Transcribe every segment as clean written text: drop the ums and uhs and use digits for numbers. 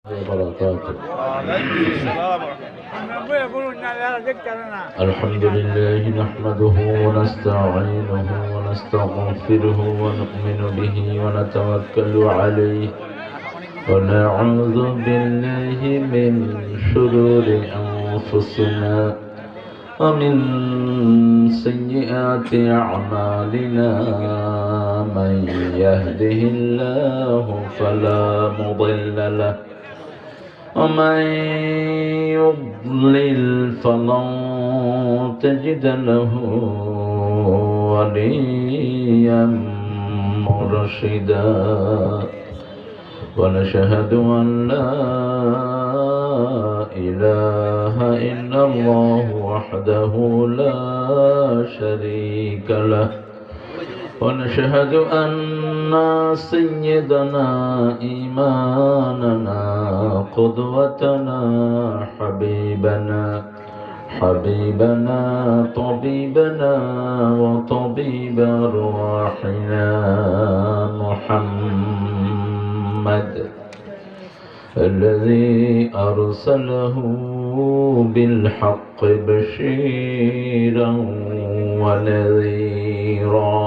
وبركاته. الحمد لله نحمده ونستعينه ونستغفره ونؤمن به ونتوكل عليه ونعوذ بالله من شرور أنفسنا ومن سيئات أعمالنا من يهده الله فلا مضل له ومن يضلل فلن تجد له وليا مرشدا ونشهد أن لا إله إلا الله وحده لا شريك له ونشهد أن سيدنا إمامنا قدوتنا حبيبنا طبيبنا وطبيب أرواحنا محمد الذي أرسله بالحق بشيرا ونذيرا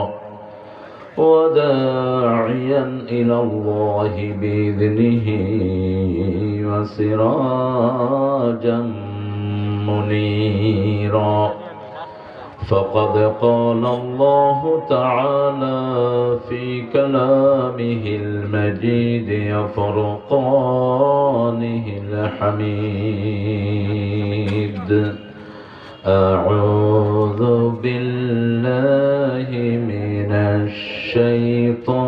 وداعيا إلى الله بإذنه وسراجا منيرا فقد قال الله تعالى في كلامه المجيد وفرقانه الحميد أعوذ بالله من الشيطان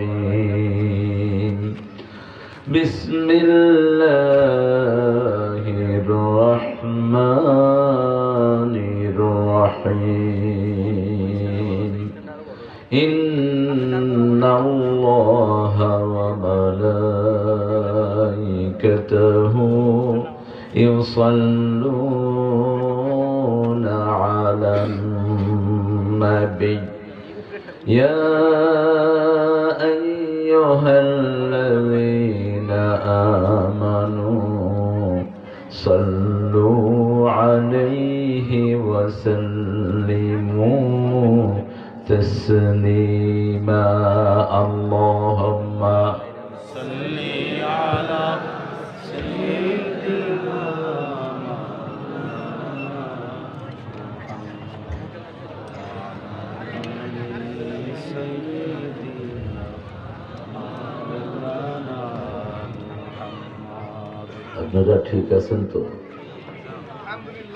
الرجيم بسم الله الرحمن الرحيم إن الله وملائكته يصلون على النبي يا أيها الذين آمنوا صلوا عليه وسلموا تسليما اللهم صل على سيدنا আপনারা ঠিক আছেন তো?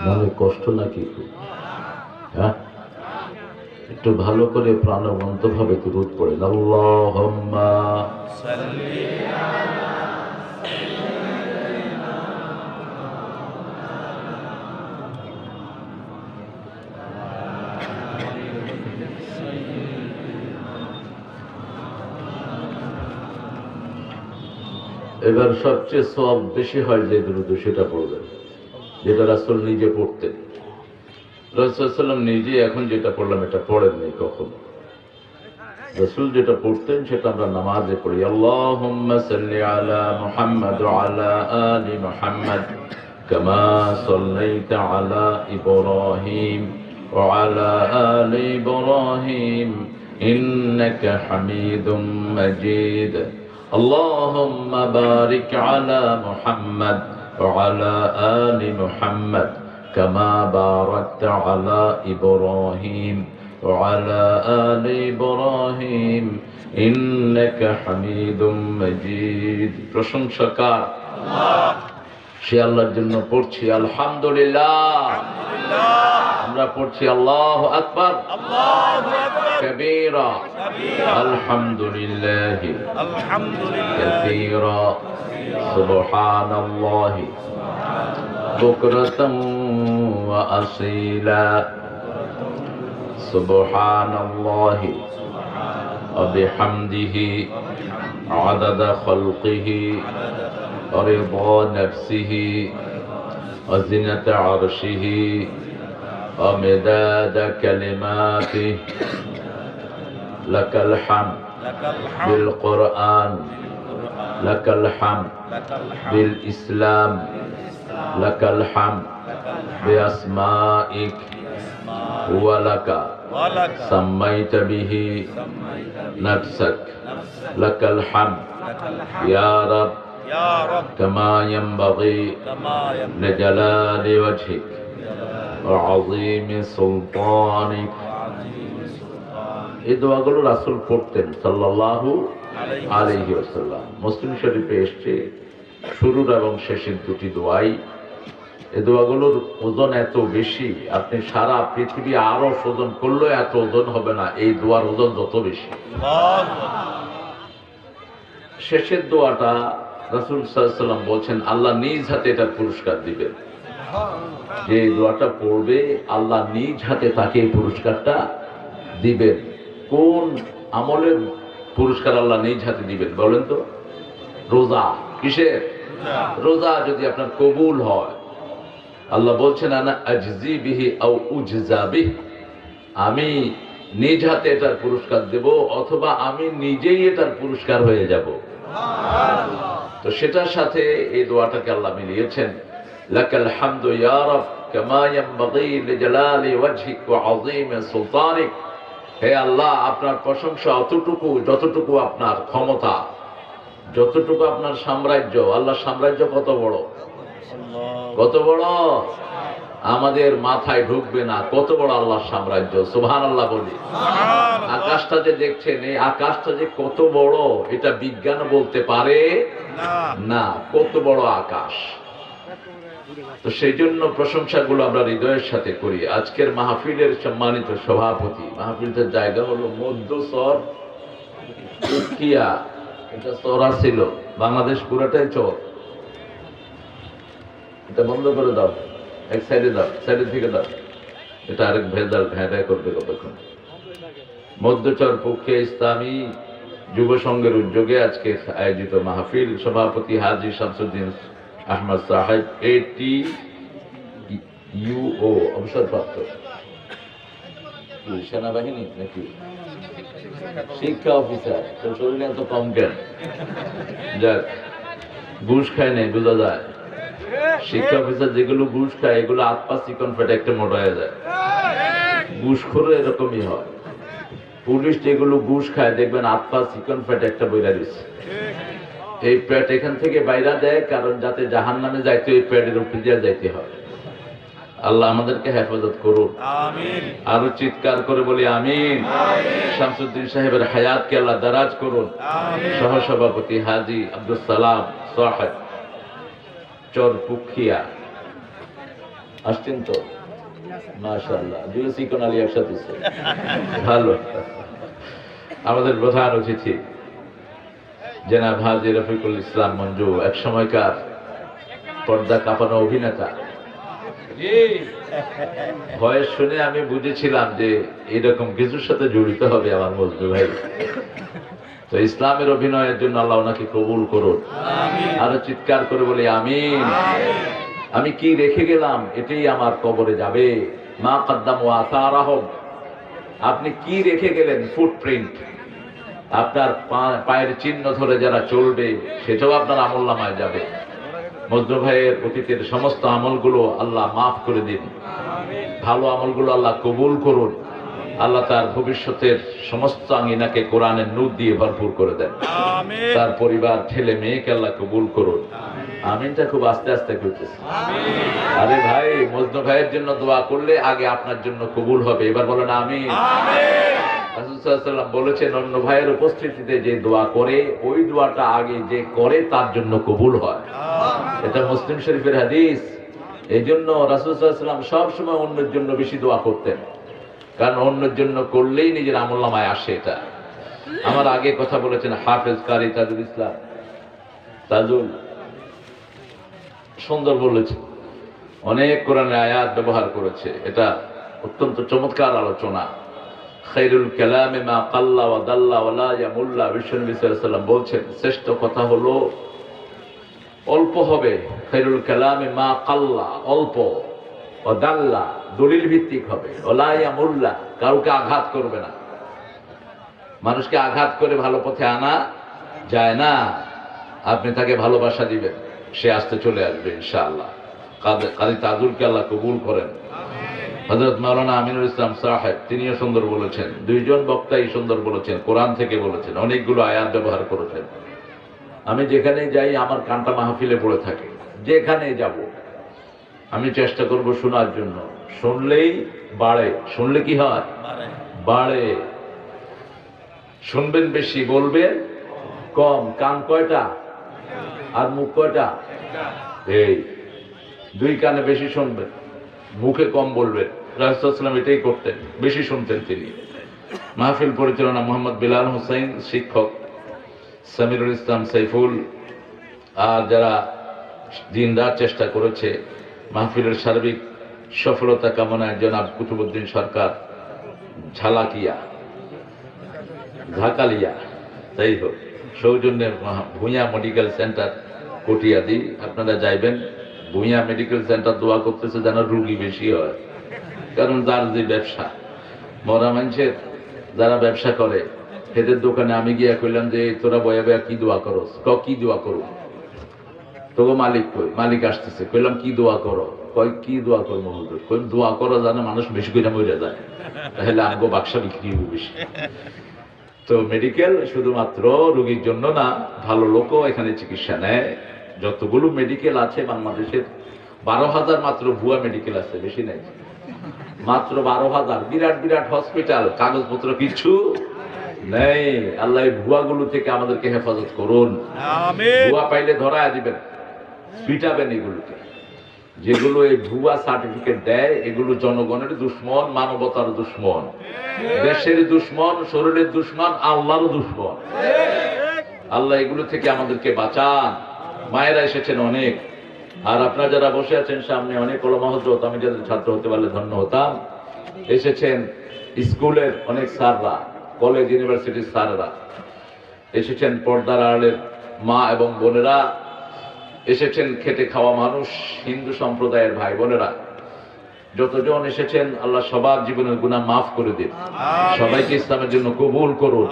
মনে কষ্ট নাকি? হ্যাঁ, একটু ভালো করে প্রাণবন্ত ভাবে দুরূদ পড়েন। আল্লাহুম্মা সাল্লি আলা সাইয়্যিদিনা এবার সবচেয়ে সওয়াব বেশি হয় যে দুরূদ সেটা পড়বেন, যেটা রাসূল নিজে পড়তেন। রাসূল সাল্লাল্লাহু আলাইহি ওয়াসাল্লাম নিজে এখন যেটা পড়লাম এটা পড়েননি কখনো। রাসূল যেটা পড়তেন সেটা আমরা নামাজে পড়ি। আল্লাহুম্মা সাল্লি আলা মুহাম্মাদ ওয়া আলা আলি মুহাম্মাদ কামা সাল্লাইতা আলা ইব্রাহিম ওয়া আলা আলি ইব্রাহিম ইন্নাকা হামিদুম মাজিদ। اللهم بارك على محمد وعلى آل محمد كما باركت على إبراهيم وعلى آل إبراهيم إنك حميد مجيد প্রশংসাকার আল্লাহ, সে আল্লাহর জন্য পড়ছি আলহামদুলিল্লাহ। আমরা পড়ছি আল্লাহু আকবার কবীরা আলহামদুলিল্লাহ কাসীরা সুবহানাল্লাহি বুকরাতান ওয়া আসীলা সুবহানাল্লাহি ওয়া বিহামদিহি আদাদা খালকিহি ওয়া রিদা নাফসিহি ওয়া জিনাতা আরশিহি ومداد كلماته لك الحمد بالقرآن লাকাল হামদ বিল ইসলাম লাকাল হামদ বিআসমাইক ওয়া লাকা সাম্মাইতা বিহি নাফসাক লাকাল হামদ ইয়া রাব কামা ইয়ানবাগি লিজালালি ওয়াজহিক ওয়া আযীমি সুলতানিক। এই দোয়াগুলো রাসূল পড়তেন সাল্লাল্লাহু আলাইহি ওয়াসাল্লাম। মুসলিম শরীফে এসেছে শুরুর এবং শেষের দুটি দোয়াই। এই দোয়াগুলোর ওজন এত বেশি, আপনি সারা পৃথিবী আরো ওজন করলেও এত ওজন হবে না, এই দোয়ার ওজন যত বেশি। শেষের দোয়াটা রাসূল সাল্লাল্লাহু আলাইহি ওয়াসাল্লাম বলছেন আল্লাহ নিজ হাতে এটার পুরস্কার দিবেন। যে দোয়াটা পড়বে আল্লাহ নিজ হাতে তাকে এই পুরস্কারটা দিবেন। কোন আমলের পুরস্কার আল্লাহ নিজ হাতে দিবেন বলেন তো? রোজা। কিসের? রোজা যদি আপনার কবুল হয়, আল্লাহ বলছেন আনা আজজি বিহি আও উজজা বিহি, আমি নিজ হাতে এটার পুরস্কার দেব অথবা আমি নিজেই এটার পুরস্কার হয়ে যাব। তো সেটার সাথে এই দোয়াটাকে আল্লাহ মিলিয়েছেন, লাকাল হামদু ইয়া রাব কামা ইয়ানবাগি লিজালালি ওয়াজহিক ওয়া আযীমি সুলতানিক। হে আল্লাহ, আপনার প্রশংসা অতটুকু যতটুকু আপনার ক্ষমতা, যতটুকু আপনার সাম্রাজ্য। আল্লাহর সাম্রাজ্য কত বড়, কত বড় আমাদের মাথায় ঢুকবে না, কত বড় আল্লাহর সাম্রাজ্য। সুবহানাল্লাহ বলি। আকাশটা যে দেখছেন, এই আকাশটা যে কত বড় এটা বিজ্ঞান বলতে পারে না, কত বড় আকাশ। তো সেই জন্য প্রশংসাগুলো আমরা হৃদয়ের সাথে করি। আজকের মাহফিলের সম্মানিত সভাপতি, মাহফিলটার জায়গা হলো মধ্যচর উকিয়া। এটা চর ছিল, বাংলাদেশ পুরোটাই চর। এটা বন্ধ করে দাও, এক সাইডে দাও, সাইডের দিকে দাও। এটা আরেক ভেজাল ঘাঁটা করবে কতক্ষণ। মধ্যচর পক্ষে ইসলামী যুব সংঘের উদ্যোগে আজকে আয়োজিত মাহফিল, সভাপতি হাজী শামসুদ্দিন আহমদ সাহেব, ATUO অবসরপ্রাপ্ত। সেনাবাহিনী নাকি শিক্ষা অফিসার? তো শরীরে এত কম কেন? যাক, ঘুষ খায় নাই বোঝা যায়। শিক্ষা অফিসার যেগুলো ঘুষ খায় এগুলো আত্মা চিকন ফেটে একটা মোটা হয়ে যায়। ঘুষখোরও এরকমই হয়। পুলিশ যেগুলো ঘুষ খায় দেখবেন আত্মা চিকন ফেটে একটা বইরা দিচ্ছে। এই পেট এখান থেকে বাইরা দেয় কারণ যাতে জাহান্নামে যাইতে এই পেটের উপর দিয়ে যাইতে হয়। আল্লাহ আমাদেরকে হেফাজত করুন, আমিন। আরো চিৎকার করে বলি আমিন। শামসুদ্দিন সাহেবের হায়াতকে আল্লাহ দারাজ করুন। সহসভাপতি হাজী আব্দুল সালাম সাহেব, চর পুখিয়া আসছেন তো? মাশাআল্লাহ, দুই চিকন আলী একসাথে ভালো। আমাদের প্রধান অতিথি জনাব হাজী রফিকুল ইসলাম মঞ্জু, এক সময়কার পর্দা কাঁপানো অভিনেতা। ভয়েস শুনে আমি বুঝেছিলাম যে এরকম কিছুর সাথে জড়িত হবে আমার মজনু ভাই। তো ইসলামের অভিনয়ের জন্য আল্লাহ ওনাকে কবুল করুন, আরো চিৎকার করে বলি আমিন। আমি কি রেখে গেলাম এটাই আমার কবরে যাবে। মা কদ্দাম ওয়া আসারাহুম, আপনি কি রেখে গেলেন, ফুটপ্রিন্ট, আপনার পায়ের চিহ্ন ধরে যারা চলবে সেটাও আপনার আমলনামায় যাবে। মজনু ভাইয়ের অতীতের সমস্ত আমলগুলো আল্লাহ মাফ করে দিন, ভালো আমলগুলো আল্লাহ কবুল করুন। আল্লাহ তার ভবিষ্যতের সমস্ত আঙ্গিনাকে কোরআনের নূর দিয়ে ভরপুর করে দেন। তার পরিবার, ছেলে মেয়েকে আল্লাহ কবুল করুন। আমিনটা খুব আস্তে আস্তে করতেছে। আরে ভাই, মজনু ভাইয়ের জন্য দোয়া করলে আগে আপনার জন্য কবুল হবে। এবার বলেন আমিন। রাসূল সাল্লাল্লাহু আলাইহি ওয়াসাল্লাম বলেছেন, অন্য ভাইয়ের উপস্থিতিতে যে দোয়া করে ওই দোয়াটা আগে যে করে তার জন্য কবুল হয়। এটা মুসলিম শরীফের হাদিস। এই জন্য রাসূল সাল্লাল্লাহু আলাইহি ওয়াসাল্লাম সবসময় অন্যের জন্য বেশি দোয়া করতেন, কারণ অন্যের জন্য করলেই নিজের আমলনামায় আসে। এটা আমার আগে কথা বলেছেন হাফেজ কারি তাজুল ইসলাম, তাজুল সুন্দর বলেছে, অনেক কোরআনের আয়াত ব্যবহার করেছে। এটা অত্যন্ত চমৎকার আলোচনা। খায়রুল কালামে মা কাল্লা ওয়া দাল্লা ওয়া লা ইয়ামুল্লা। বিশ্বনবী সাল্লাল্লাহু আলাইহি ওয়াসাল্লাম বলছেন, শ্রেষ্ঠ কথা হলো অল্প হবে। খায়রুল কালামে মা কাল্লা, অল্প, ওয়া দাল্লা, দলিল ভিত্তিক হবে, ওয়া লা ইয়ামুল্লা, কাউকে আঘাত করবে না। মানুষকে আঘাত করে ভালো পথে আনা যায় না। আপনি তাকে ভালোবাসা দিবেন, সে আসতে চলে আসবে ইনশাআল্লাহ। কাজী তাজুলকে আল্লাহ কবুল করেন। হযরত মাওলানা আমিনুল ইসলাম সাহেব তিনিও সুন্দর বলেছেন, দুইজন বক্তাই সুন্দর বলেছেন, কোরআন থেকে বলেছেন, অনেকগুলো আয়াত ব্যবহার করেছেন। আমি যেখানে যাই আমার কানটা মাহফিলে পড়ে থাকে, যেখানে যাব আমি চেষ্টা করব শোনার জন্য। শুনলেই বাড়ে, শুনলে কি হয়? বাড়ে। শুনবেন বেশি, বলবেন কম। কান কয়টা আর মুখ কয়টা? এই দুই কানে বেশি শুনবেন, মুখে কম বলবেন। রাসূলুল্লাহ সাল্লাল্লাহু আলাইহি ওয়াসাল্লাম এটাই করতেন, বেশি শুনতেন তিনি। মাহফিল পরিচালনা মোহাম্মদ বিলাল হোসেন, শিক্ষক সামিরুল ইসলাম সাইফুল, আর যারা দিনরাত চেষ্টা করেছে মাহফিলের সার্বিক সফলতা কামনায় জনাব কুতুবউদ্দিন সরকার, ঝাকালিয়া, যাই হোক, সৌজন্যের ভূঁইয়া মেডিকেল সেন্টার কটিয়াদি, আপনারা যাইবেন। ভূঁইয়া মেডিকেল সেন্টার দোয়া করতেছে যেন রুগী বেশি হয়, কারণ যার যে ব্যবসা, মরা মানুষের যারা ব্যবসা করে এদের দোকানে আমি গিয়া কইলাম যে তোরা বয়া বয়া কি দোয়া করো? কি দোয়া করো? তোকে মালিক কই? মালিক আসতেছে। কইলাম কি দোয়া করো? কয় কি দোয়া করবো হুজুর? কই দোয়া করো জানে মানুষ বেশি করে মরে যায়, তাহলে আমগো বাক্সা বিক্রি হবে বেশি। তো মেডিকেল শুধুমাত্র রোগীর জন্য না, ভালো লোকও এখানে চিকিৎসা নেয়। যতগুলো মেডিকেল আছে বাংলাদেশের 12,000 মাত্র ভুয়া মেডিকেল আছে, বেশি নেই, মাত্র 12,000। বিরাট বিরাট হসপিটাল, কাগজপত্র কিছু নেই। আল্লাহ এই ভুয়াগুলো থেকে আমাদেরকে হেফাজত করুন। ভুয়া পাইলে ধরায় দিবেন, পিটাবেন এগুলোকে। যেগুলো এই ভুয়া সার্টিফিকেট দেয় এগুলো জনগণের দুশ্মন, মানবতার দুশ্মন, দেশের দুশ্মন, শরীরের দুশ্মন, আল্লাহর দুশ্মন। আল্লাহ এগুলো থেকে আমাদেরকে বাঁচান। মায়েরা এসেছেন অনেক, আর আপনারা যারা বসে আছেন সামনে অনেক ওলামা হযরত, আমি যাদের ছাত্র হতে পারলে ধন্য হতাম। এসেছেন স্কুলের অনেক স্যাররা, কলেজ ইউনিভার্সিটির স্যাররা এসেছেন, পর্দার আড়ালের মা এবং বোনেরা এসেছেন, খেটে খাওয়া মানুষ, হিন্দু সম্প্রদায়ের ভাই বোনেরা যতজন এসেছেন, আল্লাহ সবার জীবনের গুনাহ মাফ করে দিন, সবাইকে ইসলামের জন্য কবুল করুন।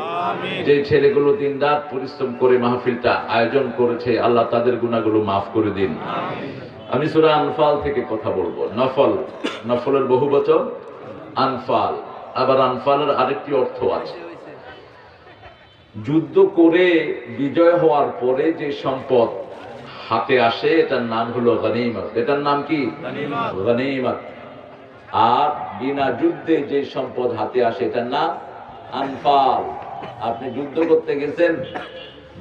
যে ছেলেগুলো দিনরাত পরিশ্রম করে মাহফিলটা আয়োজন করেছে, আল্লাহ তাদের গুনাহগুলো মাফ করে দিন। আমি সূরা আনফাল থেকে কথা বলবো। নফল, নফলের বহু বচন আনফাল। আবার আনফালের আরেকটি অর্থ আছে, যুদ্ধ করে বিজয় হওয়ার পরে যে সম্পদ হাতে আসে এটার নাম হলো গনিমত। এটার নাম কি? গনিমত। আর বিনা যুদ্ধে যে সম্পদ হাতে আসে এটার নাম আনফাল। আপনি যুদ্ধ করতে গেছেন,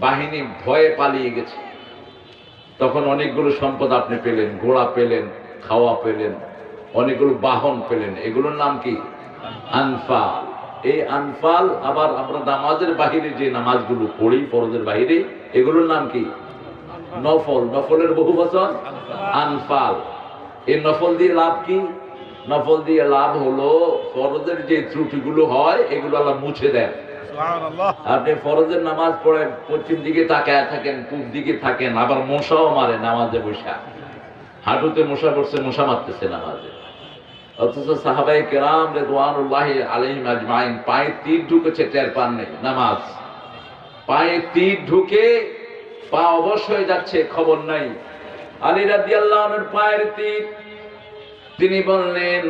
বাহিনী ভয়ে পালিয়ে গেছে, তখন অনেকগুলো সম্পদ আপনি পেলেন, ঘোড়া পেলেন, খাওয়া পেলেন, অনেকগুলো বাহন পেলেন, এগুলোর নাম কি? আনফাল। এই আনফাল আবার আমরা নামাজের বাহিরে যে নামাজগুলো পড়ি ফরজের বাহিরে, এগুলোর নাম কি? নফল। নফলের বহু বচন আনফাল। এই নফল দিয়ে লাভ কি? নফল দিয়ে লাভ হলো ফরজের যে ত্রুটিগুলো হয় এগুলো আল্লাহ মুছে দেন। আপনি ফরজের নামাজ পড়েন, পশ্চিম দিকে তাকায় থাকেন, পূব দিকে থাকেন, আবার মশাও মারে নামাজে বসা, হাঁটুতে মশা পড়ছে, মশা মারতেছে নামাজে। অথচ সাহাবায়ে কেরাম রিদওয়ানুল্লাহি আলাইহিম আজমাইন পায়ে তীর ঢুকেছে, টের পান নাই। নামাজ পায়ে তীর ঢুকে পা অবশ হয়ে যাচ্ছে, খবর নাই। আলী রাদিয়াল্লাহু আনহুর পায়ের তীর, তিনি বললেন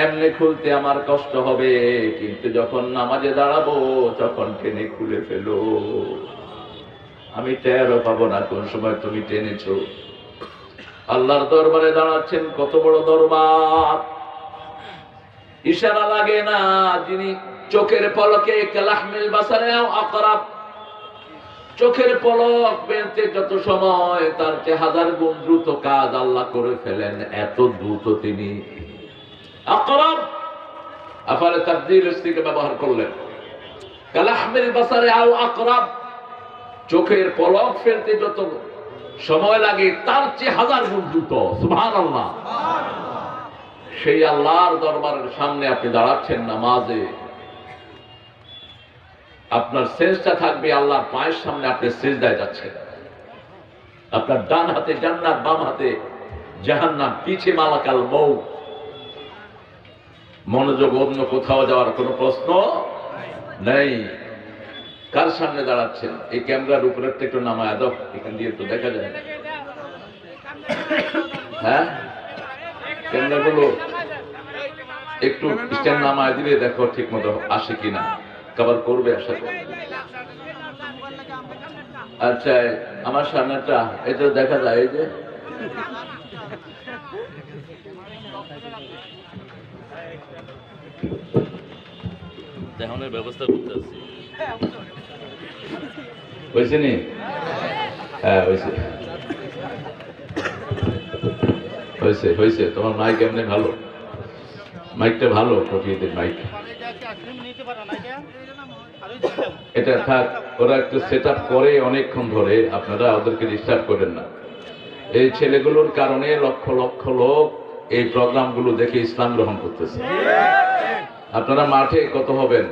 এমনি খুলতে আমার কষ্ট হবে, কিন্তু যখন নামাজে দাঁড়াবো তখন টেনে খুলে ফেলো, আমি টেরও পাবো না কোন সময় তুমি টেনেছো। আল্লাহর দরবারে দাঁড়াচ্ছেন, কত বড় দরবার, ইশারা লাগে না। যিনি চোখের পলকে কালাহমিল বাসারে আও আকরাব, চোখের পলক ফেলতে যত সময় তার চেয়ে 1000 গুণ দ্রুত কাজ আল্লাহ করে ফেলেন, এত দ্রুত তিনি। আকরাব আফালে তাবদীল ইস্তিকে ব্যবহার করলেন, কালাহমিল বাসারে আও আকরাব, চোখের পলক ফেলতে যত সময় লাগে তার চেয়ে 1000 গুণ দ্রুত। সুবহানাল্লাহ। সেই আল্লাহর দরবারের সামনে আপনি দাঁড়াচ্ছেন নামাজে, আপনার সেজদা থাকবে আল্লাহর পায়ের সামনে, আপনি সেজদায় যাচ্ছেন। আপনার ডান হাতে জান্নাত, বাম হাতে জাহান্নাম, পিছে মালাকাল মউত। মনোযোগ অন্য কোথাও যাওয়ার কোনো প্রশ্ন নেই। কার সামনে দাঁড়াচ্ছেন? এই ক্যামেরার উপরে একটু নামায় দাও, এখান দিয়ে তো দেখা যায়। হ্যাঁ, ক্যামেরাগুলো একটু স্ট্যান্ড নামায় দিলে দেখো ঠিক মতো আসে কিনা, কভার করবে আশা করি। আচ্ছা, আমার সামনেটা এটা দেখা যায়, এই যে দেখানোর ব্যবস্থা করতে আছি। হয়েছে নি? হ্যাঁ হয়েছে, হয়েছে হয়েছে। তোমার মাইক এমনি ভালো, মাইকটা ভালো, প্রকৃতির মাইক। এটা থাক, ওরা একটু সেট আপ করে অনেকক্ষণ ধরে, আপনারা ওদেরকে ডিস্টার্ব করেন না। এই ছেলেগুলোর কারণে লক্ষ লক্ষ লোক এই প্রোগ্রামগুলো দেখে ইসলাম গ্রহণ করতেছে। আপনারা মাঠে কত হবেন?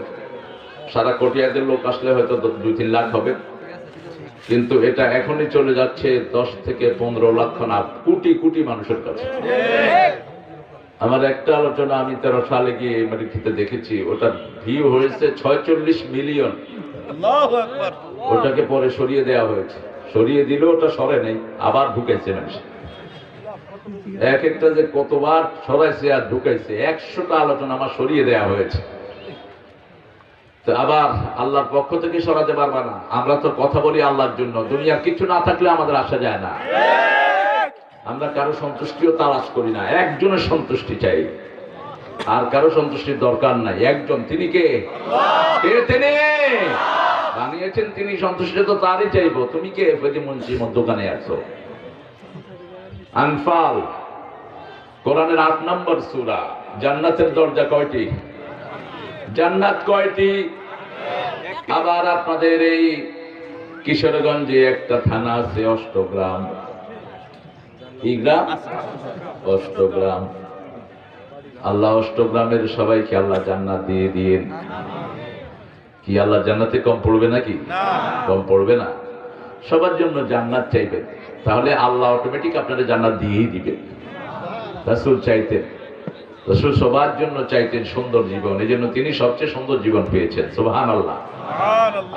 সারা কটিয়াদের লোক আসলে হয়তো 2-3 লাখ হবে, কিন্তু এটা এখনই চলে যাচ্ছে 10 থেকে 15 লক্ষ না, কোটি কোটি মানুষের কাছে। আমার একটা আলোচনা আমি 13 সালে গিয়ে আমেরিকাতে দেখেছি, ওটা ভিউ হয়েছে 46 মিলিয়ন। ওটাকে পরে সরিয়ে দেওয়া হয়েছে, সরিয়ে দিল, ওটা সরে নেই, আবার ঢুকেছে মানুষ। এক একটা যে কতবার সরাইছে আর ঢুকাইছে, 100টা আলোচনা আমার সরিয়ে দেওয়া হয়েছে। তো আবার আল্লাহর পক্ষ থেকে সরাতে পারবা না। আমরা তো কথা বলি আল্লাহর জন্য, দুনিয়ার কিছু না থাকলে আমাদের আসা যায় না। আমরা কারো সন্তুষ্টিও তালাশ করি না, একজনের সন্তুষ্টি চাই, আর কারো সন্তুষ্টির দরকার নাই। একজন, তিনি কে? তিনি বানিয়েছেন, তিনি সন্তুষ্টি তো তারই চাইবো। তুমি কে? মুন্সি দোকানে আছো। আনফাল কোরআনের 8 নম্বর সূরা। জান্নাতের দরজা কয়টি? জান্নাত কয়টি? আবার আপনাদের এই কিশোরগঞ্জে একটা থানা আছে, অষ্টগ্রাম। কি গ্রাম? অষ্টগ্রাম। আল্লাহ অষ্টগ্রামের সবাইকে আল্লাহ জান্নাত দিয়ে দিয়েন। কি আল্লাহ জান্নাতে কম পড়বে নাকি? কম পড়বে না। সবার জন্য জান্নাত চাইবেন, তাহলে আল্লাহ অটোমেটিক আপনাদের জান্নাত দিয়েই দিবেন। রাসূল চাইতেন, রাসূল সবার জন্য চাইতেন সুন্দর জীবন, এই জন্য তিনি সবচেয়ে সুন্দর জীবন পেয়েছেন। সুবহানাল্লাহ।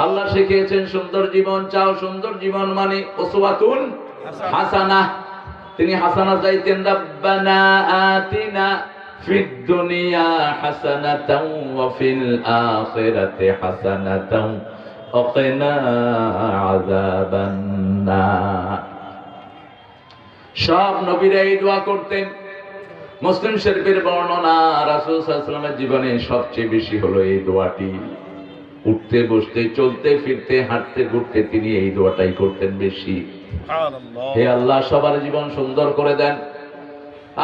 আল্লাহ শিখিয়েছেন সুন্দর জীবন চাও, সুন্দর জীবন মানে উসওয়াতুন হাসানাহ। তিনি হাসানা চাইতেন, রাব্বানা আতিনা ফিদ দুনিয়া হাসানাতাও ওয়া ফিল আখিরাতি হাসানাতাও ওয়া কিনা আযাবান নার। সব নবীরা এই দোয়া করতেন। মুসলিম শরীফের বর্ণনা, রাসূল সাল্লাল্লাহু আলাইহি ওয়াসাল্লামের জীবনে সবচেয়ে বেশি হলো এই দোয়াটি। উঠতে বসতে, চলতে ফিরতে, হাঁটতে ঘুরতে তিনি এই দোয়াটাই করতেন বেশি। হে আল্লাহ, সবার জীবন সুন্দর করে দেন,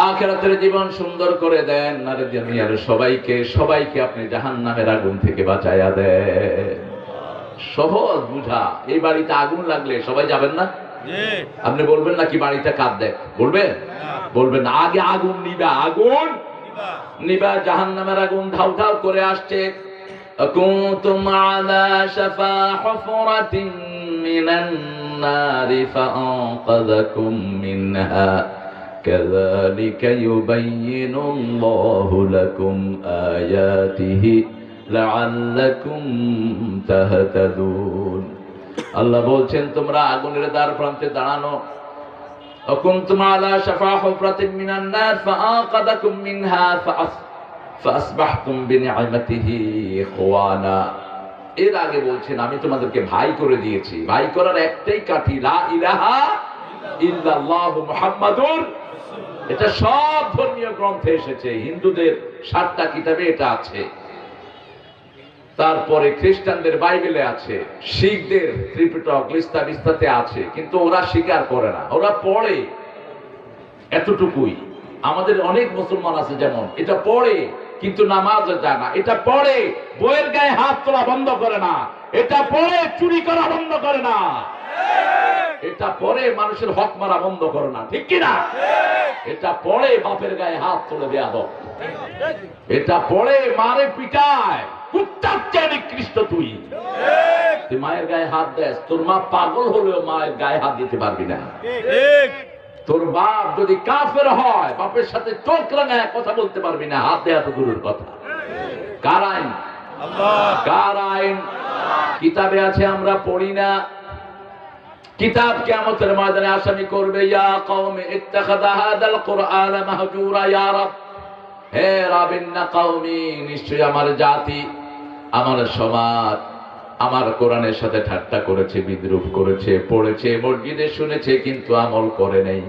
আখিরাতের জীবন সুন্দর করে দেন, আর দুনিয়ার সবাইকে আপনি জাহান্নামের আগুন থেকে বাঁচায়া দেন। সহজ বুঝা। এই বাড়িতে আগুন লাগলে সবাই যাবেন না? আপনি বলবেন নাকি বাড়িতে কাঁদ দেখ? বলবেন? বলবেন না। আগে আগুন নিবা, আগুন নিবা। জাহান্নামের আগুন ধাউ ধাউ করে আসছে। কুনতুম আলা শাফা হুফরাতিন মিনান নারি ফাআনকাযাকুম মিনহা কাযালিকা ইউবাইয়িনুল্লাহু লাকুম আয়াতিহি লাআল্লাকুম তাহতাদুন। আল্লাহ বলছেন, তোমরা আগুনের দ্বার প্রান্তে দাঁড়ানো। কুনতুম আলা শাফা হুফরাতিন মিনান নার ফাআনকাযাকুম মিনহা ফাসবাহতুম বিনিআমাতিহি ইখওয়ানা। এর আগে বলছেন, আমি তোমাদেরকে ভাই করে দিয়েছি। ভাই করার একটাই কাঠি, লা ইলাহা ইল্লাল্লাহু মুহাম্মাদুর। এটা সব ধর্মীয় গ্রন্থে এসেছে, হিন্দুদের 7টা কিতাবে এটা আছে, তারপরে খ্রিস্টানদের বাইবেলে আছে, শিখদের ত্রিপিটক লিস্তা বিস্তাতে আছে, কিন্তু ওরা স্বীকার করে না, ওরা পড়ে এতটুকুই। আমাদের অনেক মুসলমান আছে যেমন এটা পড়ে কিন্তু নামাজে যায় না, এটা পড়ে বইয়ের গায়ে হাত তোলা বন্ধ করে না, এটা পড়ে চুরি করা বন্ধ করে না, এটা পড়ে মানুষের হক মারা বন্ধ করে না, ঠিক কিনা? এটা পড়ে বাপের গায়ে হাত তুলে দেয়া দাও, এটা পড়ে মারে পিটায়, কুত্তার চেয়ে নিকৃষ্ট তুই। তুই মায়ের গায়ে হাত দেস, তোর মা পাগল হলেও মায়ের গায়ে হাত দিতে পারবি না। তোর বাপ যদি কাফের হয়, বাপের সাথে চোখ রাঙায় কথা বলতে পারবি না, হাত দেয়া তো দূরের কথা। কার আইন? কার আইন? কিতাবে আছে আমরা পড়ি না। কিতাব কিয়ামতের ময়দানে আসামি করবে, ইয়া কওমি ইত্তাখাযা হাযাল কুরআন মাহজুরা ইয়া রাব, হে রব ইন্না কওমি, নিশ্চয়ই আমার জাতি, আমার সমাজ আমার কোরআনের সাথে ঠাট্টা করেছে, বিদ্রুপ করেছে, পড়েছে, মসজিদে শুনেছে, কিন্তু আমল করে নাই।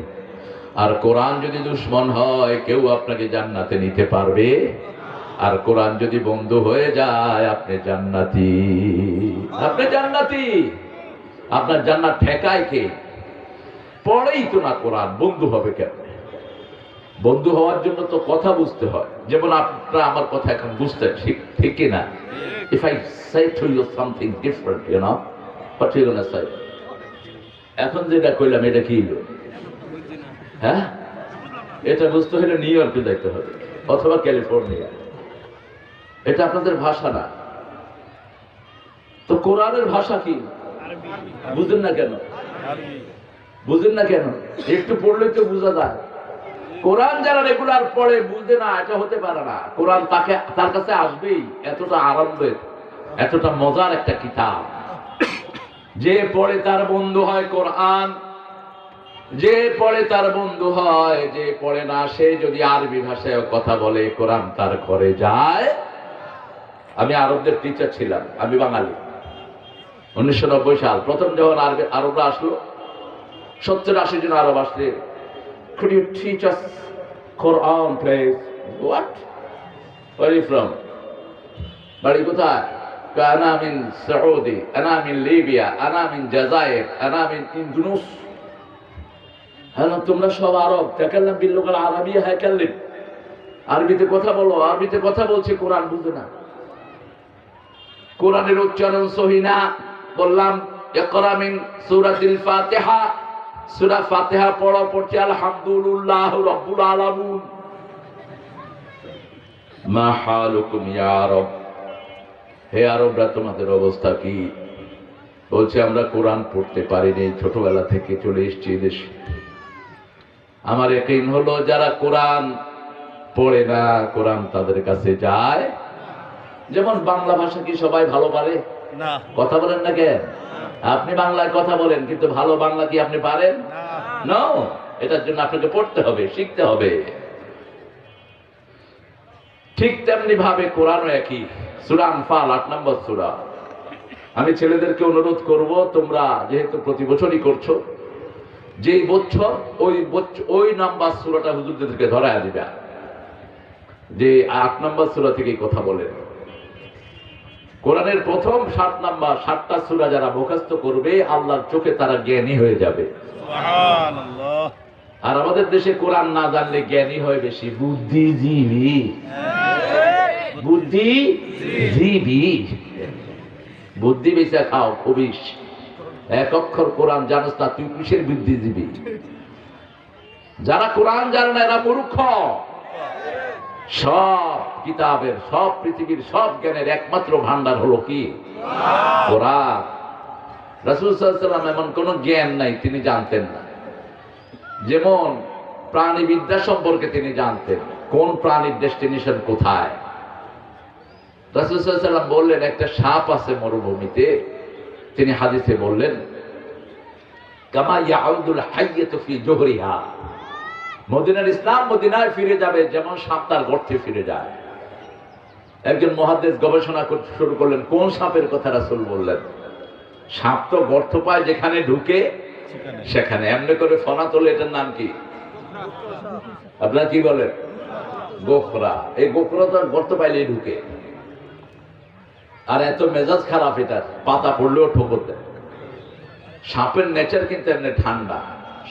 আর কোরআন যদি দুশমন হয়, কেউ আপনাকে জান্নাতে নিতে পারবে? আর কোরআন যদি বন্ধু হয়ে যায়, আপনি জান্নাতি। আপনি জান্নাতি। আপনার জান্নাত ঠেকায় কে? পড়েই তো না কোরআন, বন্ধু হবে কেন? বন্ধু হওয়ার জন্য তো কথা বুঝতে হয়। যেমন আপনারা আমার কথা এখন বুঝতেন, ঠিক কি না? If I say to you something different, you know, what you gonna say? এখন যেটা কইলাম এটা কি হলো? হ্যাঁ, এটা বুঝতে হলে নিউ ইয়র্কে যাইতে হবে অথবা ক্যালিফোর্নিয়া। এটা আপনাদের ভাষা না। তো কোরআনের ভাষা কি বুঝেন না কেন? বুঝেন না কেন? একটু পড়লে তো বোঝা যায়। কোরআন যারা রেগুলার পড়ে বুঝে না, এটা হতে পারে না। কোরআন তার কাছে আসবেই। এতটা আনন্দের, এতটা মজার একটা কিতাব। যে পড়ে তার বন্ধু হয় কোরআন, যে পড়ে তার বন্ধু হয়। যে পড়ে না, সে যদি আরবি ভাষায় কথা বলে, কোরআন তার ঘরে যায়। আমি আরবদের টিচার ছিলাম, আমি বাঙালি। 1990 সাল প্রথম যখন আরবরা আসলো, 70-80 জন আরব আসলে, could you teach us Quran please? What? Where are you from? বাড়ি কোথায়? أنا من سعودي, أنا من ليبيا, أنا من جزائر, أنا من إندونيس. হ্যাঁ, তোমরা সব আরব। তাকাল্লাম বিল্লুগাল আরবিয়া হ্যাঁ কাল্লিম, আরবিতে কথা বলো। আরবিতে কথা বলছে, কোরআন বুঝে না। কোরআনের উচ্চারণ সহি না। বললাম ইকরা মিন সূরাতিল ফাতিহা, সূরা ফাতিহা পড়ো। পড়ছে আলহামদুলিল্লাহ রাব্বুল আলামিন। মা হালুকুম ইয়া আরব, হে আরবরা তোমাদের অবস্থা কি? বলছে আমরা কোরআন পড়তে পারিনি, ছোটবেলা থেকে চলে এসেছি দেশে। আমার ইয়াকিন হলো যারা কোরআন পড়ে না, কোরআন তাদের কাছে যায়। যেমন বাংলা ভাষা কি সবাই ভালো পারে? না। কথা বলেন না কেন? আপনি বাংলায় কথা বলেন, কিন্তু ভালো বাংলা কি আপনি পারেন? না। এটার জন্য আপনাকে পড়তে হবে, শিখতে হবে। ঠিক তেমনি ভাবে কোরআনও একই। সূরা আনফাল 8 নম্বর সূরা। আমি ছেলেদেরকে অনুরোধ করব, তোমরা যেহেতু প্রতি বছরই করছো, যেই বছর ওই নাম্বার সূরাটা হুজুরদেরকে ধরায় দিবা, যে 8 নম্বর সূরা থেকেই কথা বলেন। কোরআনের প্রথম 7 নাম্বার 7টা সূরা যারা মুখস্থ করবে, আল্লাহর চোখে তারা জ্ঞানী হয়ে যাবে। সুবহানাল্লাহ। আর আমাদের দেশে কোরআন না জানলে জ্ঞানী হয় বেশি বুদ্ধিজীবী। বুদ্ধিজীবী, বুদ্ধি বেচা খাও খবিস। এক অক্ষর কোরআন জানোস না, তুই কিসের বুদ্ধিজীবী? যারা কোরআন জানে না এরা মূর্খ। সব কিতাবের, সব পৃথিবীর সব জ্ঞানের একমাত্র ভান্ডার হলো কি? কোরআন। রাসূল সাল্লাল্লাহু আলাইহি ওয়াসাল্লাম এমন কোন জ্ঞান নাই তিনি জানতেন না। যেমন প্রাণীবিদ্যা সম্পর্কে তিনি জানতেন, কোন প্রাণীর ডেস্টিনেশন কোথায়। রাসূল সাল্লাল্লাহু আলাইহি ওয়াসাল্লাম বললেন একটা সাপ আছে মরুভূমিতে। তিনি হাদিসে বললেন কামা ইয়াউদুল হাইয়াতু ফি জুহরিহা, মদিনার ইসলাম মদিনায় ফিরে যাবে যেমন সাপ তার গর্তে ফিরে যায়। একজন মুহাদ্দিস গবেষণা করতে শুরু করলেন, কোন সাপের কথা রাসূল বললেন? সাপ তো গর্ত পায় যেখানে ঢুকে সেখানে। এমনি করে ফনা তোলে, এটার নাম কি? আপনারা কি বলেন? গোখরা। এই গোখরা তো গর্ত পাইলেই ঢুকে। আর এত মেজাজ খারাপ এটার, পাতা পড়লেও ঠোকর দেয়। সাপের নেচার কিন্তু এমনি ঠান্ডা।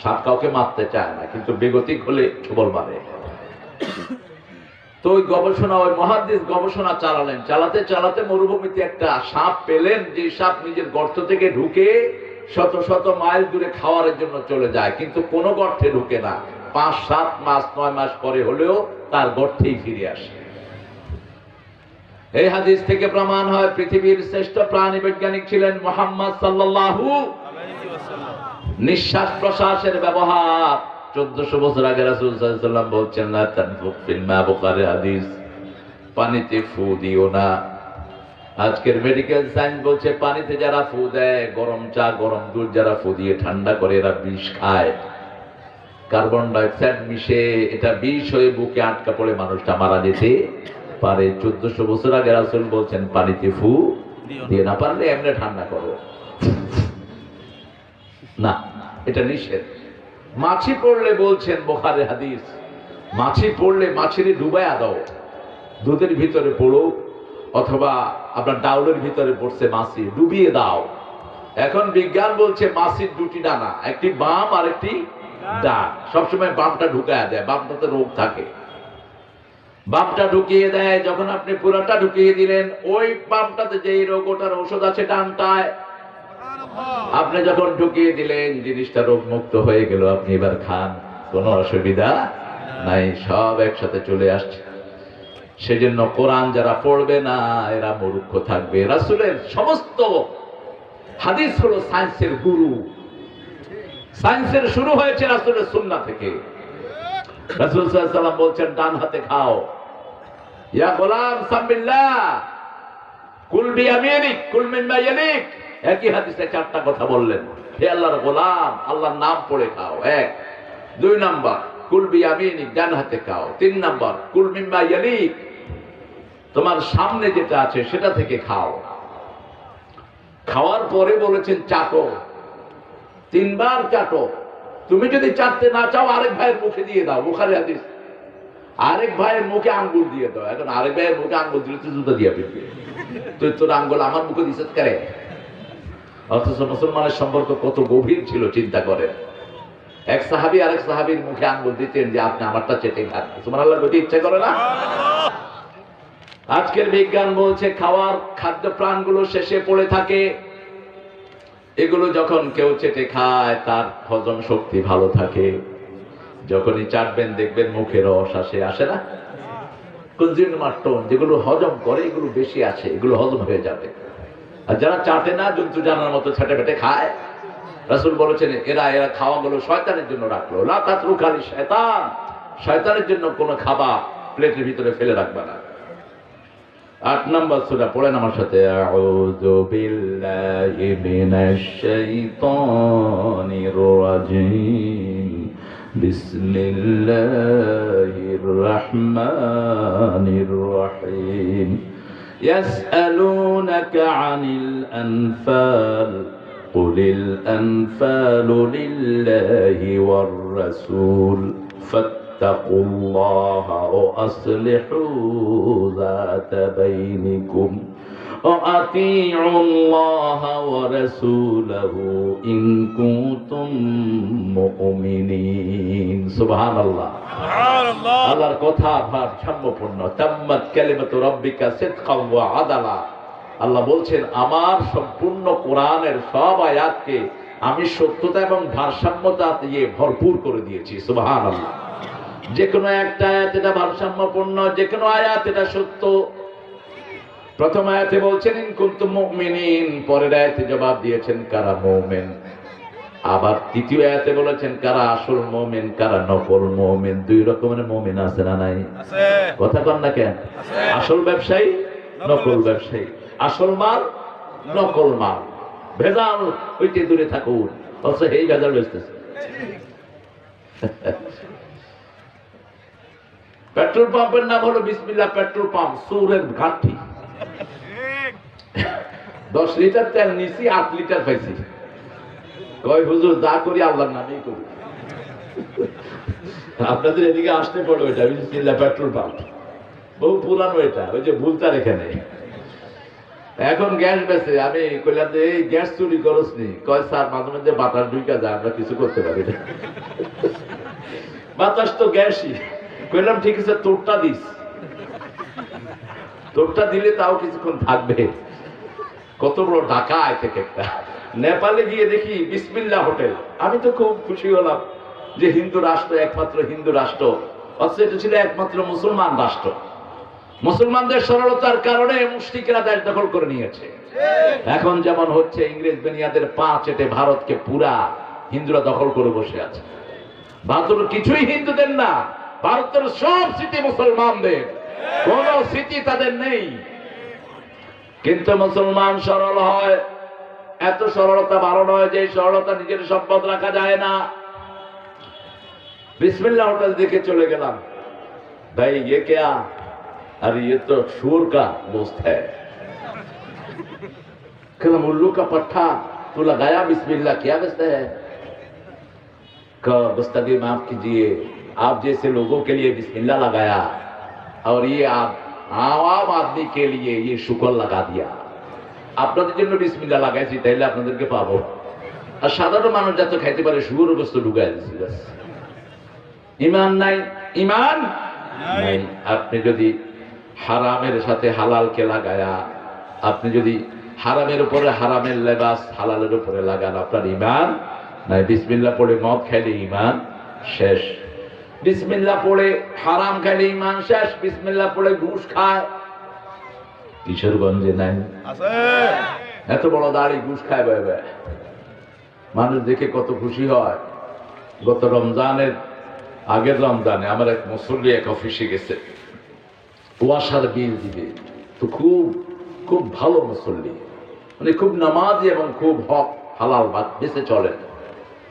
সাপ কাউকে মারতে চায় না, কিন্তু বেগতিক হলে ছোবল মারে। তো ওই গবেষণা, ওই মুহাদ্দিস গবেষণা চালালেন। চালাতে চালাতে মরুভূমিতে একটা সাপ পেলেন, যে সাপ নিজের গর্ত থেকে ঢুকে শত শত মাইল দূরে খাওয়ার জন্য চলে যায়, কিন্তু কোনো গর্তে ঢুকে না। 5, 7 মাস 9 মাস পরে হলেও তার গর্তেই ফিরে আসে। এই হাদিস থেকে প্রমাণ হয় পৃথিবীর শ্রেষ্ঠ প্রাণী বৈজ্ঞানিক ছিলেন মুহাম্মদ সাল্লাল্লাহু আলাইহি ওয়াসাল্লাম। নিঃশ্বাস প্রশ্বাসের ব্যবহার 1400 বছর আগে রাসূল সাল্লাল্লাহু আলাইহি ওয়াসাল্লাম বলছেন, লা তানফুক ফিল মা, বুখারী হাদিস। পানিতে ফু দিও না। আজকের মেডিকেল সায়েন্স বলছে পানিতে যারা ফু দেয়, গরম চা গরম দুধ যারা ফু দিয়ে ঠান্ডা করে, এরা বিষ খায়, কার্বন ডাইঅক্সাইড মিশে এটা বিষ হয়ে বুকে আটকা পড়ে মানুষটা মারা যেতে পারে। 1400 বছর আগে রাসূল বলছেন পানিতে ফু দিয়ে, না পারলে এমনি ঠান্ডা করো না, এটা নিষেধ। মাছি পড়লে বলছেন বুখারী হাদিস, মাছি পড়লে মাছিরে ডুবায়া দাও, দুধের ভিতরে পড়ো অথবা আপনার ডাউলের ভিতরে পড়ছে মাছি, ডুবিয়ে দাও। এখন বিজ্ঞান বলছে মাছির দুটি ডানা, একটি বাম আর একটি ডান। সবসময় বামটা ঢুকায় দেয়, বামটাতে রোগ থাকে, বামটা ঢুকিয়ে দেয়। যখন আপনি পুরাটা ঢুকিয়ে দিলেন, ওই বামটাতে যেই রোগ ওটার ঔষধ আছে ডানটায়, আপনি যখন ঢুকিয়ে দিলেন জিনিসটা রোগ মুক্ত হয়ে গেল, আপনি এবার খান, কোনো অসুবিধা নাই, সব একসাথে চলে আসছে। সেজন্য কোরআন যারা পড়বে না এরা মূর্খ থাকবে। রাসূলের সমস্ত হাদিস হলো সায়েন্সের গুরু, সায়েন্সের শুরু হয়েছে রাসূলের সুন্নাহ থেকে। রাসূল সাল্লাল্লাহু আলাইহি ওয়াসাল্লাম বলছেন ডান হাতে খাও, ইয়া গোলাম সামিল্লাহ কুল বিয়ামিনিক কুল মিম্মা ইয়ালিক। একই হাদিসে চারটা কথা বললেন, হে আল্লাহর গোলাম আল্লাহর নাম পড়ে খাও, এক। 2 নাম্বার কুল বিয়ামিনিক, ডান হাতে খাও। 3 নাম্বার কুল মিম্মা ইয়ালিক, তোমার সামনে যেটা আছে সেটা থেকে খাও। খাওয়ার পরে বলেছেন চাটো, 3 বার চাটো। তুমি যদি চাটতে না চাও আরেক ভাইয়ের মুখে দিয়ে দাও, বুখারী হাদিস। আরেক ভাইয়ের মুখে আঙ্গুল দিয়ে দাও। এখন আরেক ভাইয়ের মুখে আঙ্গুল দিলে তুই জুতা দিয়ে ফিরবি, তুই তোর আঙ্গুল আমার মুখে দিছিস করে। অথচ মুসলমানের সম্পর্ক কত গভীর ছিল চিন্তা করেন। এক সাহাবী আরেক সাহাবীর মুখে আঙ্গুল দিতেন যে আপনি আমারটা চেটে খান, সুবহানাল্লাহ বলতে ইচ্ছা করে না? আজকের বিজ্ঞান বলছে খাওয়ার খাদ্য প্রাণগুলো শেষে পড়ে থাকে, এগুলো যখন কেউ চেটে খায় তার হজম শক্তি ভালো থাকে। যখনই চাটবেন দেখবেন মুখে রস আসে না? কনজিউমার টোন যেগুলো হজম করে এগুলো বেশি আছে, এগুলো হজম হয়ে যাবে। আর যারা চাটে না, জন্তু জানার মতো ছেটে পেটে খায়, রাসূল বলেছেন এরা খাওয়াগুলো শয়তানের জন্য রাখলো। লা তাতরুকা লিশাইতান, শয়তানের জন্য কোনো খাবার প্লেটের ভিতরে ফেলে রাখবা না। 8 নম্বর সূরা পড়েন আমার সাথে, আউযু বিল্লাহি মিনাশ শাইতানির রাজীম, বিসমিল্লাহির রহমানির রহিম। ইয়াসআলুনাকা আনিল আনফাল কুলিল আনফালু লিল্লাহি ওয়ার রাসূল فاتقوا الله وأصلحوا ذات بينكم وأطيعوا الله ورسوله إن كنتم مؤمنين। سبحان الله। আল্লাহর কথা ভারসাম্যপূর্ণ। তাম্মাত কালিমাতু রাব্বিকা সিদকাও ওয়া আদালা। আল্লাহ বলছেন আমার সম্পূর্ণ কোরআনের সব আয়াতকে আমি সত্যতা এবং ভারসাম্যতা দিয়ে ভরপুর করে দিয়েছি। সুবহানাল্লাহ। যে কোনো একটা আয়াত এটা ভারসাম্যপূর্ণ, যে কোনো আয়াত এটা সত্য। প্রথম আয়াতে বলছেন ইন কুনতুম মুমিনিন, পরের আয়াতে জবাব দিয়েছেন কারা মুমিন। আবার তৃতীয় আয়াতে বলেছেন কারা আসল মুমিন কারা নকল মুমিন। 2 রকমের মুমিন আছে না নাই? আছে। কথা কন না কেন? আছে। আসল ব্যবসায়ী, নকল ব্যবসায়ী, আসল মাল, নকল মাল। ভেজাল হইতে দূরে থাকুন, অথচ এই ভেজাল বেচতেছে। পেট্রোল পাম্পের নাম হলো বিসমিল্লাহ পেট্রোল পাম্প, সুরের ঘাটতি। 10 লিটার তেল নিছি, 8 লিটার পাইছি। কয় হুজুর যা করি আল্লাহর নামেই করি। আপনাদের এদিকে আসতে পড়ো, এটা বিসমিল্লাহ পেট্রোল পাম্প, বহু পুরানো এটা, ওই যে ভুলতার এখানে। এখন গ্যাস বেচে, আমি কইলাম যে এই গ্যাস চুরি করস নি? কয় স্যার মাঝে মাঝে বাতাস ঢুকা যায়, আমরা কিছু করতে পারি না। বাতাস তো গ্যাসই। কইলাম ঠিক আছে তোরটা দিস, তোরটা দিলে তাও কিছুক্ষণ থাকবে। কত বড় ঢাকায় থেকে একটা নেপালে গিয়ে দেখি বিসমিল্লাহ হোটেল। আমি তো খুব খুশি হলাম যে হিন্দু রাষ্ট্র, একমাত্র হিন্দু রাষ্ট্র, অথচ এটা ছিল একমাত্র মুসলমান রাষ্ট্র। মুসলমানদের সরলতার কারণে মুশরিকরা দেশ দখল করে নিয়েছে। এখন যেমন হচ্ছে ইংরেজ বেনিয়াদের পা চেটে ভারতকে পুরা হিন্দুরা দখল করে বসে আছে। ভারতের কিছুই হিন্দুদের না, ভারতের সব স্মৃতি মুসলমানদের, কোন স্মৃতি তাদের নেই। কিন্তু মুসলমান সরল হয়, এত সরলতা ভালো নয় যে সরলতা নিজের সম্পদ রাখা যায় না। बिस्मिल्लाह होटल देखे चले गया, भाई ये क्या, अरे ये तो सूर का गोश्त है। कहला उल्लू का पट्टा तो लगाया, बिस्मिल्लाह क्या बेचता है? गुस्ताखी माफ कीजिए, आप जैसे लोगों के लिए बिस्मिल्लाह लगाया और ये आप आवाम आदमी के लिए ये शुक्र लगा दिया। আপনাদের জন্য বিসমিল্লাহ লাগাইছি, তাইলে আপনাদেরকে পাবো। আর সাধারণ মানুষ যত খাইতে পারে শুয়োর গোশত ঢুকাই দিছি। ঈমান নাই, ঈমান নাই। আপনি যদি হারামের সাথে হালালকে লাগায়া, আপনি যদি হারামের উপরে হারামের লেবাস হালালের উপরে লাগান, আপনার ঈমান নাই। বিসমিল্লাহ পড়ে মদ খাইলে ঈমান শেষ, বিসমিল্লাহ পড়ে হারাম খাইলে ঈমান শেষ, বিসমিল্লাহ পড়ে ঘুষ খায় কিশোরগঞ্জে নাই আছে, এত বড় দাড়ি ঘুষ খায় ভাবে, মানুষ দেখে কত খুশি হয়। গত রমজানের আগের রমজানে আমার এক মুসল্লি এক অফিসে গেছে, ওয়াসার বিল দিবে, তো খুব খুব ভালো মুসল্লি, মানে খুব নামাজি এবং খুব হক হালাল ভাত বেঁচে চলেন।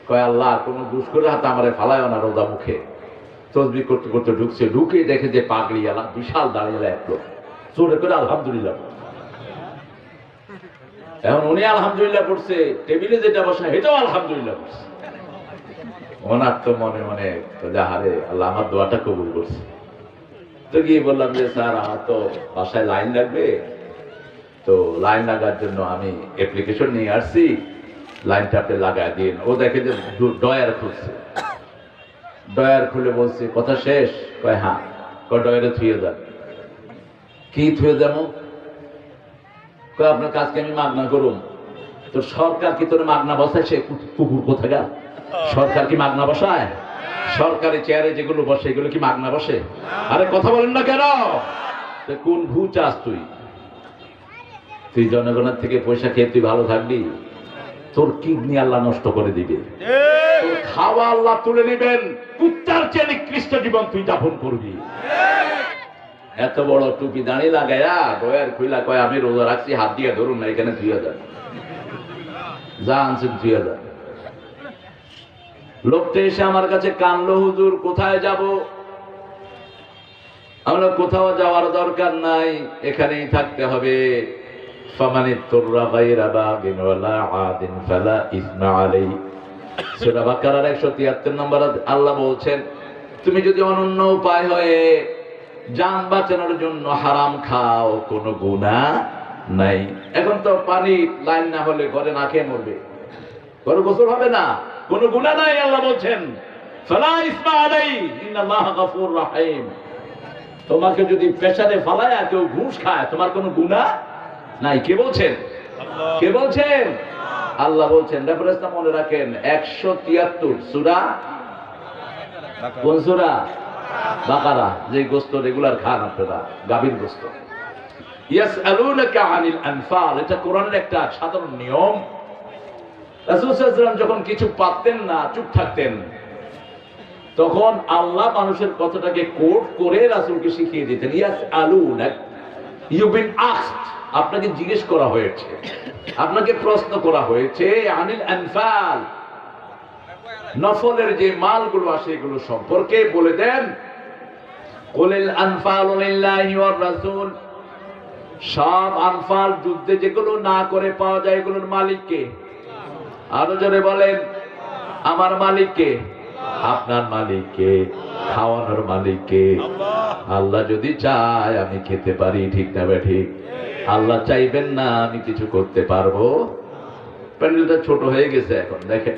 কয় আল্লাহ কোনো ঘুষ করে হাতে আমারে ফালায় না, রোজা মুখে তসবিহ করতে করতে ঢুকছে, ঢুকে দেখে যে পাগড়ি আলা বিশাল দাঁড়িয়ে এক লোক জোরে করে আলহামদুলিল্লাহ। এখন উনি আলহামদুলিল্লাহ পড়ছে, টেবিলে যেটা বসা এটাও আলহামদুলিল্লাহ পড়ছে। ওনার তো মনে মনে যাহারে আল্লাহ আমার দোয়াটা কবুল করছে। তো গিয়ে বললাম যে স্যার আমার তো বাসায় লাইন লাগবে, তো লাইন লাগার জন্য আমি অ্যাপ্লিকেশন নিয়ে আসছি, লাইনটা আপনি লাগাই দিন। ও দেখে যে ডয়ার খুলছে, ডয়ার খুলে বলছে কথা শেষ? কয় হ্যাঁ। কয় ডয়ারে থুয়ে যান। কি থুয়ে যাবো? কয় আপনার কাজকে আমি মাগনা করুম। তো সরকার কি তোর মাগনা বসায়? সে কুকুর কোথাকার, সরকার কি মাগনা বসায়? সরকারি চেয়ারে যেগুলো বসে এগুলো কি মাগনা বসে? আরে কথা বলেন না কেন? কোন ভূ চাস তুই? তুই জনগণের থেকে পয়সা খেয়ে তুই ভালো থাকবি? তোর কিডনি আল্লাহ নষ্ট করে দিবে, তোর খাওয়া আল্লাহ তুলে নিবেন, কুত্তার চেয়ে নিকৃষ্ট জীবন তুই যাপন করবি। এত বড় টুপি দাঁড়িয়ে লাগায়া ডয়ার খুইলা কয় আমি রোজা রাখছি, হাত দিয়ে ধরুন না, এখানে 2000 যা আনছেন 2000। লোকটা এসে আমার কাছে কানলো, হুজুর কোথায় যাব? আমরা কোথাও যাওয়ার দরকার নাই, এখানেই থাকতে হবে। ফামানিত্তুররা গায়রা বাগিন ওয়ালা আদিন ফালা ইসমা আলাইহি। সূরা বাকারার 173 নম্বর আল্লাহ বলছেন, তুমি যদি অনন্য উপায় হয়ে জান বাঁচানোর জন্য হারাম খাও, কোনো গুনাহ নাই। এখন তো পানি লাইন না হলে ঘরে না খেয়ে মরবে, ঘরে গোসল হবে না, কোনো গুনাহ নাই। আল্লাহ বলছেন ফালা ইসমা আলাইহি ইন্নাল্লাহা গফুরুর রহিম। তোমাকে যদি পেশারে ফালায়া কেউ ঘুষ খায়, তোমার কোনো গুনাহ নাই। কে বলছেন? কে বলছেন? আল্লাহ বলছেন। রেফারেন্সটা মনে রাখেন, 173 সূরা, কোন সূরা? বাকারা। যে গোশত রেগুলার খান আপনারা, গাভীর গোশত। ইয়াসআলুনাকা আনিল আনফাল, এটা কোরআনের একটা সাধারণ নিয়ম। রাসূল সাল্লাল্লাহু আলাইহি ওয়াসাল্লাম যখন কিছু পারতেন না, চুপ থাকতেন, তখন আল্লাহ মানুষের কথাটাকে কোট করে রাসূলকে শিখিয়ে দিতেন। ইয়াসআলুনাক, ইউ বিন আস্কড, আপনাকে জিজ্ঞেস করা হয়েছে, আপনাকে প্রশ্ন করা হয়েছে, আনিল আনফাল, নফলের যে মালগুলো আসে এগুলো সম্পর্কে বলে দেন। কুলিল আনফালু লিল্লাহি ওয়ার রাসূল, সব আনফাল যুদ্ধে যেগুলো না করে পাওয়া যায় এগুলোর মালিক কে? আরো জোরে বলেন, আমার মালিক কে? আপনার মালিক কে? খাওয়ানোর মালিক কে? আল্লাহ যদি চায় আমি খেতে পারি, ঠিক না ঠিক? আল্লাহ চাইবেন না আমি কিছু করতে পারবো? প্যান্ডেলটা ছোট হয়ে গেছে এখন দেখেন।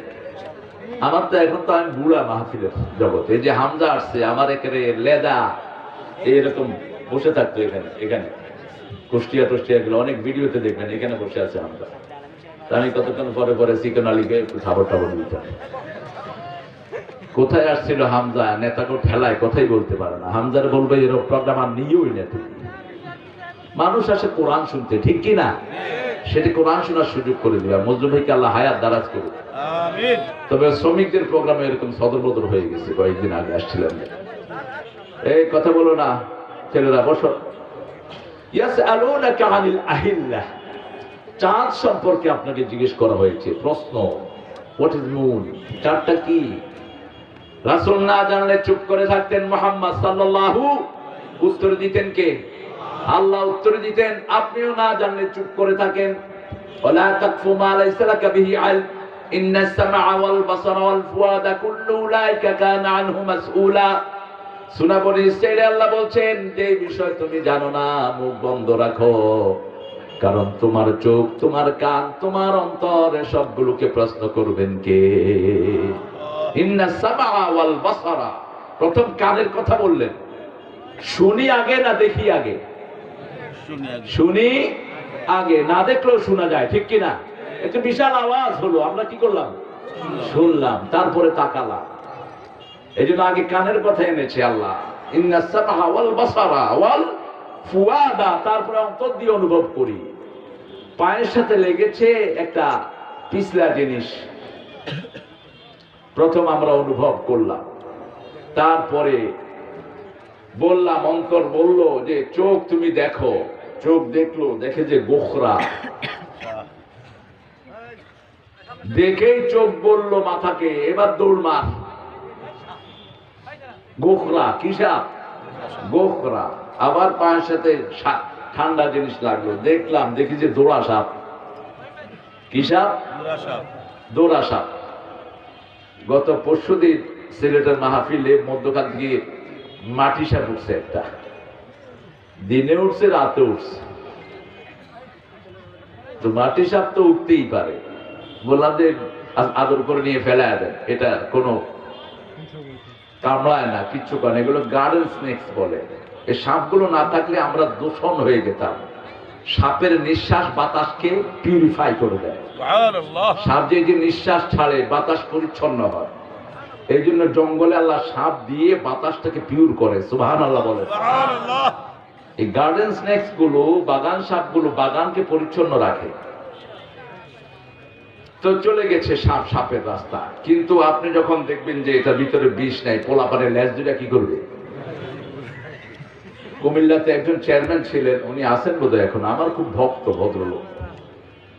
আমার তো এখন তো আমি বুড়া মাহফিলের জগতে। এই যে হামজা আসছে, আমার এখানে লেদা এইরকম বসে থাকতো এখানে, এখানে কুষ্টিয়া টুষ্টিয়া গুলো অনেক ভিডিওতে দেখবেন, এখানে বসে আছে হামজা। আমি কতক্ষণ পরে পরে চিকেন আলীকে একটু খাবার টাবার দিতাম। কোথায় আসছিল হামজা? নেতাকে ঠেলায় কথাই বলতে পারে না। হামজার বলবে এরকম প্রোগ্রাম আর নিয়েই না তুমি। মানুষ আসে কোরআন শুনতে, ঠিক কি না? সেটি কোরআন শোনার সুযোগ করে দিবা। মজলুম ভাইকে আল্লাহ হায়াত দারাজ করুক। আমিন। তবে শ্রমিকদের প্রোগ্রামে এরকম সদরবদর হয়ে গেছে, কয়েকদিন আগে আসছিলাম। এই কথা বলো না ছেলেরা, বসো। ইয়াসআলুনাকা আনিল আহিল্লাহ, চাঁদ সম্পর্কে আপনাকে জিজ্ঞেস করা হয়েছে। প্রশ্ন, হোয়াট ইজ মুন, চাঁদটা কি? রাসূল না জানলে চুপ করে থাকতেন মুহাম্মদ সাল্লাল্লাহু, উত্তর দিতেন কে? আল্লাহ উত্তর দিতেন। আপনিও না জানলে চুপ করে থাকেন। ওয়ালা তাকফু মা লাইসা লাকা বিহি ইলম, ইন্নাস সামআ ওয়াল বাসারা ওয়াল ফুয়াদা কুল্লু উলাইকা কানা আনহু মাসউলা। সূরা বনী ইসরাঈলে আল্লাহ বলছেন, যে বিষয় তুমি জানো না মুখ বন্ধ রাখো, কারণ তোমার চোখ, তোমার কান, তোমার অন্তর সবগুলোকে প্রশ্ন করবেন কে? ইন্নাস সামআ ওয়াল বাসারা, প্রথম কানের কথা বললেন। শুনি আগে না দেখি আগে? শুনি আগে, না দেখলেও শোনা যায়, ঠিক কিনা? একটা বিশাল আওয়াজ হলো, আমরা কি করলাম? শুনলাম, তারপরে তাকালাম। এই জন্য আগে কানের কথা এনেছে আল্লাহ। ইন্নাস সামআ ওয়াল বাসারা ওয়াল ফুয়াদা, তারপরে অন্তর দিয়ে অনুভব করি। পায়ের সাথে লেগেছে একটা পিছলা জিনিস, প্রথম আমরা অনুভব করলাম, তারপরে বললাম, অন্তর বলল যে চোখ তুমি দেখো, চোখ দেখলো, দেখে যে গোখরা, দেখেই চোখ বলল মাথাকে এবার দৌড় মার। গোখরা কি সাপ? গোখরা। আবার পায়ের সাথে ঠান্ডা জিনিস লাগলো, দেখলাম, দেখি যে দৌড়া সাপ। কি সাপ? দৌড়া সাপ। গত পরশুদিন সিলেটের মাহফিলে মধ্যখান দিয়ে মাটি সাপ উঠছে একটা, দিনে উঠছে রাতে উঠছে। তো মাটি সাপ তো উঠতেই পারে, বললাম যে আদর করে নিয়ে ফেলায় দেন, এটা কোনো কামড়ায় না, কিচ্ছু করে না, এগুলো গার্ডেন স্নেকস বলে। এই সাপগুলো না থাকলে আমরা দূষণ হয়ে যেতাম। সাপের নিঃশ্বাস বাতাসকে পিউরিফাই করে দেয়। সাপ যে নিঃশ্বাস ছাড়ে বাতাস পরিচ্ছন্ন হয়, এই জন্য জঙ্গলে আল্লাহ সাপ দিয়ে বাতাসটাকে পিউর করে। সুবহানাল্লাহ বলে। এই গার্ডেন স্নেকস গুলো, বাগান সাপগুলো বাগানকে পরিচ্ছন্ন রাখে। তো চলে গেছে সাপ, সাপের রাস্তা। কিন্তু আপনি যখন দেখবেন যে এটা ভিতরে বিষ নাই, পোলাপানের লেজ দুটা কি করবে? কুমিল্লাতে একজন চেয়ারম্যান ছিলেন, উনি আছেন বোধহয় এখন, আমার খুব ভক্ত ভদ্রলোক।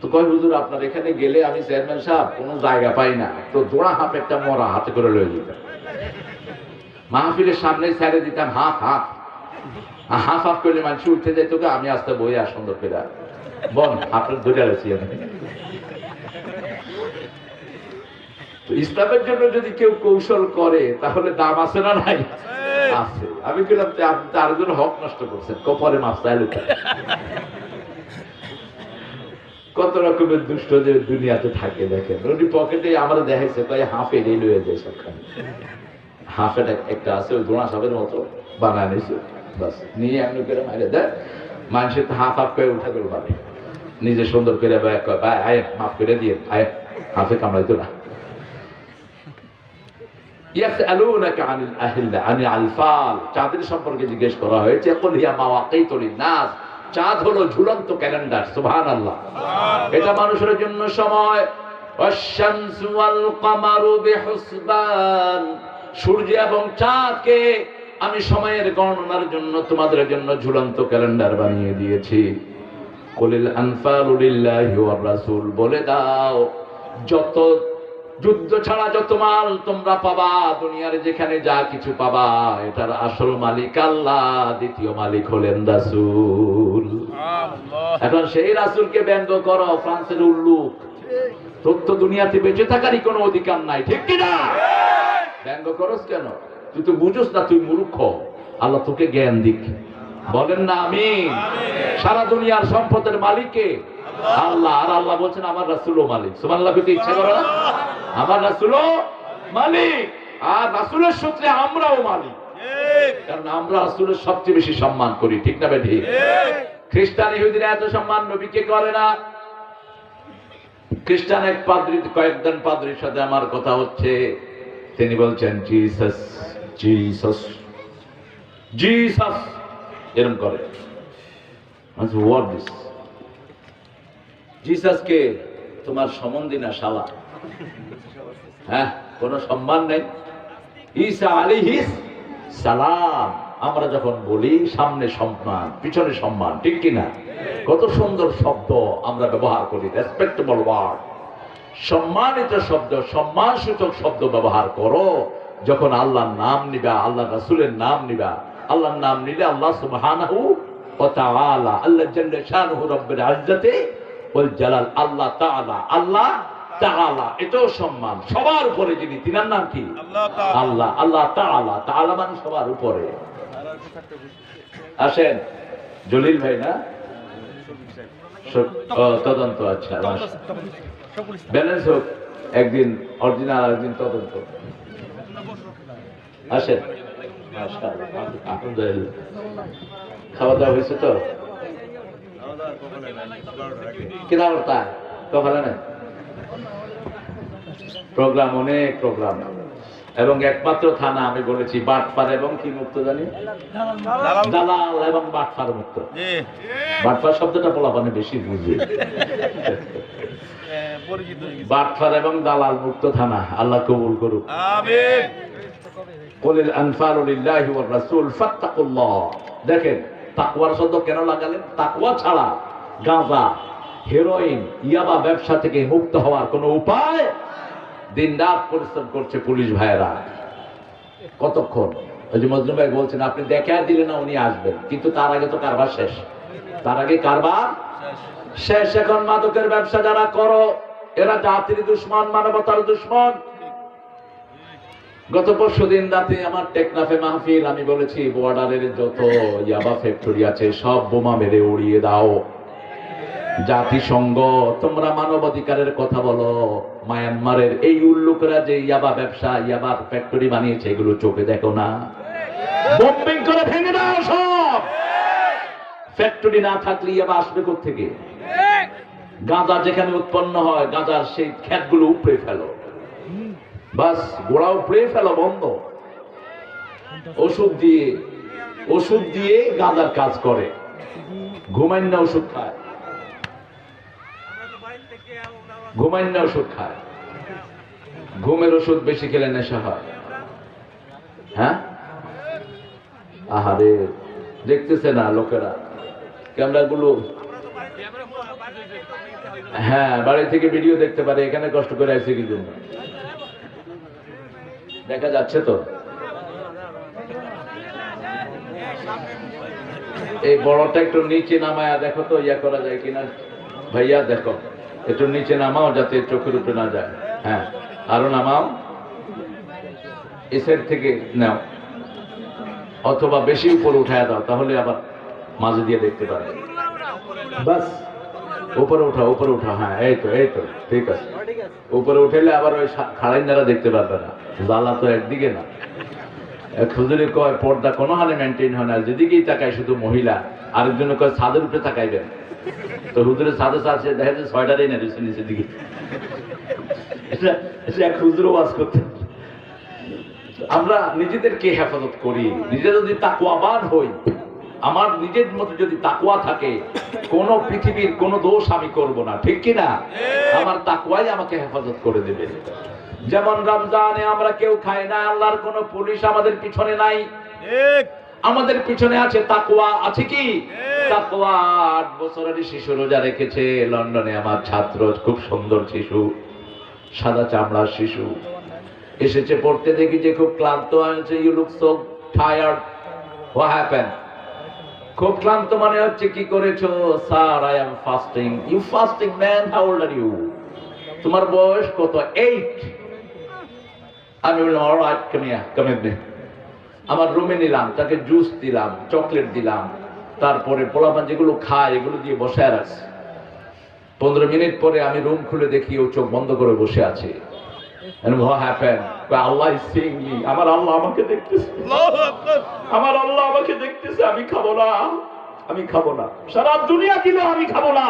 তো কয়, হুজুর আপনার এখানে গেলে আমি চেয়ারম্যান সাহেব কোনো জায়গা পাই না, তো জোড়া হাফ একটা মরা হাতে করে লয়ে যেতাম, মাহফিলের সামনে ছেড়ে দিতাম, হাফ হাফ হাফ হাফ করলে মানুষ উঠে যেত, আমি আসতে বই আর সুন্দর করে বল আপনার ধরে আছি আমি। ইসলামের জন্য যদি কেউ কৌশল করে তাহলে দাম আছে না নাই? আছে। আমি বললাম যে আপনি তো আরেকজন হক নষ্ট করছেন, কপরে মাছ চাইলে। কত রকমের দুষ্ট যে দুনিয়াতে থাকে দেখেন। উনি পকেটে আমরা দেখাইছে, তাই হাফে রেল হয়ে যায় সবখানে। হাফের একটা আছে, ওই গোড়া সাপের মতো বানায় নিয়েছে, বাস নিয়ে এমনি করে মাইরে দেয়। মানুষের তো হাফ হাফ করে উঠা করে পারে, নিজে সুন্দর করে আয় মাফ করে দিয়ে আয়, হাফে কামড়াইতো না। ইয়াসআলুনাকা আনিল আহিল্লা আনিল আলফাল, চাঁদের সম্পর্কে জিজ্ঞেস করা হয়েছে। কুল হিয়া মাওয়াকিতু লিন-নাস, চাঁদ হলো ঝুলন্ত ক্যালেন্ডার। সুবহানাল্লাহ। এটা মানুষের জন্য সময়। ওয়াশ-শামসু ওয়াল কামারু বিহুসবান, সূর্য এবং চাঁদকে আমি সময়ের গণনার জন্য তোমাদের জন্য ঝুলন্ত ক্যালেন্ডার বানিয়ে দিয়েছি। কুলিল আনফালু লিল্লাহি ওয়ার রাসূল, বলে দাও যত যুদ্ধ ছাড়া যত মাল তোমরা পাবা, দুনিয়ার যেখানে যা কিছু পাবা, এটার আসল মালিক আল্লাহ, দ্বিতীয় মালিক হলেন রাসূল। এখন সেই রাসূলকে ব্যঙ্গ করো, ফ্রান্সের উল্লুক, তোর তো দুনিয়াতে বেঁচে থাকারই কোনো অধিকার নাই, ঠিক কিনা? ব্যঙ্গ করস কেন? তুই তো বুঝোস না, তুই মূর্খ। আল্লাহ তোকে জ্ঞান দিক, বলেন না আমিন। সারা দুনিয়ার সম্পদের মালিককে আল্লাহ, আর আল্লাহ বলছেন আমার রাসূলও মালিক। সুবহানাল্লাহ। পেতে ইচ্ছা করে না? আমার রাসূলও মালিক, আর রাসূলের সূত্রে আমরাও মালিক, কারণ আমরা রাসূলের সবচেয়ে বেশি সম্মান করি, ঠিক না বেঠিক? খ্রিস্টান ইহুদিরা এত সম্মান নবীকে করে না। খ্রিস্টান এক পাদ্রী, কয়েকজন পাদ্রীর সাথে আমার কথা হচ্ছে, তিনি বলছেন জিসাস জিসাস জিসাস, এরকম করে। What this? জিসাসকে তোমার সম্বন্ধী না শালা? হ্যাঁ, কোন সম্মান নেই। ঈসা আলাইহিস সালাম, আমরা যখন বলি সামনে সম্মান পিছনে সম্মান, ঠিক কিনা? কত সুন্দর শব্দ আমরা ব্যবহার করি, রেসপেক্টেবল ওয়ার্ড, সম্মানিত শব্দ, সম্মানসূচক শব্দ ব্যবহার করো যখন আল্লাহর নাম নিবা, আল্লাহ রাসূলের নাম নিবা। আল্লাহর নাম নিলে আল্লাহ সুবহানাহু ওয়া তাআলা, আল্লাহ জাল্লা শানুহু রব্বুল ইজ্জতি ওয়াল জালাল, আল্লাহ তাআলা, আল্লাহ তাআলা এটাও সম্মান। সবার উপরে যিনি, তিনার নাম কি? আল্লাহ। আল্লাহ তাআলা, তাআলা মানে সবার উপরে। আসেন জলিল ভাই না তদন্ত, আচ্ছা ব্যালেন্স হোক, একদিন অরিজিনাল একদিন তদন্ত। আসেন, খাওয়া দাওয়া হয়েছে তো? কিনা কখনো না প্রোগ্রাম, অনেক প্রোগ্রাম, এবং একমাত্র থানা আমি বলেছি বাটপার এবং কি মুক্ত জানি, দালাল এবং বাটপার মুক্ত। বাটপার শব্দটা পোলাপানে বেশি বুঝে। বাটপার এবং দালাল মুক্ত থানা, আল্লাহ কবুল করুক। আমিন। কুলিল আনফালু লিল্লাহি ওয়ার রাসূল ফাত্তাকুল্লাহ। দেখেন তাকওয়ার শব্দ কেন লাগালেন? তাকওয়া ছাড়া গাঁজা, হেরোইন, ইয়াবা ব্যবসা থেকে মুক্ত হওয়ার কোনো উপায়? দিন রাত পরিশ্রম করছে পুলিশ ভাইয়েরা। কতক্ষণ? ওই যে মজনু ভাই বলছেন আপনি দেখা দিলেন না উনি আসবেন, কিন্তু তার আগে তো কারবার শেষ। তার আগে কারবার শেষ। এখন মাদকের ব্যবসা যারা করো, এরা জাতির দুশ্মন, মানবতার দুশ্মন। গত পরশুদিন রাতে আমার টেকনাফে মাহফিল, আমি বলেছি বর্ডারের যত ইয়াবা ফ্যাক্টরি আছে সব বোমা মেরে উড়িয়ে দাও। জাতিসংঘ তোমরা মানবাধিকারের কথা বলো, মায়ানমারের এই উল্লুকরা যে ইয়াবা ব্যবসা, ইয়াবার ফ্যাক্টরি বানিয়েছে, এগুলো চোখে দেখো না? বম্বিং করে ভেঙে দাও সব। ফ্যাক্টরি না থাকলে ইয়াবা আসবে কোত্থেকে? গাঁজা যেখানে উৎপন্ন হয়, গাঁজার সেই ক্ষেতগুলো উপড়ে ফেলো, বাস গোড়া উপড়ে ফেলো, বন্ধ। ওষুধ দিয়ে গাঁজার কাজ করে, ঘুমাইন না ওষুধ খায়, ঘুমাইন না ওষুধ খায়। ঘুমের ওষুধ বেশি খেলে নেশা হয়। হ্যাঁ, আহারে দেখতেছে না লোকেরা ক্যামেরাগুলো? হ্যাঁ, বাড়ি থেকে ভিডিও দেখতে পারে, এখানে কষ্ট করে আসছে কি জন্য? দেখা যাচ্ছে তো? এই বড়টা একটু নিচে নামায়া দেখো তো, ইয়া করা যায় কিনা ভাইয়া, দেখো একটু নিচে নামাও যাতে চোখের উপরে না যায়। হ্যাঁ, আরো নামাও, এসের থেকে নাও, অথবা বেশি উপরে উঠায় দাও, তাহলে আবার মাঝে দিয়ে দেখতে পারে। বাস উপরে উঠাও, উপরে উঠাও। হ্যাঁ, এই তো ঠিক আছে। উপরে উঠেলে আবার ওই খাড়াইনারা দেখতে পারবে না। জ্বালা তো একদিকে না। হুজুরে কয় পর্দা কোনো হালে মেনটেন হয় না, যেদিকেই তাকায় শুধু মহিলা। আরেকজন কয় ছাদের উপরে তাকাইবেন, তো হুজুরের ছাদে ছাদছে দেখা যায় 6টারই না নিচের দিকে। এক হুজুরও ওয়াজ করতে। আমরা নিজেদেরকে হেফাজত করি, নিজে যদি তাকওয়াবান হই, আমার নিজের মধ্যে যদি তাকওয়া থাকে, কোন পৃথিবীর কোন দোষ আমি করব না, ঠিক কিনা? আমার তাকওয়াই আমাকে হেফাজত করে দেবে। যেমন রমজানে আমরা কেউ খাই না, আল্লাহর কোন পুলিশ আমাদের পিছনে নাই, আমাদের পিছনে আছে তাকওয়া। আছে কি তাকওয়া? 8 বছরের শিশু রোজা রেখেছে লন্ডনে, আমার ছাত্র, খুব সুন্দর শিশু, সাদা চামড়ার শিশু, এসেছে পড়তে, দেখি যে খুব ক্লান্ত হয়েছে। You look so tired, what happened? খুব ক্লান্ত মনে হচ্ছে, কি করেছো? Sir I am fasting. You fasting man, how old are you? তোমার বয়স কত? 8। আমি বললাম alright, come here, come with me. আমার রুমে নিলাম, তাকে জুস দিলাম, চকলেট দিলাম, তারপরে পোলাপান যেগুলো খায় এগুলো দিয়ে বসে রাখছি। 15 মিনিট পরে আমি রুম খুলে দেখি ও চোখ বন্ধ করে বসে আছে। What happened? Allah is seeing me. আমার আল্লাহ আমাকে দেখতেছে, আমার আল্লাহ আমাকে দেখতেছে। আমি খাবো না, আমি খাবো না, সারা দুনিয়া দিল আমি খাবো না।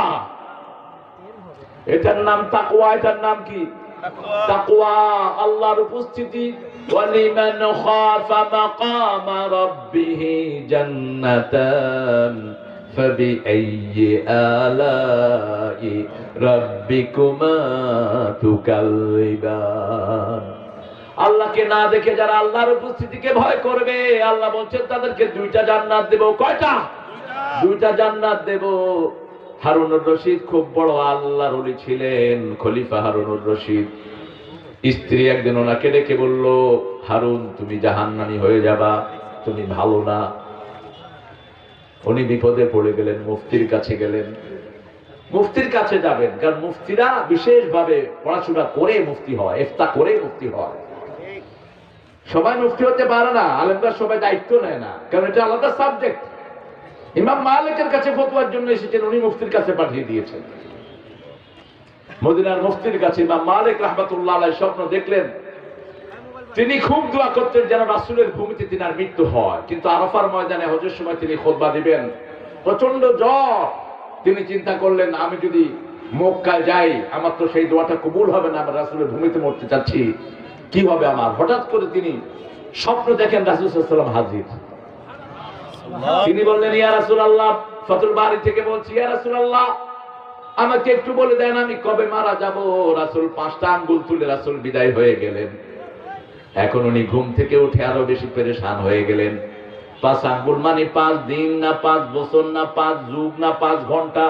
এটার নাম তাকওয়া। এটার নাম কি? তাকওয়া, আল্লাহর উপস্থিতি। ওয়ালিমান খাফা মাকামা রাব্বিহি জান্নাতান ফাবিআইয়ি আলাই রাব্বিকুমা তুকাল্লিবান। আল্লাহকে না দেখে যারা আল্লাহর উপস্থিতিকে ভয় করবে, আল্লাহ বলছেন তাদেরকে 2টা জান্নাত দেব। কয়টা? 2টা জান্নাত দেব। হারুনুর রশিদ খুব বড় আল্লাহর ওলি ছিলেন, খলিফা হারুনুর রশিদ। স্ত্রী একদিন ওনাকে ডেকে বলল, হারুন তুমি জাহান্নামী হয়ে যাবা, তুমি ভালো না। উনি বিপদে পড়ে গেলেন, মুফতির কাছে গেলেন। মুফতির কাছে যাবেন, কারণ মুফতিরা বিশেষভাবে পড়াশোনা করে মুফতি হয়, ইফতা করে মুফতি হয়। সবাই মুফতি হতে পারে না, আলেমরা সবাই দায়িত্ব নেয় না, কারণ এটা আলাদা সাবজেক্ট। ইমাম মালিকের কাছে ফতোয়ার জন্য এসেছেন, উনি মুফতির কাছে পাঠিয়ে দিয়েছেন। মদিনার মুফতির কাছে ইমাম মালিক রাহমাতুল্লাহ আলাইহি স্বপ্ন দেখলেন, তিনি খুব দোয়া করতেন যেন রাসূলের ভূমিতে তিনার মৃত্যু হয়। কিন্তু আরাফার ময়দানে হজের সময় তিনি খুতবা দিবেন, প্রচন্ড জ্বর। তিনি চিন্তা করলেন, আমি যদি মক্কায় যাই আমার তো সেই দোয়াটা কবুল হবে না, আমি রাসূলের ভূমিতে মরতে চাচ্ছি, কি হবে আমার। হঠাৎ করে তিনি স্বপ্ন দেখেন রাসূল সাল্লাল্লাহু আলাইহি ওয়াসাল্লাম হাজির। তিনি বললেন, ইয়া রাসূলুল্লাহ, ফাতুল বারি থেকে বলছি, ইয়া রাসূলুল্লাহ আমাকে একটু বলে দেন আমি কবে মারা যাব। রাসূল 5টা আঙ্গুল তুলে রাসূল বিদায় হয়ে গেলেন। এখন উনি ঘুম থেকে উঠে আরো বেশি পেরেশান হয়ে গেলেন। 5 আঙ্গুল মানে 5 দিন না, 5 বছর না, 5 যুগ না, 5 ঘন্টা।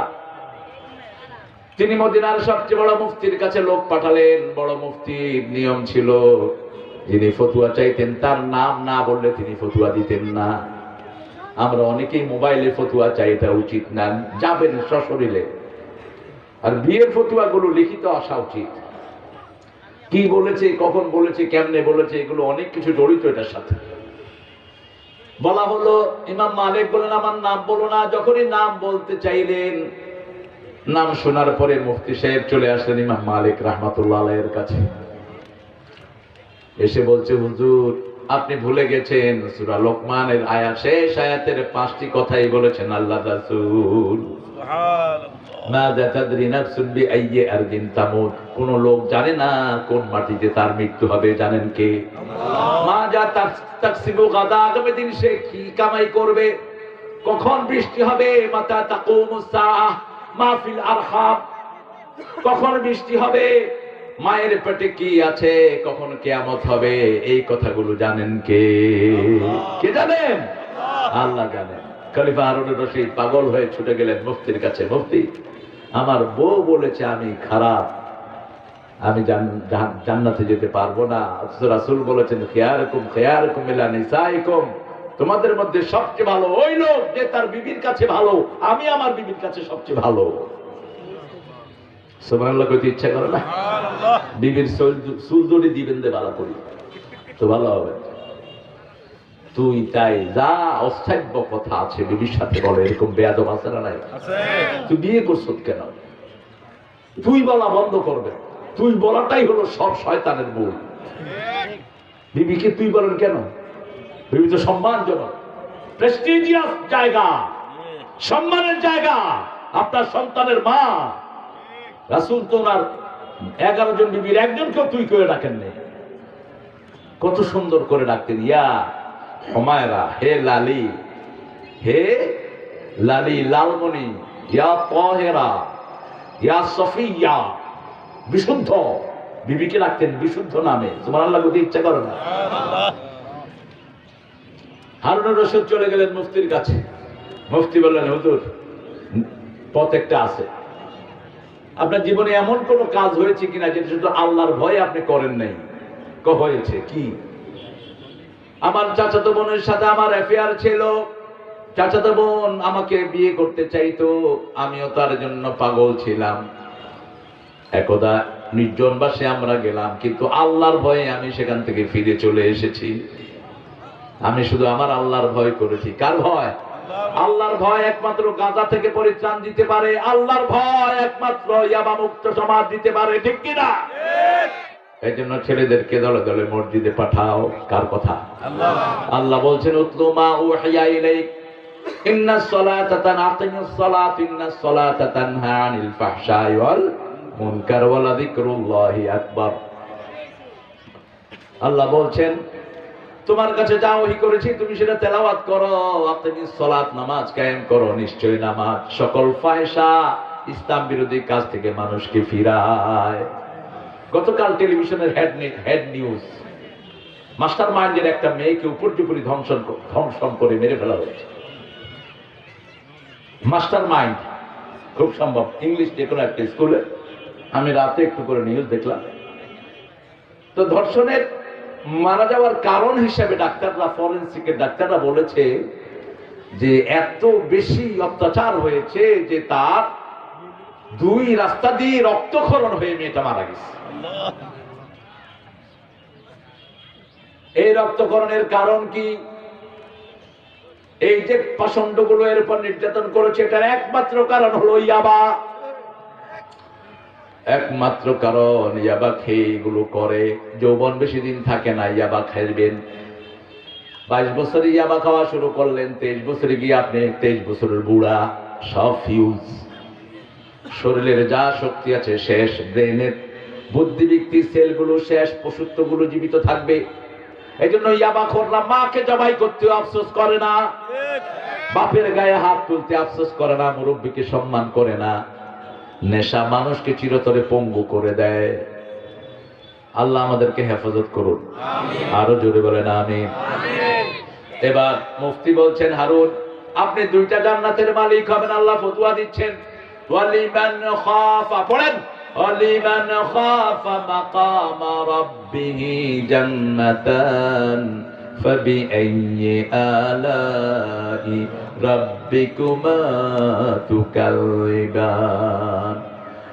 তিনি মদিনার সবচেয়ে বড় মুফতির কাছে লোক পাঠালেন। বড় মুফতির নিয়ম ছিল, যিনি ফতুয়া চাইতেন তার নাম না বললে তিনি ফতুয়া দিতেন না। আমরা অনেকেই মোবাইলে ফতুয়া চাই, এটা উচিত না। যাবেন সশরীরে। আর বিয়ের ফতুয়া গুলো লিখিত আসা উচিত। কি বলেছে, কখন বলেছে, কেমনে বলেছে, এগুলো অনেক কিছু জড়িত এটার সাথে। বলা হলো, ইমাম মালিক বলেন আমার নাম বলো না। যখনই নাম বলতে চাইলেন, নাম শোনার পরে মুফতি সাহেব চলে আসলেন ইমাম মালিক রাহমাতুল্লাহ আলাইহির কাছে। এসে বলছে, হুজুর আপনি ভুলে গেছেন সূরা লোকমানের আয়াত, শেষ আয়াতের 5টি কথাই বলেছেন আল্লাহ রাসূল। মাযা তাদরি নাফসুন বিআইয়ি আরদিন তামুত। কোন লোক জানে না কোন মাটিতে তার মৃত্যু হবে, জানেন কে? আল্লাহ। মাযা তাকসিবু গাদা, আগামী দিন সে কি কামাই করবে, কখন বৃষ্টি হবে, মাতা তাকুমুস সাআহ মা ফিল আরহাম, কখন বৃষ্টি হবে, মায়ের পেটে কি আছে, কখন কিয়ামত হবে, এই কথাগুলো জানেন কে? কে জানেন? আল্লাহ জানেন। খলিফা হারুনুর রশিদ পাগল হয়ে ছুটে গেলেন মুফতির কাছে। মুফতি, আমার বউ বলেছে আমি খারাপ, আমি জান্নাতে যেতে পারবো না। রাসূল বলেছেন, খিয়ারুকুম ইলা নিসাইকুম, তোমাদের মধ্যে সবচেয়ে ভালো ওই লোক যে তার বিবির কাছে ভালো, আমি আমার বিবির কাছে সবচেয়ে ভালো। সুবহানাল্লাহ কইতে ইচ্ছা করে না? বিবির সুলদড়ি দিবেন দে ভালো করি তো ভালো হবে। তুই তাই যা অস্থাব্য কথা আছে বিবির সাথে বলে, এরকম বেয়াদব আছে না নাই? তুই বিয়ে করছ কেন? তুই বলা বন্ধ করবে। তুই বলাটাই হলো সব শয়তানের মূল। বিবিকে তুই বলেন কেন? বিবি তো সম্মানজনক, প্রেস্টিজিয়াস জায়গা, সম্মানের জায়গা, আপনার সন্তানের মা। রাসূল তো ওনার 11 জন বিবির একজনকেও তুই করে ডাকেন নেই। কত সুন্দর করে ডাকতেন, ইয়া হুমায়রা, হে লালি, হে লালি, লালমণি, ইয়া তাহেরা, ইয়া সফিয়া, বিশুদ্ধ। বিবিকে ডাকতেন বিশুদ্ধ নামে। সুবহানাল্লাহ বলতে ইচ্ছা করে না? হারুনুর রশিদ চলে গেলেন মুফতির কাছে। মুফতি বললেন, হুজুর পথ একটা আছে। আপনার জীবনে এমন কোন কাজ হয়েছে কিনা যেটা শুধু আল্লাহর ভয়ে আপনি করেন নাই? হয়েছে। কি? আমার চাচাতো বোনের সাথে আমার অ্যাফেয়ার ছিল। চাচাতো বোন আমাকে বিয়ে করতে চাইতো, আমিও তার জন্য পাগল ছিলাম। একদা নির্জন বাসে আমরা গেলাম, কিন্তু আল্লাহর ভয়ে আমি সেখান থেকে ফিরে চলে এসেছি। আমি শুধু আমার আল্লাহর ভয় করেছি। কার ভয়? আল্লাহর ভয় একমাত্র গাঁজা থেকে পরিত্রাণ দিতে পারে। আল্লাহর ভয় একমাত্র ইয়াবা মুক্ত সমাজ দিতে পারে। ঠিক কিনা? এই জন্য ছেলেদেরকে দলে দলে মসজিদে পাঠাও। কার কথা? আল্লাহ বলছেন, উতলু মা উহিয়া ইলাইক ইন্নাস সালাতা তানহাতিমুস সালাত ইন্নাস সালাতা তানহা আনিল ফাহশাই ওয়াল মুনকার ওয়া লাযিকরুল্লাহি আকবার। আল্লাহ বলছেন, তোমার কাছে যা ওহী করেছি তুমি সেটা তেলাওয়াত করো। আকিমিস সালাত, নামাজ কায়েম করো। নিশ্চয়ই নামাজ সকল ফাহশা, ইসলাম বিরোধী কাজ থেকে মানুষকে ফিরায়। গতকাল টেলিভিশনের হেড নিউজ, মাস্টার মাইন্ডের একটা মেয়েকে উপর্যুপরি ধ্বংসন করে মেরে ফেলা হয়েছে। মাস্টার মাইন্ড, খুব সম্ভব ইংলিশ যে কোনো একটা স্কুলে, আমি রাতে একটু করে নিউজ দেখলাম। তো ধর্ষণের মারা যাওয়ার কারণ হিসেবে ডাক্তাররা, ফরেনসিকের ডাক্তাররা বলেছে যে এত বেশি অত্যাচার হয়েছে যে তার দুই রাস্তা দিয়ে রক্তক্ষরণ হয়ে মেয়েটা মারা গেছে। এই রক্তক্ষরণের কারণ কি? এই যে পাষণ্ডগুলো এর উপর নির্যাতন করেছে, এটার একমাত্র কারণ হলো ইয়াবা। একমাত্র কারণ ইয়াবা খেয়ে এগুলো করে। যৌবন বেশি দিন থাকে না, ইয়াবা খাইবেন। 22 বছরে ইয়াবা খাওয়া শুরু করলেন, 23 বছরে গিয়ে আপনি 23 বছরের বুড়া, সব ফিউজ। শরীরের যা শক্তি আছে শেষ, ব্রেনের বুদ্ধিবৃত্তি সেলগুলো শেষ, পশুত্বগুলো জীবিত থাকবে। এই জন্য ইয়াবা খোররা মাকে জবাই করতে আফসোস করে না, বাপের গায়ে হাত তুলতে আফসোস করে না, মুরব্বীকে সম্মান করে না। নেশা মানুষকে চিরতরে পঙ্গু করে দেয়। আল্লাহ আমাদেরকে হেফাজত করুন, আরো জোরে বলেন আমিন। এবার মুফতি বলছেন, হারুন আপনি দুইটা জান্নাতের মালিক হবেন। আল্লাহ ফতোয়া দিচ্ছেন, ওয়ালিমান খাফা, পড়েন, ওয়ালিমান খাফা মাকামা রাব্বিহি জান্নাতান ফাবিআইয়ি আলাই রাব্বিকুমা তুকাল্লিবান।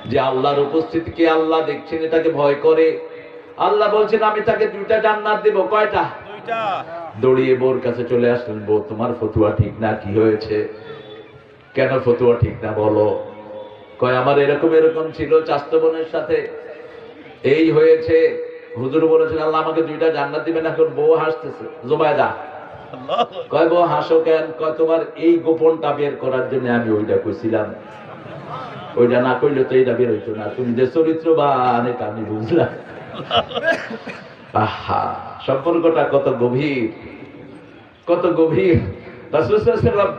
যে আল্লাহর উপস্থিতিকে আল্লাহ দেখছেন, এটাকে ভয় করে, আল্লাহ বলছেন আমি তাকে দুইটা জান্নাত দেব। কয়টা? দুইটা। দৌড়িয়ে বোর কাছে চলে আসলেন, বউ তোমার ফতুয়া ঠিক না, কি হয়েছে? কেন ফতুয়া ঠিক না বলো? কয় আমার এরকম এরকম ছিল, চাস্ত বোনের সাথে এই হয়েছে, হুজুর বলেছেন আল্লাহ আমাকে দুইটা জান্নাত দিবেন। এখন বউ হাসতেছে, জোবায়দা। কয় বউ হাসো কেন? কয় তোমার এই গোপনটা বের করার জন্য আমি ওইটা কইছিলাম, ওইটা না কইলে তো এইটা বের হইতো না। তুমি যে চরিত্রবান এটা আমি বুঝলাম। আহা, সম্পর্কটা কত গভীর, কত গভীর। রাসূল সাল্লাল্লাহু আলাইহি ওয়াসাল্লাম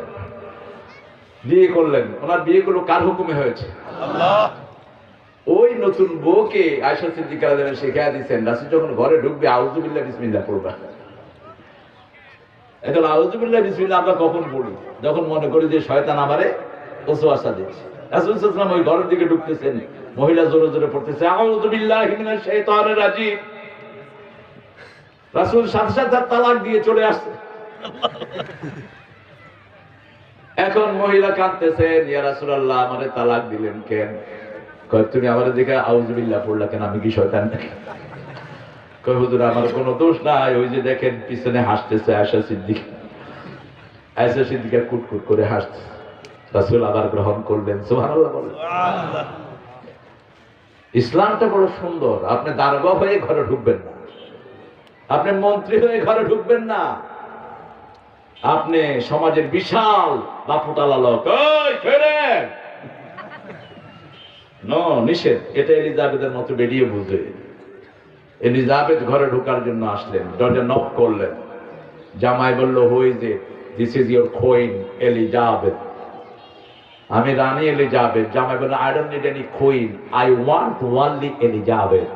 বিয়ে করলেন, ওনার বিয়েগুলো কার হুকুমে হয়েছে? আল্লাহ। ওই নতুন বউকে আয়েশা সিদ্দিকা রাদিয়াল্লাহু আনহা শিখিয়ে দিয়েছেন, রাসূল যখন ঘরে ঢুকবে আউযু বিল্লাহ বিসমিল্লাহ পড়বা। এখন আউযু বিল্লাহ বিসমিল্লাহ আমরা কখন পড়ি? যখন মনে করি যে শয়তান আমারে ওসওয়াসা দিচ্ছে। রাসূল সাল্লাল্লাহু আলাইহি ওয়াসাল্লাম ওই ঘরের দিকে ঢুকতেছেন, মহিলা জোরে জোরে পড়তেছে আউযু বিল্লাহি মিনাশ শাইতানির রাজিম। রাসূল সাথে সাথে তালাক দিয়ে চলে আসছে। এখন মহিলা কাঁদতেছেন, ইয়া রাসূলুল্লাহ আমারে তালাক দিলেন কেন? কয় তুমি আমারে দেখে আউযু বিল্লাহ পড়লা কেন, আমি কি শয়তান নাকি? কয় হুজুর আমার কোনো দোষ নাই, ওই যে দেখেন পিছনে হাসতেছে আয়েশা সিদ্দিকা। আয়েশা সিদ্দিকা কুটকুট করে হাসছে। রাসূল আবার গ্রহণ করলেন, সুবহানাল্লাহ বলেন। ইসলামটা বড় সুন্দর। আপনি দারোগা হয়ে ঘরে ঢুকবেন না, আপনি মন্ত্রী হয়ে ঘরে ঢুকবেন না, আপনি সমাজের বিশাল দাপুটালা লোক, ওই ফেরেন নিষেধ। এটা এলিজাবেথের মতো বেরিয়ে বুঝে। এলিজাবেথ ঘরে ঢোকার জন্য আসলেন, দরজা নক করলেন। জামাই বলল, who is it? This is your queen Elizabeth. আমি রানী এলিজাবেথ। জামাই বলল, I don't need any queen, I want only Elizabeth.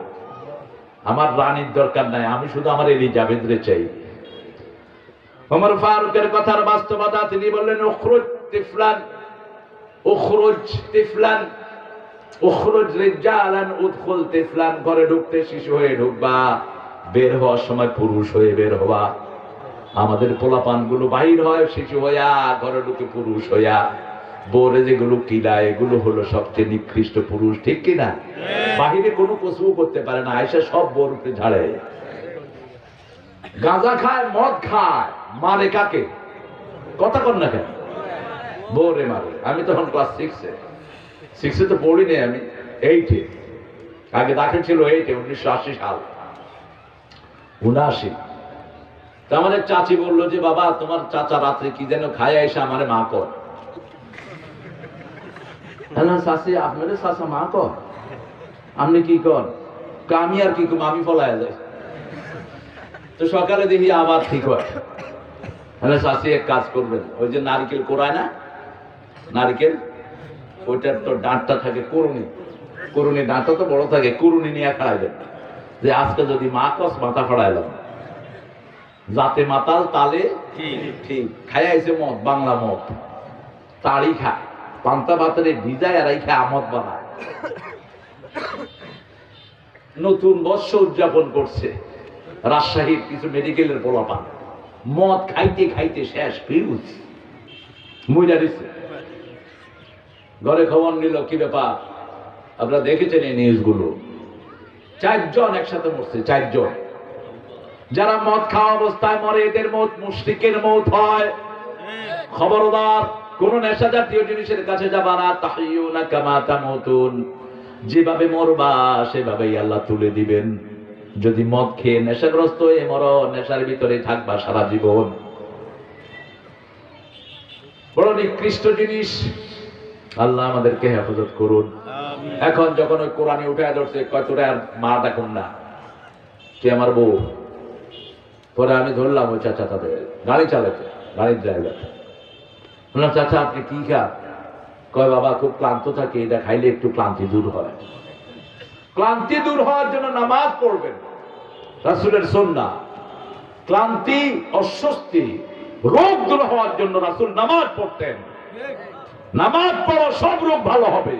আমার রানীর দরকার নাই, আমি শুধু আমার এলিজাবেথ রে চাই। ওমর ফারুকের কথার বাস্তবতা, তিনি বললেন, উখরুজ তিফলান, উখরুজ তিফলান, উখরুজ রিজালান উদখুল তিফলান। ঘরে ঢুকতে শিশু হয়ে ঢুকবা, বের হওয়ার সময় পুরুষ হয়ে বের হবা। আমাদের পোলাপানগুলো বাহির হয় শিশু হইয়া, ঘরে ঢুকে পুরুষ হইয়া। বোরে যেগুলো কিলায় এগুলো হলো সবচেয়ে নিকৃষ্ট পুরুষ, ঠিক কিনা? বাহিরে কোনো কসু করতে পারে না, আয়েশা সব বোর উপরে ঝাড়ে। গাঁজা খায়, মদ খায়, মারে কাকে? কথা কর না কেন? বোরে মারে। আমি তখন ক্লাস 6-এ তো পড়িনি, আমি 8-এ। আগে দাখিল ছিল 8-এ, 1980 সাল, 79। তো আমাদের চাচি বললো যে বাবা তোমার চাচা রাত্রে কি যেন খায়, এসে আমারে মা কর। চাষি আপনাদের চাষা মা কর, আপনি কি কর? আমি আর কি করবো, আমি পলায় যাই। তো সকালে দেখি আবার ঠিক হয়। তাহলে চাষি এক কাজ করবেন, ওই যে নারকেল কোড়ায় না, নারকেল, ওইটার তো ডাঁটটা থাকে করুনি, করুনি ডাঁটটা তো বড় থাকে, করুনি নিয়ে খাড়াইবেন যে আজকে যদি মা কস মাথা ফাড়াইলাম। জাতে মাতাল তালে ঠিক খায় আইছে মদ, বাংলা মদ, তাড়ি খায়, পান্তা ভাতের ভিজায় আর খায় আমদ বানায়। নতুন বর্ষ উদযাপন করছে রাজশাহীর কিছু মেডিকেলের পোলাপান, মদ খাইতে খাইতে শেষ ফিউজ মইরা দিচ্ছে। ঘরে খবর নিল, কি ব্যাপার? আপনারা দেখেছেন এই নিউজগুলো, 4 জন একসাথে মরছে, 4 জন। যারা মদ খাওয়া অবস্থায় মরে এদের মত মুশরিকের মত হয়। খবরদার, কোন নেশা জাতীয় জিনিসের কাছে যাবা না। তাহিয়ুনা কামা তামুতুন, যেভাবে মরবা সেভাবেই আল্লাহ তুলে দিবেন। যদি মদ খেয়ে নেশাগ্রস্ত হয়ে মরো, নেশার ভিতরে থাকবা সারা জীবন। বড় নিকৃষ্ট জিনিস, আল্লাহ আমাদেরকে হেফাজত করুন। এখন যখন ওই কোরআনে উঠে ধরছে, কতটা আর মা ডাকুন না, কে আমার বউ। পরে আমি ধরলাম ওই চাচা, তাদের গাড়ি চালাতে, গাড়ির ড্রাইভার। বললাম, চাচা আপনি কি খান? কয়, বাবা খুব ক্লান্ত থাকে, এটা খাইলে একটু ক্লান্তি দূর হয়। ক্লান্তি দূর হওয়ার জন্য নামাজ পড়বেন, রাসূলের সুন্নাহ। ক্লান্তি, অস্বস্তি, রোগ দূর হওয়ার জন্য রাসূল নামাজ পড়তেন। নামাজ পড়ো, সব রোগ ভালো হবে।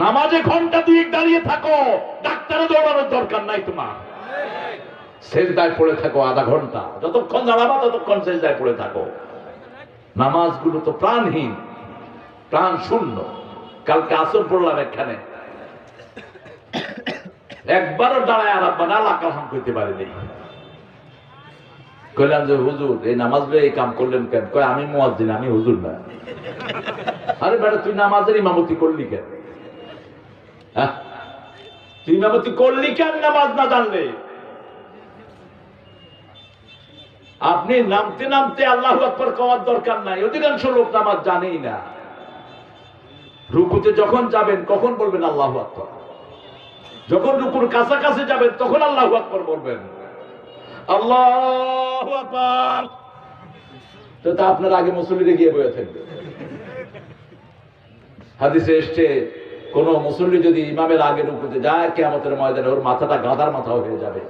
নামাজে ঘন্টা 2 দাঁড়িয়ে থাকো, ডাক্তারে দৌড়ানোর দরকার নাই তোমার। সেজদায় পড়ে থাকো আধা ঘন্টা, যতক্ষণ দাঁড়াবা ততক্ষণ সেজদায় পড়ে থাকো। নামাজগুলো তো প্রাণহীন, প্রাণ শূন্য। কালকে আসর পড়লাম এখানে, একবারও দাঁড়ায় আর আব্বা না লাকাহাম করতে পারিনি। কইলাম যে হুজুর এই নামাজ এই কাম করলেন কেন? কয়, আমি মুয়াজ্জিন, আমি হুজুর না। আরে বেটা, তুই নামাজের ইমামতি করলি কেন? তুই ইমামতি করলি কেন নামাজ না জানলে? আপনি নামতে নামতে আল্লাহু আকবার কওয়ার দরকার নাই। অধিকাংশ লোক নামাজ জানেই না। রুকুতে যখন যাবেন কখন বলবেন আল্লাহু আকবার, যখন রুকুর কাছাকাছি যাবেন তখন আল্লাহু আকবার বলবেন। আল্লাহু আকবার তো তা আপনার আগে মুসল্লিরে গিয়ে বসে থাকবে। হাদিসে এসেছে, কোন মুসল্লি যদি ইমামের আগে রুকুতে যায়, কিয়ামতের ময়দানে ওর মাথাটা গাধার মাথা হয়ে যাবে,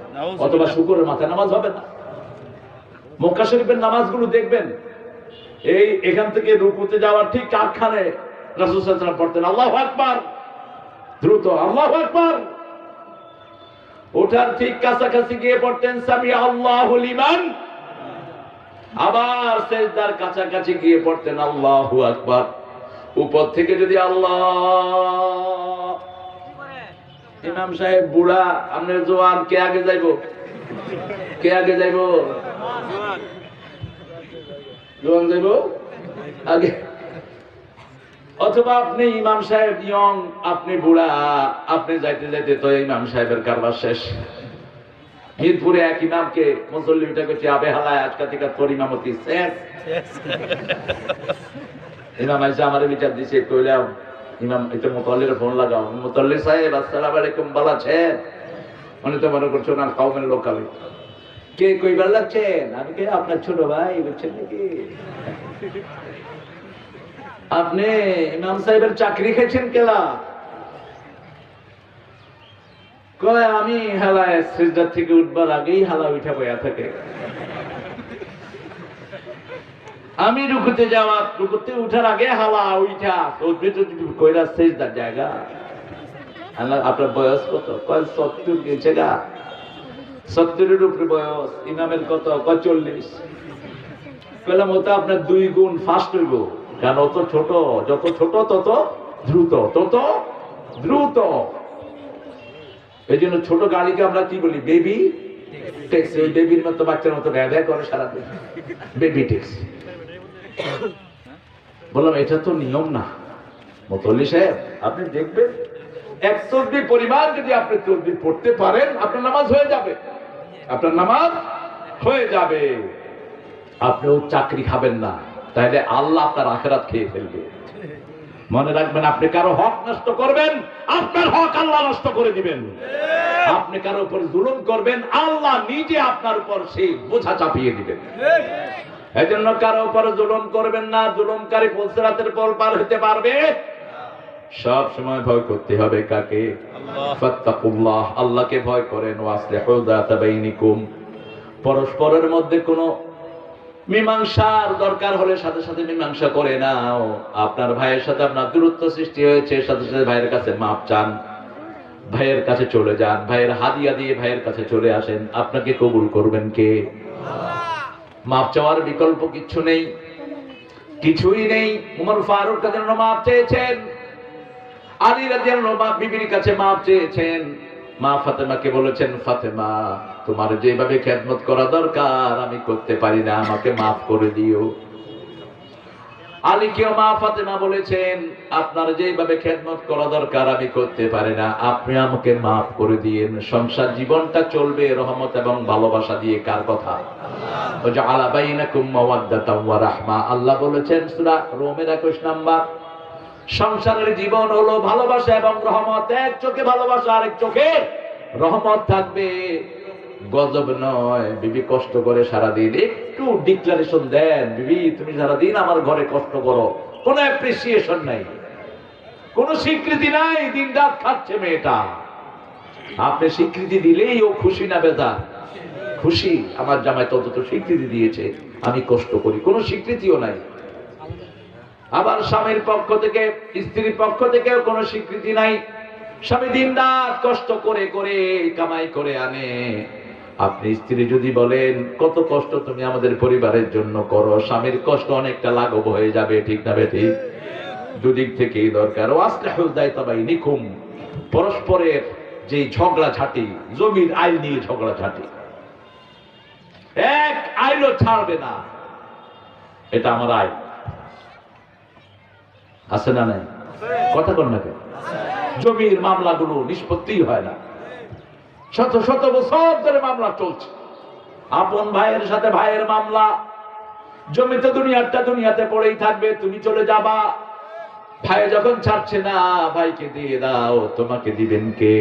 অথবা শূকরের মাথায় নামাজ হবে না। মক্কা শরীফের নামাজগুলো দেখবেন, এই এখান থেকে রুকুতে যাওয়ার ঠিক কারখানে রাসূল সাল্লাল্লাহু আলাইহি ওয়াসাল্লাম পড়তেন আল্লাহু আকবার, দ্রুত আল্লাহু আকবার। ওঠার ঠিক কাছাকাছি গিয়ে পড়তেন সামি আল্লাহু লিমান, আবার সিজদার কাছাকাছি গিয়ে পড়তেন আল্লাহু আকবার। উপর থেকে যদি আল্লাহ, ইমাম সাহেব বুড়া, আপনার জওয়ান, কে আগে যাইবো? কে আগে যাইবো? জওয়ান যাইবো আগে। অথবা আপনি ইমাম সাহেব ইয়ং, আপনি বুড়া, আপনি যাইতে যাইতে তো ইমাম সাহেবের কারবার শেষ। মিরপুরে এক ইমামকে মুসল্লি উঠে গেছে, আবে হালায় আজকা থেকে তোর ইমামতি শেষ। ইমাম আইসা আমার বিচার দিছে, কইলাম ইমাম এটা মুতাল্লির ফোন লাগাও। মুতাল্লি সাহেব আসসালামু আলাইকুম, ভালো আছেন? উনি তো মনে করছো না কওমের লোকালি। কে কইবার লাগছেন? আমি কে, আপনার ছোট ভাই, বুঝছেন নাকি? আপনি ইমাম সাহেবের চাকরি খেয়েছেন কেলা? কয়, আমি হালায় সিজদা থেকে উঠবার আগেই হালা উঠা বয়া থাকে। আমি রুকুতে যাওয়া, রুকুতে উঠার আগে হালা উঠা কইরা সিজদার জায়গা। আপনার বয়স কত? কয় 70 গেছে গা। 70-এর উপরে বয়স। ইমামের কত? 40। কইলাম ওটা আপনার 2 গুণ ফাস্ট হইব, কারণ অত ছোট, যত ছোট তত দ্রুত, তত দ্রুত। এই জন্য ছোট গাড়িকে আমরা কি বলি? Baby taxi. ওই বেবির মতো, বাচ্চার মতো ব্যয় করে সারাদিন, বেবি ট্যাক্সি। বললাম এটা তো নিয়ম না। মুতাল্লি সাহেব আপনি দেখবেন, 1 তসবিহ পরিমাণ যদি আপনি তসবিহ পড়তে পারেন, আপনার নামাজ হয়ে যাবে, আপনার নামাজ হয়ে যাবে। আপনিও চাকরি খাবেন না, তাইলে আল্লাহ আপনার আখিরাত খেয়ে ফেলবে। মনে রাখবেন, আপনি কারো হক নষ্ট করবেন, আপনার হক আল্লাহ নষ্ট করে দিবেন। আপনি কারো উপর জুলুম করবেন, আল্লাহ নিজে আপনার উপর সেই বোঝা চাপিয়ে দিবেন। এজন্য কারো উপর জুলুম করবেন না। জুলুমকারী ফুলসিরাতের পর পার হতে পারবে? সব সময় ভয় করতে হবে কাকে? ফাত্তাকুল্লাহ, আল্লাহকে ভয় করেন। ওয়াসলিহু যাতা বাইনিকুম, পরস্পরের মধ্যে কোনো মীমাংসার দরকার হলে সাথে সাথে মীমাংসা করে নাও। আপনার ভাইয়ের সাথে আপনার দূরত্ব সৃষ্টি হয়েছে, সাথে সাথে ভাইয়ের কাছে মাপ চান, ভাইয়ের কাছে চলে যান, ভাইয়ের হাদিয়া দিয়ে ভাইয়ের কাছে চলে আসেন। আপনাকে কবুল করবেন কে? মাপ চাওয়ার বিকল্প কিছু নেই, কিছুই নেই। উমর ফারুক রাদিয়াল্লাহু মাপ চেয়েছেন, আলী রাদিয়াল্লাহু আনহু বিবির কাছে মাপ চেয়েছেন। মা ফাতেমাকে বলেছেন, ফাতেমা তোমার যেভাবে খেদমত করা দরকার আমি করতে পারি না, আমাকে মাফ করে দিও। আলীকেও মা ফাতেমা বলেছেন, আপনার যেভাবে খেদমত করা দরকার আমি করতে পারি না, আপনি আমাকে মাফ করে দিয়েন। সংসার জীবনটা চলবে রহমত এবং ভালোবাসা দিয়ে। কার কথা? ওয়াজআলা বাইনাকুম মাওয়াদ্দাতাও ওয়া রাহমা। আল্লাহ বলেছেন সূরা রোমের 21 নাম্বার, সংসারের জীবন হলো ভালোবাসা এবং রহমত। এক চোখে ভালোবাসা, আরেক চোখে রহমত থাকবে। গজব নয়, বিবি কষ্ট করে সারাদিন, একটু ডিক্লারেশন দেন, বিবি তুমি সারাদিন আমার ঘরে কষ্ট করো, কোনো অ্যাপ্রিসিয়েশন নাই, কোনো স্বীকৃতি নাই, দিন রাত খাচ্ছে মেয়েটা। আপনি স্বীকৃতি দিলেই ও খুশি না বেজার? খুশি, আমার জামাই তত স্বীকৃতি দিয়েছে, আমি কষ্ট করি, কোনো স্বীকৃতিও নাই। আবার স্বামীর পক্ষ থেকে, স্ত্রীর পক্ষ থেকেও কোনো স্বীকৃতি নাই। স্বামী দিন রাত কষ্ট করে করে কামাই করে আনে, আপনি স্ত্রী যদি বলেন কত কষ্ট তুমি আমাদের পরিবারের জন্য করো, স্বামীর কষ্ট অনেকটা লাঘব হয়ে যাবে। ঠিক না বেঠিক? দুদিক থেকেই দরকার। ওয়াসলিহুল যায়তা বাইনিকুম, পরস্পরের যে ঝগড়া ঝাঁটি, জমির আইল নিয়ে ঝগড়া ঝাঁটি, এক আইলও ছাড়বে না, এটা আমার আইল। আছে না নাই? কথা কন না কেন? জমির মামলাগুলো নিষ্পত্তি হয় না, শত শত বছর ধরে মামলা চলছে। আপন ভাইয়ের সাথে ভাইয়ের মামলা, জমিতে দুনিয়াটা দুনিয়াতে পড়েই থাকবে, তুমি চলে যাবা। ভাই যখন ছাড়ছে না, ভাইকে দিয়ে দাও। তোমাকে দিবেন কে?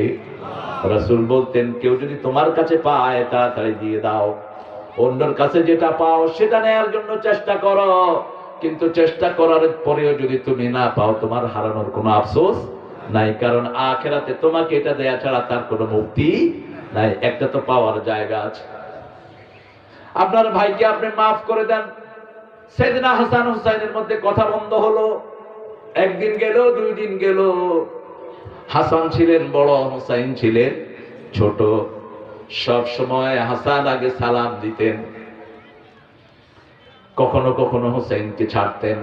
রাসূল বলতেন, কেউ যদি তোমার কাছে পায় তাড়াতাড়ি দিয়ে দাও, অন্যের কাছে যেটা পাও সেটা নেয়ার জন্য চেষ্টা করো। কিন্তু চেষ্টা করার পরেও যদি তুমি না পাও, তোমার হারানোর কোনো আফসোস নাই, কারণ আখিরাতে তোমাকে এটা দেয়া ছাড়া তার কোনো মুক্তি নাই। একটা তো পাওয়ার জায়গা আছে। আপনার ভাইকে আপনি মাফ করে দেন। সাইয়েদনা হাসান হুসাইনের মধ্যে কথা বন্ধ হলো, একদিন গেল, দুই দিন গেল। হাসান ছিলেন বড়, হুসাইন ছিলেন ছোট। সব সময় হাসান আগে সালাম দিতেন, কখনো কখনো হুসাইনকে ছাড়তেন।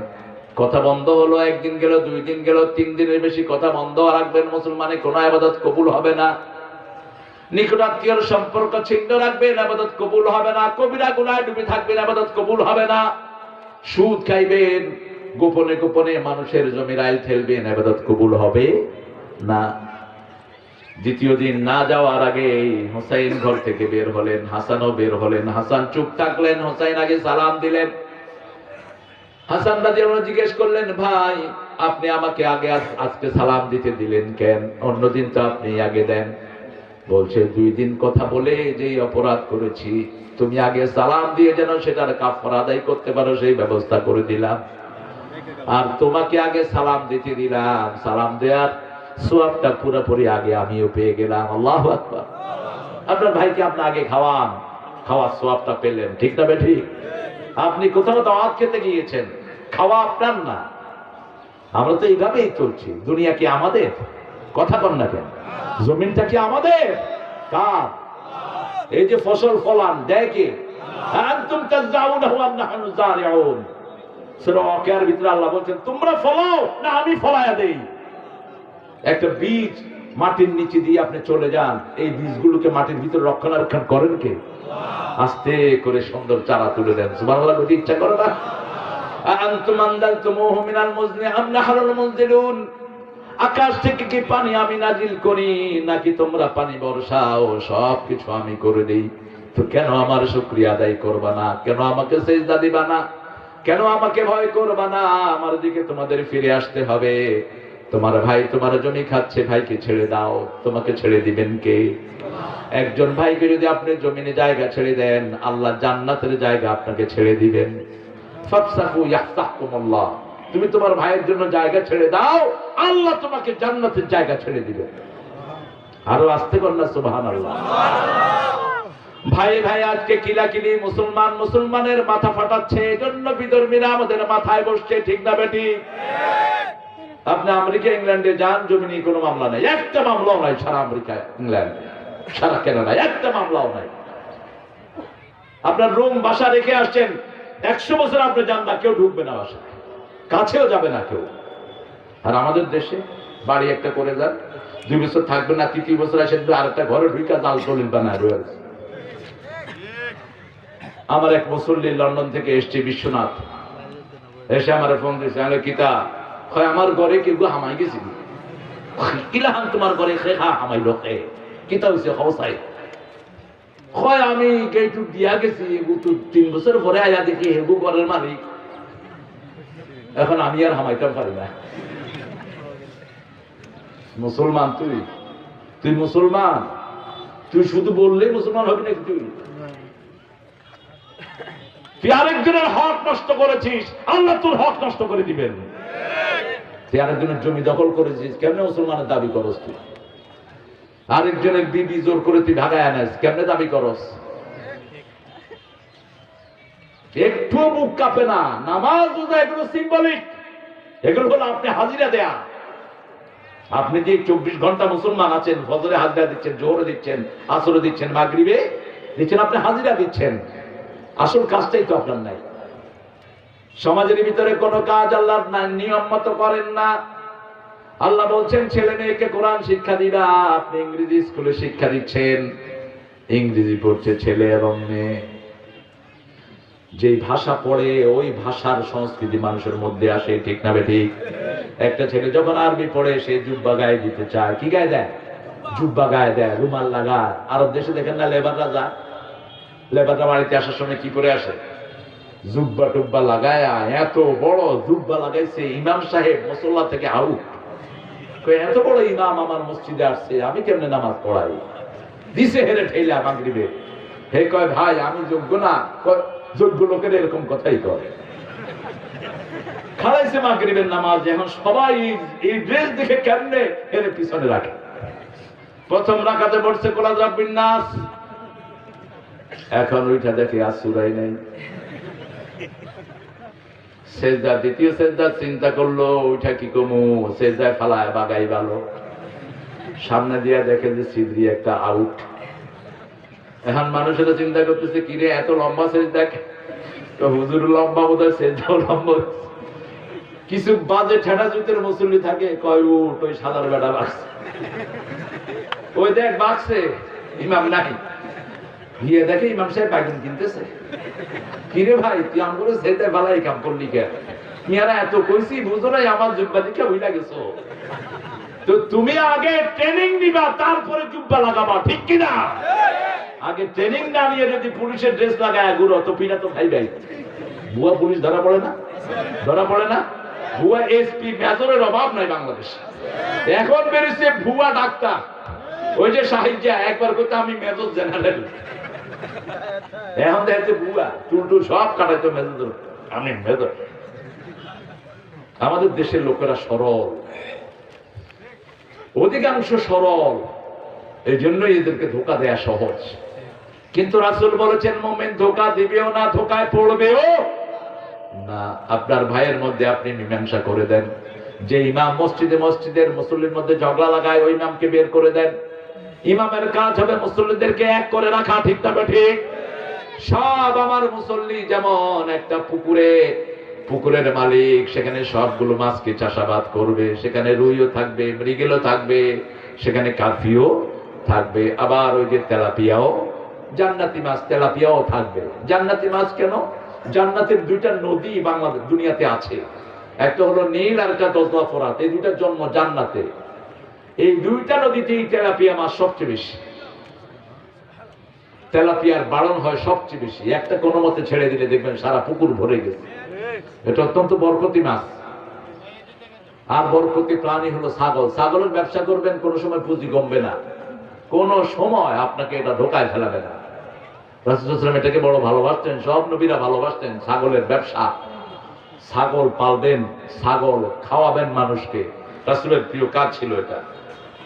কথা বন্ধ হলো, একদিন গেল, দুই দিন গেল, 3 দিনের বেশি কথা বন্ধ রাখবেন, মুসলমানের কোনো ইবাদত কবুল হবে না। নিকটাত্মীয়র সম্পর্ক ছিন্ন রাখবেন, ইবাদত কবুল হবে না। কবিরা গুনাহে ডুবে থাকবেন, ইবাদত কবুল হবে না। সুদ খাইবেন, গোপনে গোপনে মানুষের জমির আইল ঠেলবেন, ইবাদত কবুল হবে না। দ্বিতীয় দিন না যাওয়ার আগে হুসাইন ঘর থেকে বের হলেন, হাসানও বের হলেন। হাসান চুপ থাকলেন, হুসাইন আগে সালাম দিলেন। হাসান রাদিয়াল্লাহু আনহু জিজ্ঞেস করলেন, ভাই আপনি আমাকে আগে আজকে সালাম দিতে দিলেন কেন? অন্যদিন তো আপনি আগে দেন। বলছে, 2 দিন কথা বলে যেই অপরাধ করেছি, তুমি আগে সালাম দিয়ে যেন সেটার কাফারা আদায় করতে পারো সেই ব্যবস্থা করে দিলাম। আর তোমাকে আগে সালাম দিতে দিলাম, সালাম দেওয়ার সওয়াবটা পুরোপুরি আগে আমিও পেয়ে গেলাম। আল্লাহু আকবার। আপনার ভাইকে আপনি আগে খাওয়ান, খাওয়ার সওয়াবটা পেলেন। ঠিক না বেঠিক? আপনি কোথাও দাওয়াত খেতে গিয়েছেন, খাওয়া আপনার না। আমরা তো এইভাবেই চলছি। দুনিয়া কি আমাদের? কথা বল না কেন? জমিনটা কি আমাদের? কার? এই যে ফসল ফলান দেয় কে? আনতুম তাযরাউনাহু আম নাহনু যারিউন। সূরা ওয়াকিয়ার ভিতরে আল্লাহ বলেন, তোমরা ফলাও না আমি ফলায়া দেই। একটা বীজ মাটির নিচে দিয়ে আপনি চলে যান, এই বীজগুলোকে মাটির ভিতরে রক্ষণাবেক্ষণ করেন কে? আস্তে করে সুন্দর চারা তুলে দেন। সুবহানাল্লাহ। বলতে ইচ্ছা করে না? আনতুম আনজালতুমুহু মিনাল মুজনি আম নাহনুল মুনজিলুন। আকাশ থেকে কি পানি আমি নাজিল করি নাকি তোমরা পানি বর্ষাও? সবকিছু আমি করে দেই। তো কেন আমার শুকরিয়া আদায় করবা না? কেন আমাকে সিজদা দিবা না? কেন আমাকে ভয় করবা না? আমার দিকে তোমাদের ফিরে আসতে হবে। তোমার ভাই তোমার জমি খাচ্ছে, ভাইকে ছেড়ে দাও। তোমাকে ছেড়ে দিবেন কে? একজন ভাইকে যদি আপনি জমিনে জায়গা ছেড়ে দেন, আল্লাহ জান্নাতের জায়গা আপনাকে ছেড়ে দিবেন। ফাফসাহু ইয়াফসাহকুমুল্লাহ। তুমি তোমার ভাইয়ের জন্য জায়গা ছেড়ে দাও, আল্লাহ তোমাকে জান্নাতের জায়গা ছেড়ে দিবেন। আরো আস্তে কর না সুবহানাল্লাহ। ভাই ভাই আজকে কিলাকিলি মুসলমান মুসলমানের মাথা ফাটাচ্ছে, এজন্য বিধর্মীরা আমাদের মাথায় বসছে, ঠিক না বেটি? আপনি আমেরিকা ইংল্যান্ডে যান, জমিনে কোনো মামলা নাই, একটা মামলাও নাই সারা আমেরিকা ইংল্যান্ডে সারা কানাডা, একটা মামলাও নাই। আপনার রুম বাসা রেখে আসছেন, 100 বছর আপনি যান না, কেউ ঢুকবে না বাসা, কাছেও যাবে না কেউ। আর আমাদের দেশে বাড়ি একটা করে যান, 2 বছর থাকবে না, 3 বছর আসে আরেকটা ঘরে ঢুকা জাল দলিল বানায় রয়েছে। আমার এক মুসল্লি লন্ডন থেকে এসছে, বিশ্বনাথ, এসে আমার ফোন দিয়েছে, আমি কিতা হয় আমার ঘরে কেউ হামাই গেছি, কিলাহান তোমার ঘরে হামাই লোকে কিতা হয়েছে খবসাই হয় আমি গেটু দিয়া গেছি, 3 বছর পরে আয়া দেখি হেগু ঘরের মালিক, এখন আমি আর হামাইতাম পারি না। মুসলমান তুই, তুই মুসলমান, তুই শুধু বললেই মুসলমান হবি নাকি? তুই আরেকজনের হক নষ্ট করেছিস, আল্লাহ তোর হক নষ্ট করে দিবেন। তুই আরেকজনের জমি দখল করেছিস, কেমনে মুসলমানের দাবি করস? তুই আরেকজনের বিবি জোর করে তুই ভাগায় আনাস, কেমনে দাবি করস? একটু মুখ কাঁপে না। নামাজ রোজা এগুলো সিম্বলিক, এগুলো হলো আপনি হাজিরা দেয়া। আপনি যে 24 ঘন্টা মুসলমান আছেন, ফজরে হাজিরা দিচ্ছেন, জোহরে দিচ্ছেন, আসরে দিচ্ছেন, মাগরিবে দিচ্ছেন, আপনি হাজিরা দিচ্ছেন, আসল কাজটাই তো আপনার নাই। সমাজের ভিতরে কোন কাজ আল্লাহর নিয়ম মতো করেন না। আল্লাহ বলছেন ছেলে মেয়েকে কোরআন শিক্ষা দিবা, আপনি ইংরেজি স্কুলে শিক্ষা দিচ্ছেন, ইংরেজি পড়ছে ছেলে এবং মেয়ে, যেই ভাষা পড়ে ওই ভাষার সংস্কৃতি মানুষের মধ্যে আসে, ঠিক না বেঠিক? একটা ছেলে যখন আরবি পড়ে সে জুব্বা গায়ে দিতে চায়, কি গায়ে দেয়? জুব্বা গায়ে দেয়, রুমাল লাগায়। আরব দেশে দেখেন না লেবাররা যায়, লেবাররা বাড়িতে আসার সময় কি করে আসে? জুব্বা টুব্বা লাগায়। এত বড় জুব্বা লাগাইছে, ইমাম সাহেব মুসল্লা থেকে আউট, এত বড় ইমাম আমার মসজিদে আসছে, আমি কেমনে নামাজ পড়াই? দিছে হেরে ঠেলা মাগরিবে। হে কয় ভাই আমি যোগ্য না? যোগ্য লোকের এরকম কথাই করে। খাড়াইছে মাগরিবের নামাজ, এখন সবাই এই ড্রেস দেখে কেমনে এর পিছনে রাখে। প্রথম রাকাতে পড়ছে কুল আউযু বিরাব্বিন নাস, এখন ওইটা দেখে আর সূরাই নাই। সেজদা, দ্বিতীয় সেজদা চিন্তা করলো ওইটা কি কমু, সেজদায় ফালায় বাগাই ভালো, সামনে দিয়া দেখে যে সিদ্রি একটা আউট। এখন মানুষেরা চিন্তা করতেছে কিরে এত লম্বা সেজদা, তো হুজুর লম্বা বোধহয় সেজদাও লম্বা। কিছু বাজে ঠেটা জুতের মুসল্লি থাকে, কয় উঠ ওই সাদার বেড়া বাড়ছে, ওই দেখ বাড়ছে, ইমাম নাই। গিয়ে দেখে ইমাম সাহেব বাইগুন কিনতেছে। কিরে ভাই তুই আম করে সেজদা ফালাই কাম করলি কেন? মিয়ারা এত কইছি বুঝো নাই আমার জুব্বা দিকে হইলা গেছো। তো তুমি আগে ট্রেনিং নিবা, তারপরে জুব্বা লাগাবা, ঠিক কিনা? আগে ট্রেনিং না নিয়ে যদি পুলিশের ড্রেস লাগায় ঘুরো তো পিঠা তো খাইবাই। ভুয়া পুলিশ ধরা পড়ে না? ধরা পড়ে না? ভুয়া এসপি মেজরের অভাব নাই বাংলাদেশে। এখন বেরিয়েছে ভুয়া ডাক্তার, ওই যে সাহিজ্জা একবার করতে আমি মেজর জেনারেল, এখন দেখছে ভুয়া টুলটু সব কাটাইতো মেজর, আমি মেজর। আমাদের দেশের লোকেরা সরল, অধিকাংশ সরল, এই জন্যই এদেরকে ধোকা দেয়া সহজ। কিন্তু রাসূল বলেছেন মুমিন ধোকা দিবেও না, ধোকায় পড়বেও না। আপনার ভাইয়ের মধ্যে আপনি মীমাংসা করে দেন। যে ইমাম মসজিদের মুসল্লির মধ্যে ঝগড়া লাগায় ওই ইমামকে বের করে দেন। ইমামের কাজ হবে মুসল্লিদেরকে এক করে রাখা, ঠিক না ঠিক? সব আমার মুসল্লি যেমন একটা পুকুরের মালিক, সেখানে সবগুলো মাছকে চাষাবাদ করবে, সেখানে রুইও থাকবে, মৃগেলও থাকবে, সেখানে কার্ফিও থাকবে, আবার ওই যে তেলাপিয়াও, জান্নাতি মাছ তেলাপিয়াও থাকবে। জান্নাতি মাছ কেন? জান্নাতের 2টা নদী বাংলাদেশ দুনিয়াতে আছে, একটা হলো নীল আর একটা দজলা ফোরাত, এই 2টার জন্ম জান্নাতে। এই 2টা নদীতেই তেলাপিয়া মাছ সবচেয়ে বেশি, তেলাপিয়ার বাড়ন হয় সবচেয়ে বেশি। একটা কোনো মতে ছেড়ে দিলে দেখবেন সারা পুকুর ভরে গেছে। এটা অত্যন্ত বরকতি মাছ। আর বরকতি প্রাণী হলো ছাগল। ছাগলের ব্যবসা করবেন, কোনো সময় পুঁজি কমবে না, কোনো সময় আপনাকে এটা ঢোকায় ফেলাবে না। রাসূল সাল্লাল্লাহু আলাইহি ওয়াসাল্লাম এটাকে বড় ভালোবাসতেন, সব নবীরা ভালোবাসতেন। ছাগলের ব্যবসা, ছাগল পালবেন, ছাগল খাওয়াবেন মানুষকে, রাসূলের প্রিয় কাজ ছিল এটা।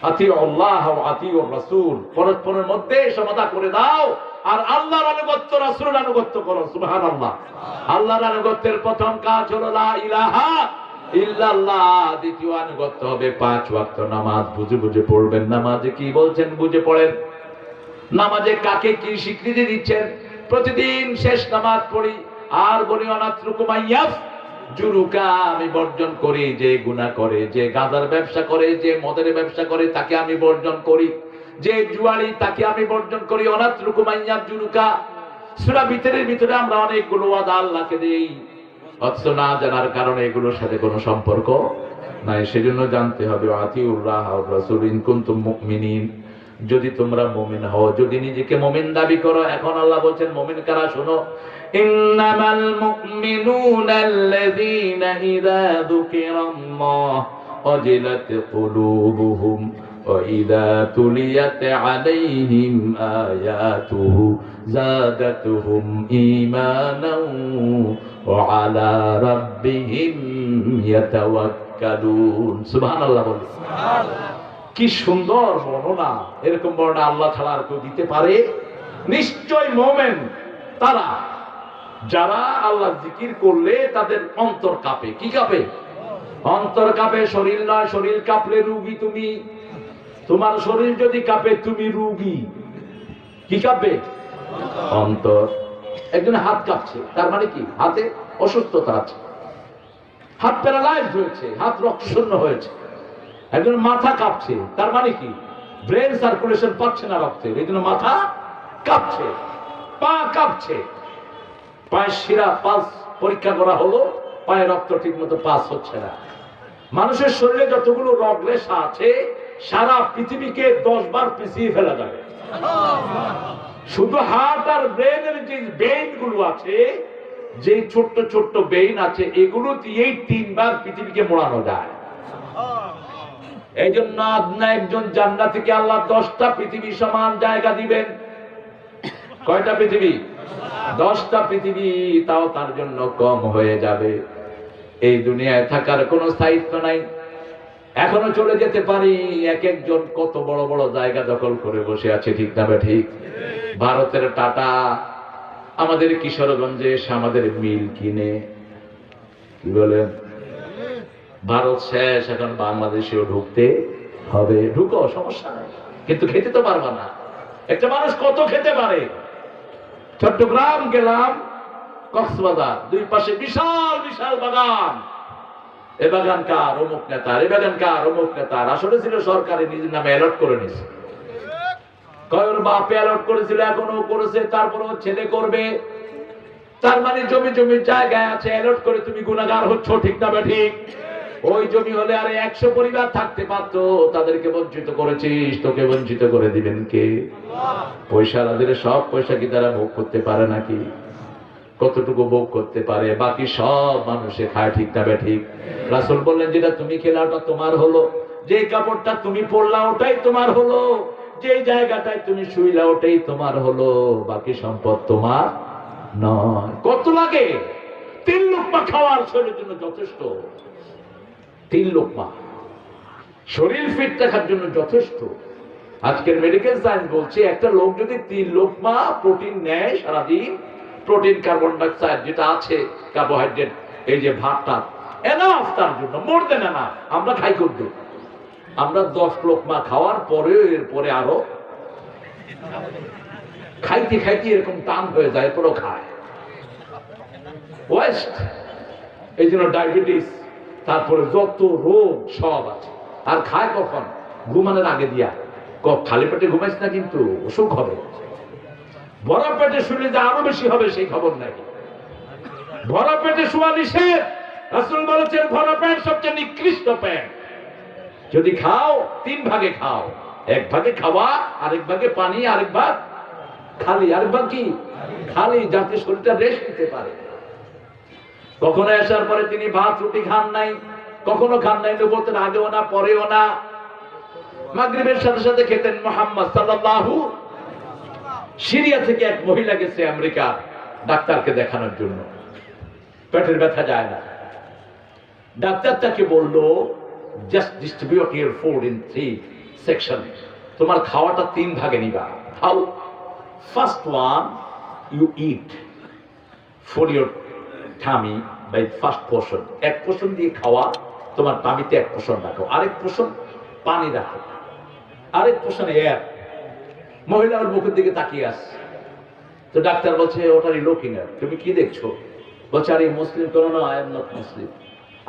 আতিউ আল্লাহ ওয়া আতিউ রাসূল, পরস্পরের মধ্যে সমাদা করে দাও, আর আল্লাহর আনুগত্য, রাসূলের আনুগত্য করো। সুবহানাল্লাহ। আল্লাহর আনুগত্যের প্রথম কাজ হলো লা ইলাহা ইল্লাল্লাহ। দ্বিতীয় আনুগত্য হবে 5 ওয়াক্ত নামাজ বুঝে বুঝে পড়বেন। নামাজে কি বলছেন বুঝে পড়েন। নামাজে কাকে কি স্বীকৃতি দিচ্ছেন। প্রতিদিন শেষ নামাজ পড়ি আর বলি অনাত্রুকুমাইয়াফ জুরুকা, আমি বর্জন করি যে গুনাহ করে, যে গাঁজার ব্যবসা করে, যে মদের ব্যবসা করে তাকে আমি বর্জন করি, যে জুয়ারি তাকে আমি বর্জন করি। অনাত্রুকুমাইয়াফ জুরুকা। সূরা ভিতরের ভিতরে আমরা অনেকগুলো ওয়াদা আল্লাহকে দেই, অথচ না জানার কারণে এগুলোর সাথে কোনো সম্পর্ক নাই। সেজন্য জানতে হবে আতিউল্লাহ ওয়া রাসূল ইন কুনতুম মুমিনিন, যদি তোমরা মুমিন হও, যদি নিজেকে মুমিন দাবি করো। এখন আল্লাহ বলছেন মুমিন কারা, শোনো। ইন্নামাল মুমিনুনা আল্লাযীনা ইযা যুকিরাল্লাহ ওয়াজিলাত কুলুবুহুম ওয়া ইযা তুলিয়াত আলাইহিম আয়াতুহু যাদাতুহুম ঈমানাও ওয়া আলা রাব্বিহিম ইয়াতাওয়াক্কালুন। সুবহানাল্লাহ বলি। সুবহানাল্লাহ। কি সুন্দর বর্ণনা। এরকম বর্ণনা আল্লাহ ছাড়া আর কেউ দিতে পারে? নিশ্চয় মুমিন তারা যারা আল্লাহ জিকির করলে তাদের অন্তর কাঁপে। কি কাঁপে? অন্তর কাঁপে, শরীর নয়। শরীর কাঁপলে রোগী তুমি। তোমার শরীর যদি কাঁপে তুমি রোগী। কি কাঁপে? অন্তর। একজন হাত কাঁপছে, তার মানে কি হাতে অসুস্থতা আছে, হাত প্যারালাইজড হয়েছে, হাত রক্তশূন্য হয়েছে। একজন মাথা কাঁপছে, তার মানে কি ব্রেন সার্কুলেশন পাচ্ছে না রক্তের, এই জন্য মাথা কাঁপছে। পা কাঁপছে, পায়ের শিরা পালস পরীক্ষা করা হলো, পায়ে রক্ত ঠিক মতো পাস হচ্ছে না। মানুষের শরীরে যতগুলো রগ রেশা আছে সারা পৃথিবীকে 10 বার পিছিয়ে ফেলা যাবে। শুধু হার্ট আর ব্রেনের যে বেইন গুলো আছে, যে ছোট্ট ছোট্ট বেইন আছে, এগুলো দিয়েই 3 বার পৃথিবীকে মোড়ানো যায়। এই জন্য আদনা একজন জান্নাতীকে আল্লাহ 10টা পৃথিবী সমান জায়গা দিবেন। কয়টা পৃথিবী? 10টা পৃথিবী। তাও তার জন্য কম হয়ে যাবে। এই দুনিয়ায় থাকার কোনো স্থায়িত্ব নাই। এখনো চলে যেতে পারি। এক একজন কত বড় বড় জায়গা দখল করে বসে আছে, ঠিক না ঠিক? ভারতের টাটা আমাদের কিশোরগঞ্জে এসে আমাদের মিল কিনে, কি বলেন, ভারত শেষ, এখন বাংলাদেশেও ঢুকতে হবে। ঢুকো, সমস্যা নাই, কিন্তু খেতে তো পারবা না। একটা মানুষ কত খেতে পারে? চট্টগ্রাম গেলাম, কক্সবাজার, 2 পাশে বিশাল বিশাল বাগান। এ বাগান কার? অমুক নেতার। এ বাগান কার? অমুক নেতার। আসলে ছিল সরকারি নিজের নামে অ্যালট করে নিছে। কয়ের বাপে অ্যালট করেছিল, এখনো করেছে, তারপরেও ছেলে করবে। তার মানে জমি জমির জায়গায় আছে, অ্যালট করে তুমি গুনাহগার হচ্ছ, ঠিক না ঠিক? ওই জমি হলে আরে 100 পরিবার থাকতে পারতো, তাদেরকে বঞ্চিত করেছিস। তোকে বঞ্চিত করে দিবেন কে? পয়সা দিলে সব পয়সা কি তারা ভোগ করতে পারে নাকি? কতটুকু ভোগ করতে পারে? বাকি সব মানুষে খায়, ঠিক না ঠিক? রাসূল বললেন যেটা তুমি খেলা ওটা তোমার হলো, যে কাপড়টা তুমি পরলা ওটাই তোমার হলো, যে জায়গাটায় তুমি শুইলা ওটাই তোমার হলো, বাকি সম্পদ তোমার নয়। কত লাগে? 3 লোকমা খাওয়ার শরীরের জন্য যথেষ্ট। 3 লোকমা শরীর ফিট রাখার জন্য যথেষ্ট। আজকের মেডিকেল সায়েন্স বলছে একটা লোক যদি 3 লোকমা প্রোটিন নেয় সারাদিন, প্রোটিন, কার্বন ডাইঅক্সাইড যেটা আছে, কার্বোহাইড্রেট, এই যে ভাতটা এনাফ তার জন্য, মোর দেন এনাফ। আমরা খাই করব, আমরা 10 লোকমা খাওয়ার পরে এরপরে আরো খাইতে খাইতে এরকম টান হয়ে যায়, এরপরও খায়। ওয়েস্ট। এই জন্য ডায়াবেটিস, তারপরে যত রোগ সব আছে। আর খায় কখন? ঘুমানোর আগে দিয়া। খালি পেটে ঘুমাইছ না, কিন্তু অসুখ হবে। ভরা পেটে শুনে যে আরো বেশি হবে সেই খবর নাই। ভরা পেটে শোয়া নিষেধ। রাসূল বলেছেন ভরা পেট সবচেয়ে নিকৃষ্ট পেট। যদি খাও 3 ভাগে খাও, 1 ভাগে খাওয়া, আরেক ভাগে পানি, আরেক ভাগ খালি। আরেক ভাগ কি? খালি, যাতে শরীরটা রেস্ট নিতে পারে। কখনো আসার পরে তিনি ভাত রুটি খান নাই, কখনো খান নাই, বলতেন আগেও না পরেও না। মাগরিবের সাথে সাথে খেতেন। মুহাম্মদ সাল্লাল্লাহু। সিরিয়া থেকে এক মহিলা গেছে আমেরিকা ডাক্তারকে দেখানোর জন্য, পেটের ব্যথা যায় না। ডাক্তার তাকে বলল just distribute your food in 3 section. তোমার খাওয়াটা 3 ভাগে নিবা, খাও First one, you eat for your tummy by first portion. এক পোষণ দিয়ে খাওয়া, তোমার টামিতে এক পোষণ রাখো, আরেক পোষণ পানি রাখো, আরেক পোষণ এয়ার। মহিলা ওর মুখের দিকে তাকিয়ে আসছে, তো ডাক্তার বলছে ওটারই লুকিং এট, তুমি কি দেখছো? বলছে আরে মুসলিম কোনো না, আই এম নট মুসলিম,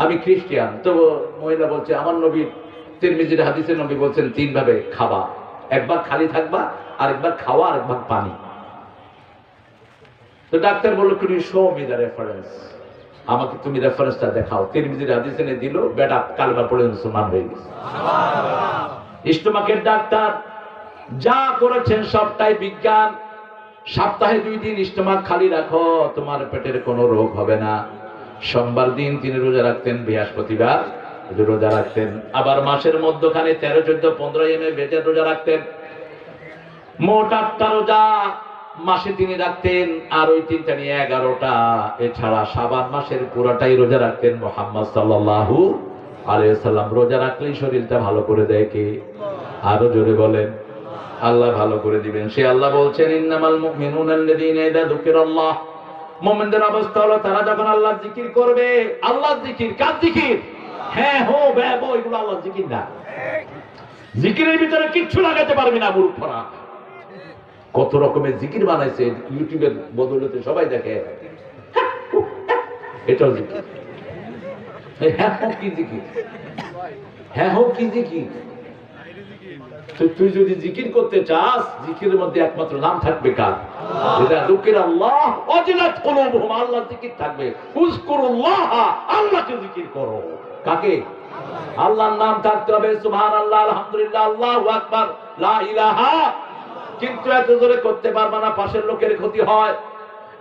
আমি খ্রিস্টিয়ান। তো মহিলা বলছে আমার নবী তিরমিজির হাদিসে নবী বলছেন তিন ভাবে খাবা, একবার খালি থাকবা, আরেকবার খাওয়া, আরেকবার পানি। তো ডাক্তার বলল can you show me the reference, আমাকে তুমি রেফারেন্সটা দেখাও। তিরমিজির হাদিসে এনে দিল, বেটা কালেমা পড়ে মুসলমান হয়ে গেছে। স্টোমাকের ডাক্তার যা করেছেন সবটাই বিজ্ঞান। সপ্তাহে 2 দিন স্টোমাক খালি রাখো, তোমার পেটের কোনো রোগ হবে না। সোমবার দিন তিনি রোজা রাখতেন, বৃহস্পতিবার রোজা রাখতেন, আবার মাসের মধ্যখানে 13, 14, 15 এনে বেঁচে রোজা রাখতেন। মোট 8টা রোজা মাসে তিনি রাখতেন, আর ওই 3টা নিয়ে 11টা। এছাড়া শাবান মাসের পুরোটাই রোজা রাখতেন মুহাম্মদ সাল্লাল্লাহু আলাইহি ওয়াসাল্লাম। রোজা রাখলেই শরীরটা ভালো করে দেয় কে? আরো জোরে বলেন, আল্লাহ ভালো করে দিবেন। সে আল্লাহ বলছেন ইন্নামাল মুমিনুনা আল্লাযীনা ইযা যুকিরাল্লাহ, মুমিনদের অবস্থা হলো তারা যখন আল্লাহর জিকির করবে। আল্লাহর জিকির কার জিকির? হ্যাঁ হো ব্যবো, এগুলো আল্লাহর জিকির না। জিকিরের ভিতরে কিচ্ছু লাগাতে পারবি না মূর্খরা। কত রকমের জিকির বানাইছে, ইউটিউবের বদৌলতে সবাই দেখে। এটাও জিকির। হ্যাঁ হোক কি জিকির, হ্যাঁ হোক কি জিকির। তুই যদি জিকির করতে চাস, জিকিরের মধ্যে একমাত্র নাম থাকবে কার? এটা যুকির আল্লাহ ওয়াজিলাত কুলুবুহুম, আল্লাহর জিকির থাকবে। উযকুরুল্লাহ, আল্লাহকে জিকির করো। কাকে? আল্লাহর নাম থাকতে হবে, সুবহানাল্লাহ, আলহামদুলিল্লাহ, আল্লাহু আকবার, লা ইলাহা। কিন্তু এত জোরে করতে পারবা না, পাশের লোকের ক্ষতি হয়।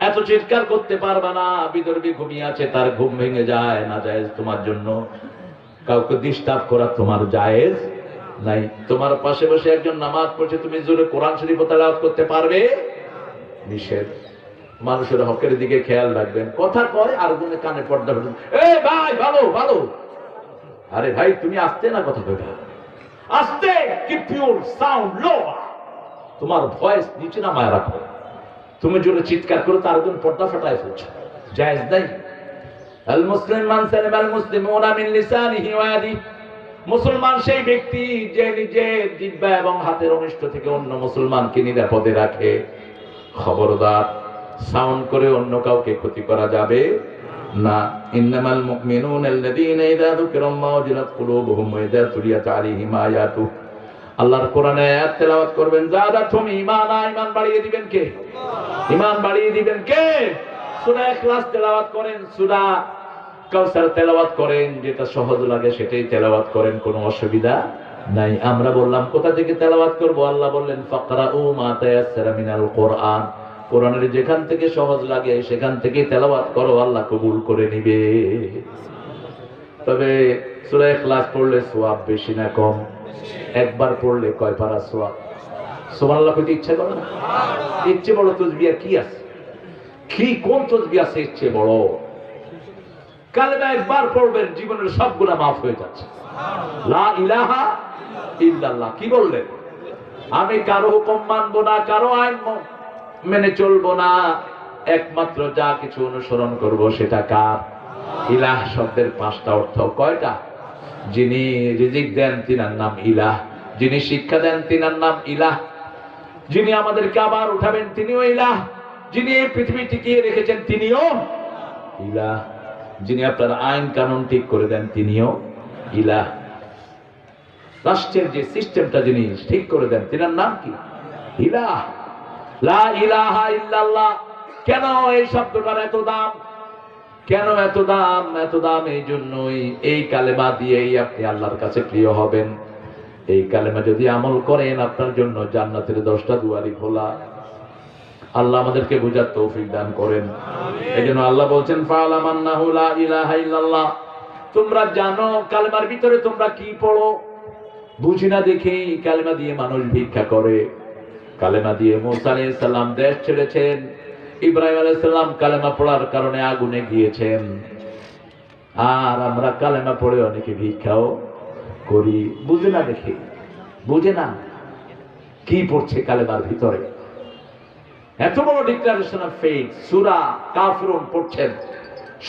এত চিৎকার করতে পারবা না, বিদর্ভী ঘুমিয়ে আছে, তার ঘুম ভেঙে যায়, না জায়েজ তোমার জন্য। কাউকে ডিস্টার্ব করা তোমার জায়েজ নাই। তোমার পাশে বসে একজন নামাজ পড়ছে, তুমি জোরে কোরআন শরীফ তেলাওয়াত করতে পারবে? নিষেধ। মানুষের হকের দিকে খেয়াল রাখবেন। কথা কয় আর জনে কানে পর্দা ফেলে, এই ভাই ভালো ভালো, আরে ভাই তুমি আসতে না, কথা কইবা আস্তে, কিপ ইউর সাউন্ড লো, তোমার ভয়েস নিচে নামায় রাখো। তুমি জোরে চিৎকার করে তার জন্য পর্দা ফাটায় ফেলছো, জায়েজ নাই। আল মুসলিম মান সালিমা আল মুসলিমুনা মিন লিসানিহি ওয়া ইয়াদিহি, মুসলমান সেই ব্যক্তি যে নিজের জিহ্বা এবং হাতের অনিষ্ট থেকে অন্য মুসলমানকে নিরাপদে রাখে। খবরদার, সাউন্ড করে অন্য কাউকে ক্ষতি করা যাবে না। ইন্নামাল মুমিনুনা আল্লাযীনা ইযা যুকিরাল্লাহু ওয়াজিলাত কুলুবুহুম ওয়া ইযা তুলিয়াত আলাইহিম আয়াতুহু, আল্লাহর কোরআনে আয়াত তেলাওয়াত করবেন, যাদাতুহুম ঈমানা, ঈমান বাড়িয়ে দিবেন কে? ঈমান বাড়িয়ে দিবেন কে? সূরা ইখলাস তেলাওয়াত করেন, সূরা কাউসার তেলাওয়াত করেন, যেটা সহজ লাগে সেটাই তেলাওয়াত করেন, কোনো অসুবিধা নাই। আমরা বললাম কোথা থেকে তেলাওয়াত করব? আল্লাহ বললেন ফাকরাউ মা তায়াসসারা মিনাল কোরআন, কোরআনের যেখান থেকে সহজ লাগে সেখান থেকে তেলাওয়াত করো, আল্লাহ কবুল করে নিবে। তবে সূরা ইখলাস পড়লে সওয়াব বেশি না কম? একবার পড়লে কয় পারা সওয়াব? সুবহানাল্লাহ কইতে ইচ্ছা করে না? ইচ্ছে বড় তাসবিহ কি আছে? কি কোন তাসবিহ আছে ইচ্ছে বড়? কালেমা একবার পড়বেন, জীবনের সব গুনাহ মাফ হয়ে যাচ্ছে। লা ইলাহা ইল্লাল্লাহ। কি বললেন? আমি কারো হুকুম মানবো না, কারো আইন মেনে চলবো না, একমাত্র যা কিছু অনুসরণ করব সেটা কার? ইলাহ শব্দের 5টা অর্থ। কয়টা? যিনি রিজিক দেন তিনার নাম ইলাহ, যিনি শিক্ষা দেন তিনার নাম ইলাহ, যিনি আমাদেরকে আবার উঠাবেন তিনিও ইলাহ, যিনি এই পৃথিবী টিকিয়ে রেখেছেন তিনিও ইলাহ, যিনি আপনার আইন কানুন ঠিক করে দেন তিনিও ইলাহ, রাষ্ট্রের যে সিস্টেমটা যিনি ঠিক করে দেন তিনার নাম কি? ইলাহ। লা ইলাহা ইল্লাল্লাহ। কেন এই শব্দটার এত দাম? কেন এত দাম? এত দাম এই জন্যই, এই কালেমা দিয়েই আপনি আল্লাহর কাছে প্রিয় হবেন। এই কালেমা যদি আমল করেন, আপনার জন্য জান্নাতের 10টা দুয়ারি খোলা। আল্লাহ আমাদেরকে বুঝার তৌফিক দান করেন। এইজন্য আল্লাহ বলছেন ফাআলাম আন্নাহু লা ইলাহা ইল্লাল্লাহ, তোমরা জানো কালেমার ভিতরে তোমরা কি পড়ো। বুঝি না দেখেই কালেমা দিয়ে মানুষ ভিক্ষা করে। কালেমা দিয়ে মুসা আলাইহিস সালাম দেশ ছেড়েছেন, ইব্রাহিম আলাইহিস সালাম কালেমা পড়ার কারণে আগুনে গিয়েছেন। আর আমরা কালেমা পড়ে অনেকে ভিক্ষাও করি, বুঝে না দেখে, বুঝে না কি পড়ছে কালেমার ভিতরে। এত বড় ডিক্লারেশন অফ ফেথ সূরা কাফিরুন পড়ছেন,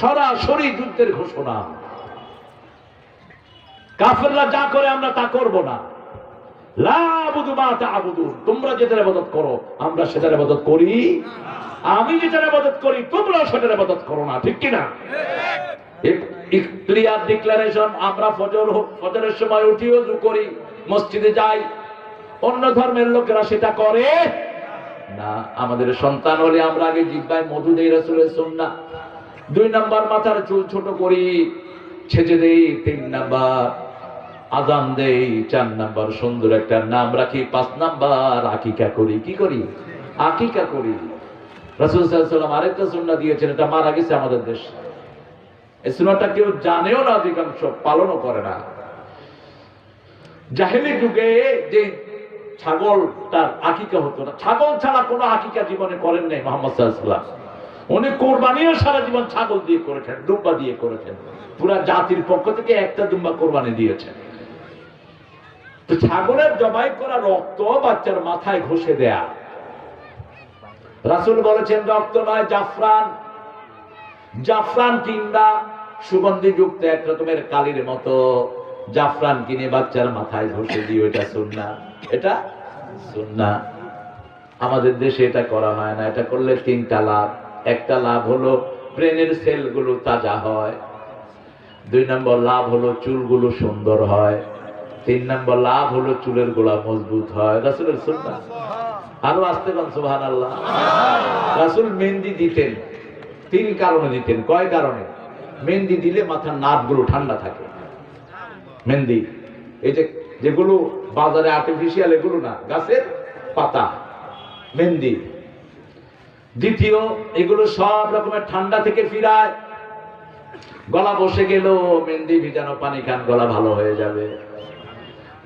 সরাসরি যুদ্ধের ঘোষণা। কাফেররা যা করে আমরা তা করব না। লা আবুদু মা তা'বুদুন, তোমরা যেটার ইবাদত করো আমরা সেটার ইবাদত করি, আমি যেটার ইবাদত করি তোমরা সেটার ইবাদত করো না, ঠিক কি না? ঠিক ক্লিয়ার ডিক্লারেশন। আমরা ফজরের সময় উঠি, ওযু করি, মসজিদে যাই, অন্য ধর্মের লোকেরা সেটা করে না। আমাদের সন্তান হলে আমরা আগে জিহ্বায় মধু দেই, রাসূলের সুন্নাহ। 2 নাম্বার মাথার চুল ছোট করি, ছেঁচে দেই। 3 নাম্বার আযান দেই। 4 নাম্বার সুন্দর একটা নাম রাখি। 5 নাম্বার আকিকা করি। কি করি? আকিকা করি। রাসূল সাল্লাল্লাহু আলাইহি ওয়াসাল্লাম আরেকটা সুন্নাহ দিয়েছেন, এটা মারা গেছে আমাদের দেশে। এই সুন্নাহটা কেউ জানেও না, অধিকাংশ পালনও করে না। জাহেলি যুগে যে ছাগলটার আকিকা হতো না, ছাগল ছাড়া কোনো আকিকা জীবনে করেন নাই মুহাম্মদ সাল্লাল্লাহু আলাইহি ওয়াসাল্লাম। উনি কোরবানিও সারা জীবন ছাগল দিয়ে করেছেন, দুম্বা দিয়ে করেছেন। পুরা জাতির পক্ষ থেকে একটা দুম্বা কোরবানি দিয়েছেন। তো ছাগলের জবাই করা রক্ত বাচ্চার মাথায় ঘষে দেয়া। রাসূল বলেছেন রক্ত নয়, জাফরান। জাফরান কিংবা সুগন্ধি যুক্ত এক রকমের কালির মতো জাফরান কিনে বাচ্চার মাথায় ঘষে দিও, এটা সুন্নাহ। এটা সুন্নাহ। আমাদের দেশে এটা করা হয় না। এটা করলে 3টা লাভ। একটা লাভ হলো ব্রেনের সেলগুলো তাজা হয়। 2 নম্বর লাভ হলো চুলগুলো সুন্দর হয়। 3 নম্বর লাভ হলো চুলের গোড়া মজবুত হয়। রাসূলের সুন্নাহ। আরো আস্তে বলেন সুবহানাল্লাহ। রাসূল মেহেন্দি দিতেন 3 কারণে দিতেন। কয় কারণে? মেহেন্দি দিলে মাথার নার্ভগুলো ঠান্ডা থাকে। মেহেন্দি এই যেগুলো বাজারে আর্টিফিশিয়াল, এগুলো না, গাছের পাতা মেহেন্দি। দ্বিতীয়, এগুলো সব রকমের ঠান্ডা থেকে ফিরায়। গলা বসে গেল, মেহেন্দি ভিজানো পানি খান, গলা ভালো হয়ে যাবে।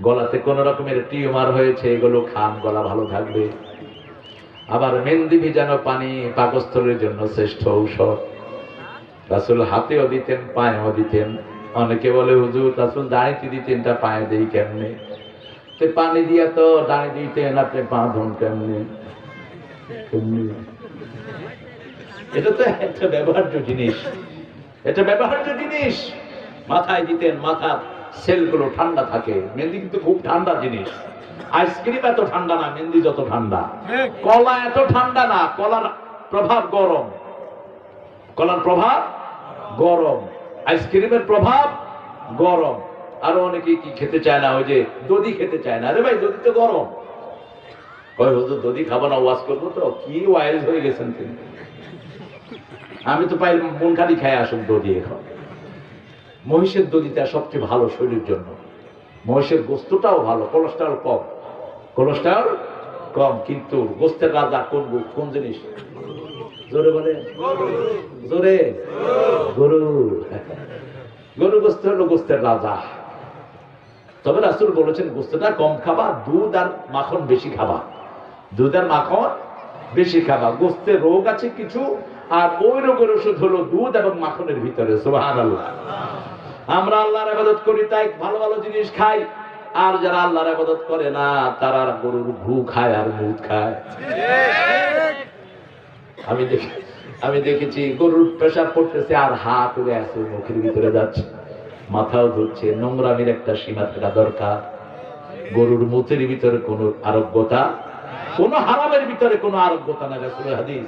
গলাতে কোন রকমের টিউমার হয়েছে, এগুলো খান, গলা ভালো থাকবে। আবার মেহেন্দি ভিজানো পানি পাকস্থলীর জন্য শ্রেষ্ঠ ঔষধ। রাসূল হাতেও দিতেন, পায়েও দিতেন। অনেকে বলে হুজুর রাসূল দাঁড়িয়ে দিতেন, তা পায়ে দেই কেমনে? তো পানি দিয়া তো দাঁড়িয়ে দিতেন, আপনি পা ধন কেমনে? এটা তো একটা ব্যবহার্য জিনিস, এটা ব্যবহার্য জিনিস। মাথায় দিতেন, মাথার সেলগুলো ঠান্ডা থাকে। মেহেন্দি কিন্তু খুব ঠান্ডা জিনিস। আইসক্রিম এত ঠান্ডা না, মেহেন্দি যত ঠান্ডা। কলা এত ঠান্ডা না, কলার প্রভাব গরম। কলার প্রভাব গরম, আইসক্রিমের প্রভাব গরম। আরো অনেকে কি খেতে চায় না, ওই যে দধি খেতে চায় না। আরে ভাই, দধি তো গরম। কয় হুজুর দধি খাবো না, ওয়াজ করবো তো। কি ওয়াইজ হয়ে গেছেন তিনি। আমি তো পাই মন খালি খাই আসুন দধি এখন। মহিষের দধিটা সবচেয়ে ভালো শরীরের জন্য। মহিষের গোস্তটাও ভালো, কোলেস্টেরল কম। কোলেস্টেরল কম, কিন্তু গোস্তের রাজা কোন জিনিস? জোরে বলে, জোরে। গরু। গরু গোস্ত হলো গোস্তের রাজা। তবে রাসূল বলেছেন গোস্তটা কম খাবা, দুধ আর মাখন বেশি খাবা। দুধ আর মাখন বেশি খাবা। গোস্তের রোগ আছে কিছু, আর ওই রোগের ওষুধ হলো দুধ এবং মাখনের ভিতরে। সুবহানাল্লাহ। আমরা আল্লাহর ইবাদত করি তাই ভালো ভালো জিনিস খাই, আর যারা আল্লাহর ইবাদত করে না তারা গরুর ঘু খায় আর মুদ খায়। আমি দেখেছি গরুর প্রেসার পড়তেছে আর হা করে আছে, মুখের ভিতরে যাচ্ছে, মাথাও ধরছে। নোংরামির একটা সীমা থাকা দরকার। গরুর মুখের ভিতরে কোনো আরোগ্যতা, কোন হারামের ভিতরে কোনো আরোগ্যতা না। রাসূলের হাদিস,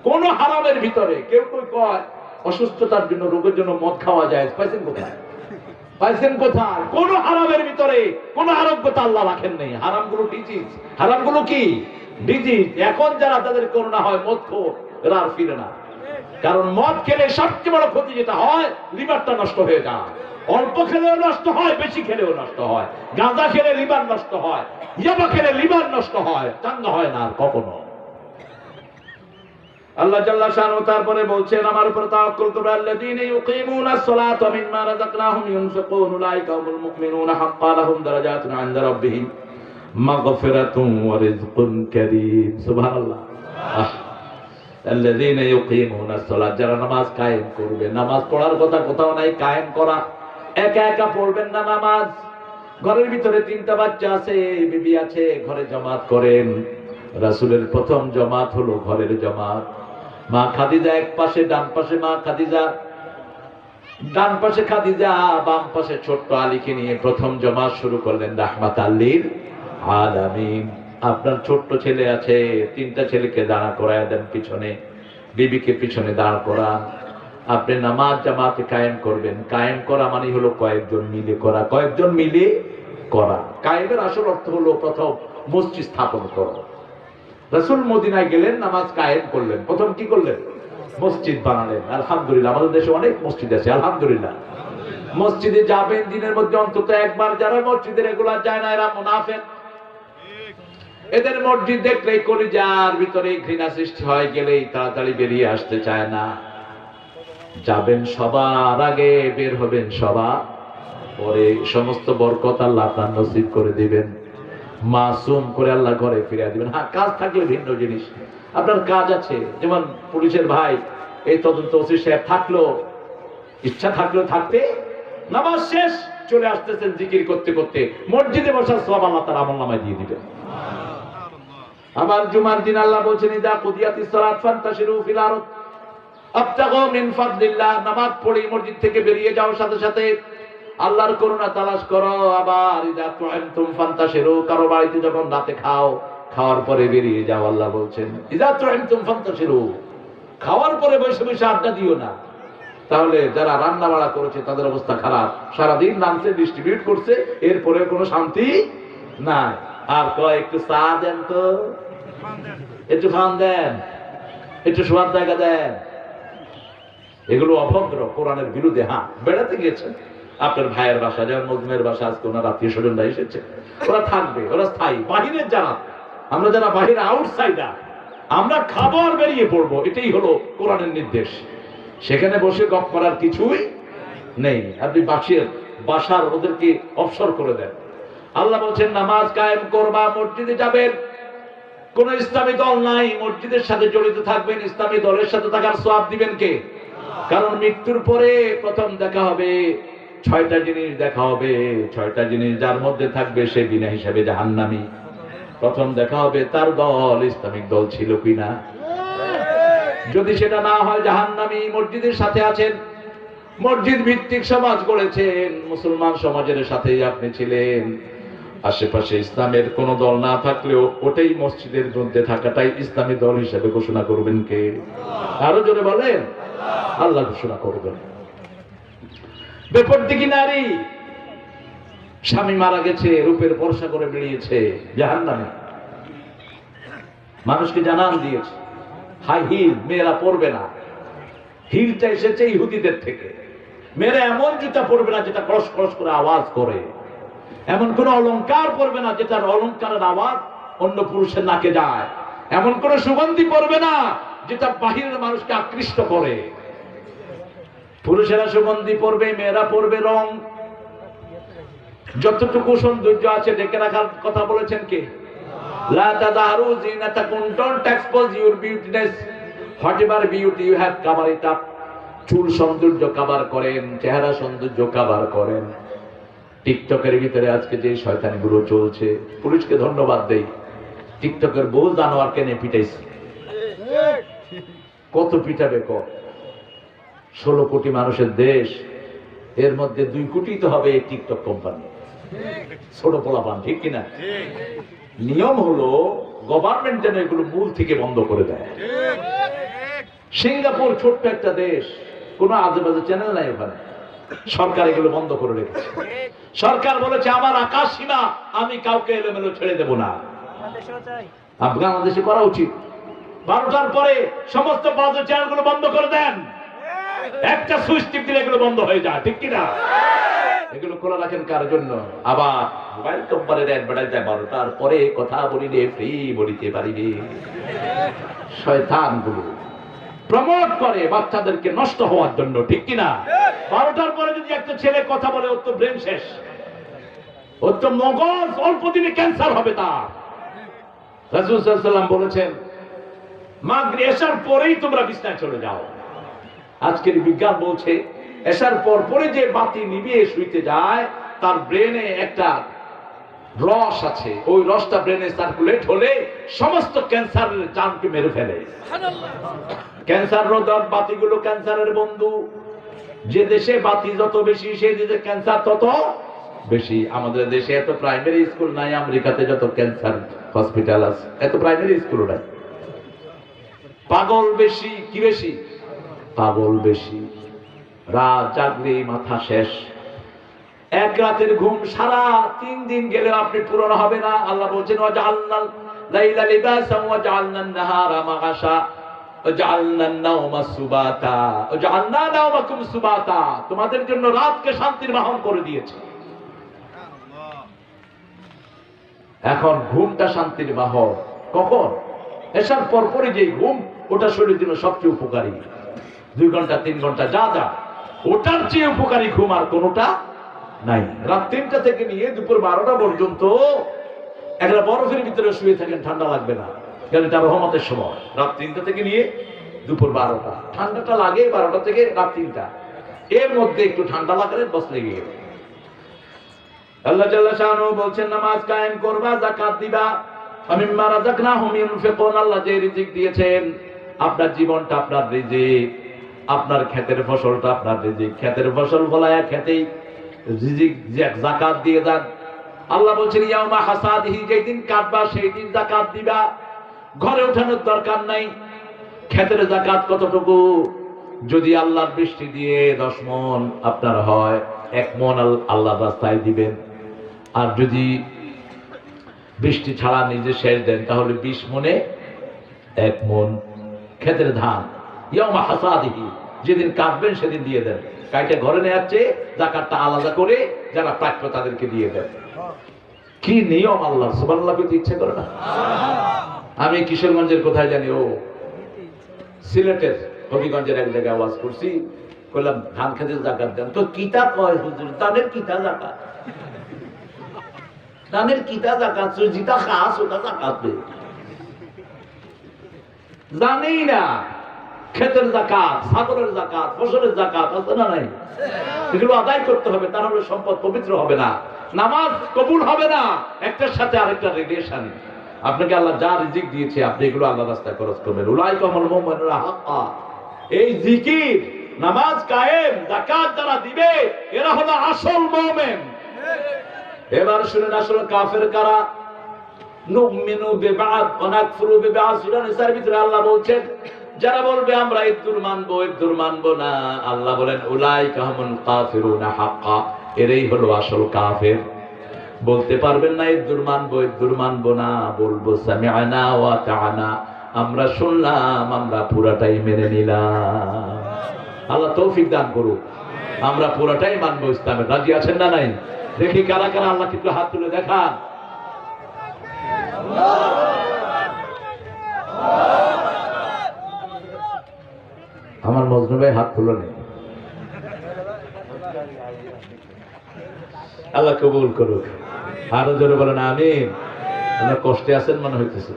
কোন হারামের ভিতরে। কেউ কয় অসুস্থতার জন্য, রোগের জন্য মদ খাওয়া যায়, পাইছেন কোথায়? পাইছেন কোথায়? কোন হারামের ভিতরে কোন আরোগ্যতা আল্লাহ রাখেন নেই। হারামগুলো ডিজিজ। হারামগুলো কি? ডিজিজ। এখন যারা তাদের করোনা হয়, মদ খোর, এরা আর ফিরে না। কারণ মদ খেলে সবচেয়ে বড় ক্ষতি যেটা হয়, লিভারটা নষ্ট হয়ে যায়। অল্প খেলেও নষ্ট হয়, বেশি খেলেও নষ্ট হয়। গাঁজা খেলে লিভার নষ্ট হয়, ইয়াবা খেলে লিভার নষ্ট হয়, চাঙ্গা হয় না আর কখনো। আল্লাহ জাল্লা শানহু তারপরে বলছেন আমার উপর তাওয়াক্কুল করো, আল্লাযীনা ইউকিমুনাস সালাতা ওয়া মিম্মা রাযাকনাহুম ইউনফিকুন উলাইকা হুমুল মুমিনুনা হাক্কান লাহুম দারাজাতুন 'ইনদা রাব্বিহিম মাগফিরাতুন ওয়া রিজকুন কারীম। সুবহানাল্লাহ। আল্লাযীনা ইউকিমুনাস সালাত, যারা নামাজ কায়েম করবে। নামাজ পড়ার কথা কোথাও নাই, কায়েম করা। একা একা পড়বেন না নামাজ। ঘরের ভিতরে 3টা বাচ্চা আছে, বিবি আছে, ঘরে জামাত করেন। রাসূলের প্রথম জামাত হলো ঘরের জামাত। মা খাদিজা এক পাশে, ডান পাশে মা খাদিজা, ডান পাশে খাদিজা, বাম পাশে ছোট্ট আলীকে নিয়ে প্রথম জামাত শুরু করলেন রাহমাতাল লিল আলামিন। আপনার ছোট্ট ছেলে আছে, তিনটা ছেলেকে দাঁড়া করায় দেন পিছনে, বিবিকে পিছনে দাঁড় করান। আপনি নামাজ জামাতে কায়েম করবেন। কায়েম করা মানে হলো কয়েকজন মিলে করা, কয়েকজন মিলে করা। কায়েমের আসল অর্থ হলো প্রথম মসজিদ স্থাপন করা। রাসূল মদিনায় গেলেন, নামাজ কায়েম করলেন। প্রথম কি করলেন? মসজিদ বানালেন। আলহামদুলিল্লাহ, আমাদের দেশে অনেক মসজিদ আছে, আলহামদুলিল্লাহ। মসজিদে যাবেন দিনের মধ্যে অন্তত একবার। যারা মসজিদে রেগুলার যায় না এরা মুনাফিক। এদের মসজিদ দেখলেই কলিজার ভিতরে ঘৃণা সৃষ্টি হয়, গেলেই তাড়াতাড়ি বেরিয়ে আসতে চায় না। যাবেন সবার আগে, বের হবেন সবার পরে। সমস্ত বরকত আল্লাহ আপনার নসিব করে দিবেন, মাসুম করে আল্লাহ ঘরে ফিরিয়ে দিবেন। হ্যাঁ, কাজ থাকলে ভিন্ন জিনিস। আপনার কাজ আছে, যেমন পুলিশের ভাই এই তদন্ত ওসি সাহেব থাকলো, ইচ্ছা থাকলো থাকতে, নামাজ শেষ চলে আসতেছেন জিকির করতে করতে, মসজিদে বসার সওয়াব আল্লাহ তার আমলনামায় দিয়ে দিবেন। আবার জুমার দিন আল্লাহ বলছেন, ইদা কুদিয়াতিস সালাত ফান্তাশিরু ফিল আরদ আবতাগু মিন ফাদলিল্লাহ। নামাজ পড়ে মসজিদ থেকে বেরিয়ে যাওয়ার সাথে সাথে আল্লাহর করুণা তালাশ করো। আবার ইদা তু'ইমতুম ফান্তাশিরু, কারো বাড়িতে যখন রাতে খাও, খাওয়ার পরে বেরিয়ে যাও। আল্লাহ বলছেন ইদা তু'ইমতুম ফান্তাশিরু, খাওয়ার পরে বসে বসে আড্ডা দিও না। তাহলে যারা রান্না বাড়া করেছে তাদের অবস্থা খারাপ। সারাদিন নামছে, ডিস্ট্রিবিউট করছে, এরপরে কোনো শান্তি নাই। আর কয় একটু চা দেন তো, একটু ফান দেন, একটু শোয়ার জায়গা দেন। এগুলো অভদ্র, কোরআনের বিরুদ্ধে। হ্যাঁ, বেড়াতে গিয়েছেন আপনার ভাইয়ের বাসা, যেমন মজমের বাসা, আজকে ওনার আত্মীয় স্বজনরা এসেছে, ওরা থাকবে, ওরা স্থায়ী। বাহিরের যারা, আমরা যারা বাহিরে আউটসাইডার, আমরা খাবো আর বেরিয়ে পড়বো, এটাই হলো কোরআনের নির্দেশ। সেখানে বসে গপ করার কিছুই নেই। আপনি বাসার ওদেরকে অবসর করে দেন। আল্লাহ বলছেন নামাজ কায়েম করবা, মসজিদে যাবেন। কোন ইসলামী দল নাই, মসজিদের সাথে জড়িত থাকবেন। ইসলামী দলের সাথে থাকার সওয়াব দিবেন কে? কারণ মৃত্যুর পরে প্রথম দেখা হবে, 6টা জিনিস দেখা হবে। 6টা জিনিস যার মধ্যে থাকবে সে বিনা হিসাবে জাহান্নামী। প্রথম দেখা হবে তার দল ইসলামিক দল ছিল কিনা। যদি সেটা না হয় জাহান্নামী। মসজিদের সাথে আছেন, মসজিদ ভিত্তিক সমাজ গড়েছেন, মুসলমান সমাজের সাথে আপনি ছিলেন। আশেপাশে ইসলামের কোন দল না থাকলেও ওটাই মসজিদের মধ্যে থাকাটাই ইসলামী দল হিসেবে ঘোষণা করবেন কে? আরো জোরে বলেন, আল্লাহ ঘোষণা করবেন। বেপরদিকি নারী, স্বামী মারা গেছে, রূপের বর্ষা করে বেরিয়েছে, জাহান্নামে। মানুষকে জানান দিয়েছে হাই হিল মেয়েরা পরবে না। হিলটা এসেছে ইহুদিদের থেকে। মেয়েরা এমন জুতা পরবে না যেটা ক্রস ক্রস করে আওয়াজ করে, এমন কোন অলংকার পরবে না যেটার অলংকারের আওয়াজ অন্য পুরুষের নাকে যায়, এমন কোন সুগন্ধি পরবে না যেটা বাহিরের মানুষকে আকৃষ্ট করে। পুরুষেরা সুগন্ধি পরবে, মেয়েরা পরবে রং। যতটুকু সৌন্দর্য আছে ঢেকে রাখার কথা বলেছেন কে? লা তাযহারু যিনাতাকুম, don't expose your beautiness, whatever beauty you have, cover it up. চুল সৌন্দর্য কভার করেন, চেহারা সৌন্দর্য কভার করেন। টিকটকের ভিতরে আজকে যে শয়তানিগুলো চলছে, পুলিশকে ধন্যবাদ দেই। টিকটকের বহু জানোয়ারকে নিয়ে পিটাইছে। কত পিটাবে কত? 16 কোটি মানুষের দেশ, এর মধ্যে 2 কোটি তো হবে এই টিকটক কোম্পানি। ছোট পোলাপান, ঠিক কিনা? নিয়ম হলো গভর্নমেন্ট যেন এগুলো মূল থেকে বন্ধ করে দেয়। সিঙ্গাপুর ছোট্ট একটা দেশ, কোনো আজেবাজে চ্যানেল নাই ওখানে। সরকার এগুলো বন্ধ করে রেখেছে। সরকার বলেছে আমার আকাশ সীমা, আমি কাউকে এলোমেলো ছেড়ে দেব না। বাংলাদেশে করা উচিত। 12টার পরে সমস্ত বাজে চ্যানেলগুলো বন্ধ করে দেন। একটা সুইচ টিপ দিলে এগুলো বন্ধ হয়ে যায়, ঠিক কিনা? এগুলো খোলা রাখেন কার জন্য? আবার মোবাইল কোম্পানির অ্যাডভার্টাইজ দেয় 12টার পরে কথা বলিলে ফ্রি বলিতে পারিবে। শয়তানগুলো প্রমোট করে বাচ্চাদেরকে নষ্ট হওয়ার জন্য, ঠিক কিনা? 12টার পরে যদি একটা ছেলে কথা বলে ওর তো ব্রেন শেষ, ওর তো মগজ অল্প দিনে ক্যান্সার হবে তার। রাসূল সাল্লাল্লাহু আলাইহি ওয়াসাল্লাম বলেছেন মাগরিব এশার পরেই তোমরা বিছানায় চলে যাও। আজকের বিজ্ঞান বলছে এশার পর পরে যে বাতি নিভিয়ে শুইতে যায় তার ব্রেনে একটা রস আছে, ওই রসটা ব্রেনে সার্কুলেট হলে সমস্ত ক্যান্সারের জানকে মেরে ফেলে। ক্যান্সার রোধক বাতিগুলো ক্যান্সারের বন্ধু। যে দেশে বাতি যত বেশি সেই দেশে ক্যান্সার তত বেশি। আমাদের দেশে এত প্রাইমারি স্কুল নাই, আমেরিকাতে যত ক্যান্সার হসপিটাল আছে এত প্রাইমারি স্কুল নাই। পাগল বেশি, কি বেশি? পাগল বেশি। রাত জাগলে মাথা শেষ। এক রাতের ঘুম সারা 3 দিন গেলে আপনি পূরণ হবে না। আল্লাহ বলছেন ওয়াজআলনাল লাইলা লিবাসান ওয়াজআলনান নাহারা মাআশা ওয়াজআলনান নাওমা সুবাতা ওয়াজআলনা নাওমাকুম সুবাতা। তোমাদের জন্য রাতকে শান্তির বাহন করে দিয়েছে। এখন ঘুমটা শান্তির বাহন কখন? এসার পরপরই যে ঘুম, ওটা শরীরের জন্য সবচেয়ে উপকারী। 2 ঘন্টা 3 ঘন্টা যা যা, ওটার চেয়ে উপকারী ঘুম আর কোনোটা নাই। রাত 3টা থেকে নিয়ে দুপুর 12টা পর্যন্ত একটা বরফের ভিতরে শুয়ে থাকেন, ঠান্ডা লাগবে না, কারণ এটা রহমতের সময়। রাত 3টা থেকে নিয়ে দুপুর 12টা, ঠান্ডাটা লাগে 12টা থেকে রাত 3টা, এর মধ্যে একটু ঠান্ডা লাগলে বস লেগে গেল। আল্লাহ জাল্লা শানহু বলছেন নামাজ কায়েম করবা, যাকাত দিবা, আমিম্মা রাযাকনাহুম ইউনফিকুন। আল্লাহ যে রিজিক দিয়েছেন, আপনার জীবনটা আপনার রিজিক, আপনার ক্ষেতের ফসলটা আপনার রিজিক। ক্ষেতের ফসল ফলায়া খেতেই রিজিক যাকাত দিয়ে দেন। আল্লাহ বলছেন ইয়াউমা হাসাদিহি, যেই দিন কাটবা সেই দিন যাকাত দিবা। ঘরে ওঠানোর দরকার নাই। ক্ষেতের যাকাত কতটুকু? যদি আল্লাহর বৃষ্টি দিয়ে 10 মণ আপনার হয়, 1 মণ আল্লাহর রাস্তায় দিবেন। আর যদি বৃষ্টি ছাড়া নিজে শেষ দেন তাহলে 20 মণে 1 মণ ক্ষেতের ধান। ইয়াউমা হাসাদিহি, যেদিন কাটবেন সেদিন দিয়ে দেন। কাইটা ঘরে নেওয়ার চেয়ে যাকাতটা আলাদা করে যারা প্রাপ্য তাদেরকে দিয়ে দেন। কি নিয়ম আল্লাহ! সুবহানাল্লাহ, পেতে ইচ্ছে করে না? আমি কিশোরগঞ্জের কোথায় জানি, ও সিলেটের হবিগঞ্জের এক জায়গায় আওয়াজ করছি, বললাম ধান খেতে যাকাত দেন। তো কিতা কয় হুজুর, ধানের কিতা যাকাত? ধানের কিতা যাকাত? যেটা খাস ওটা যাকাত দেয়, জানেই না। ক্ষেতের যাকাত, ছাগলের যাকাত, ফসলের যাকাত আছে না নাই? এগুলো আদায় করতে হবে, তা নাহলে সম্পদ পবিত্র হবে না, নামাজ কবুল হবে না। একটার সাথে আরেকটা রিলেশন। আপনাকে আল্লাহ যা রিজিক দিয়েছে আপনি এগুলো আল্লাহর রাস্তায় খরচ করবেন। উলাইকা হুমুল মুমিনুনা হাক্কা। এই জিকির, নামাজ কায়েম, যাকাত যারা দিবে এরা হলো আসল মুমিন। এবার শুনেন আসল কাফের কারা। নুমিনু বিবাদ ওয়া নাকফুরু বিবাদ। সূরা নিসার ভিতরে আল্লাহ বলছেন যারা বলবে আমরা ইদ্দুর মানবো না, আল্লাহ বলেন উলাইকা হুমুল কাফিরুনা হাক্কা, এরাই হলো আসল কাফের। বলতে পারবেন না ইদ্দুর মানবো না, বলবো সামিআনা ওয়া আতা'না, আমরা শুনলাম, আমরা পুরাটাই মেনে নিলাম। আল্লাহ তৌফিক দান করুক, আমরা পুরাটাই মানবো। ইসলামে রাজি আছেন না নাই? দেখি কারা কারা আল্লাহ কিন্তু হাত তুলে দেখান। আমার মজনু ভাই হাত তুলে নেই। আল্লাহ কবুল করুক। আরো জোরে বলেন আমিন। আপনার কষ্টে আছেন মনে হইতেছে।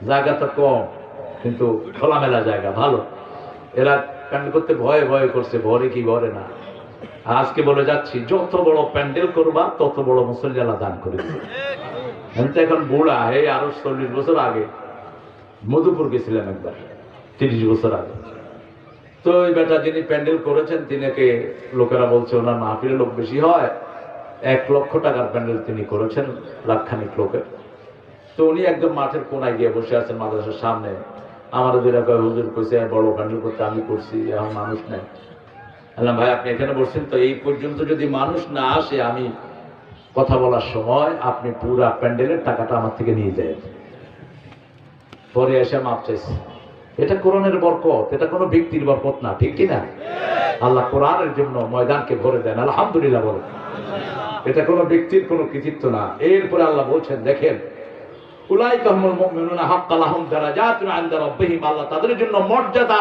জায়গা তো কম, কিন্তু খোলামেলা জায়গা, ভালো। এরা প্যান্ডেল করতে ভয়ে ভয়ে করছে, ভরে কি ভরে না। আজকে বলে যাচ্ছি, যত বড় প্যান্ডেল করবা তত বড় মুসল্লি আল্লাহ দান করে দিবে। আমি তো এখন বুড়া, এই আরো 40 বছর আগে মধুপুর গেছিলাম একবার, 30 বছর আগে। তো ওই বেটা যিনি প্যান্ডেল করেছেন, তিনাকে লোকেরা বলছে ওনার মাহফিলে লোক বেশি হয়, 1 লক্ষ টাকার প্যান্ডেল তিনি করেছেন, লাখখানিক লোকের। তো উনি একদম মাঠের কোনায় গিয়ে বসে আছেন মাদ্রাসার সামনে। আমার যেটা কয় হুজুর কইছে বড় প্যান্ডেল করতে, আমি করছি, এখন মানুষ নেই। বললাম ভাই আপনি এখানে বসছেন তো, এই পর্যন্ত যদি মানুষ না আসে আমি কথা বলার সময় আপনি পুরা প্যান্ডেলের টাকাটা আমার থেকে নিয়ে যায়। পরে এসে মাপ চাইছে। এটা কোরআনের বরকত, এটা কোনো ব্যক্তির বরকত না, ঠিক কিনা? আল্লাহ কোরআনের জন্য ময়দানকে ভরে দেন, আলহামদুলিল্লাহ বলেন। এটা কোনো ব্যক্তির কোনো কৃতিত্ব না। এরপরে আল্লাহ বলছেন দেখেন, উলাইকা হুমুল মুমিনুনা হাক্কা লাহুম দারাজাতুন ইনদা রাব্বিহিম, আল্লাহ তাদের জন্য মর্যাদা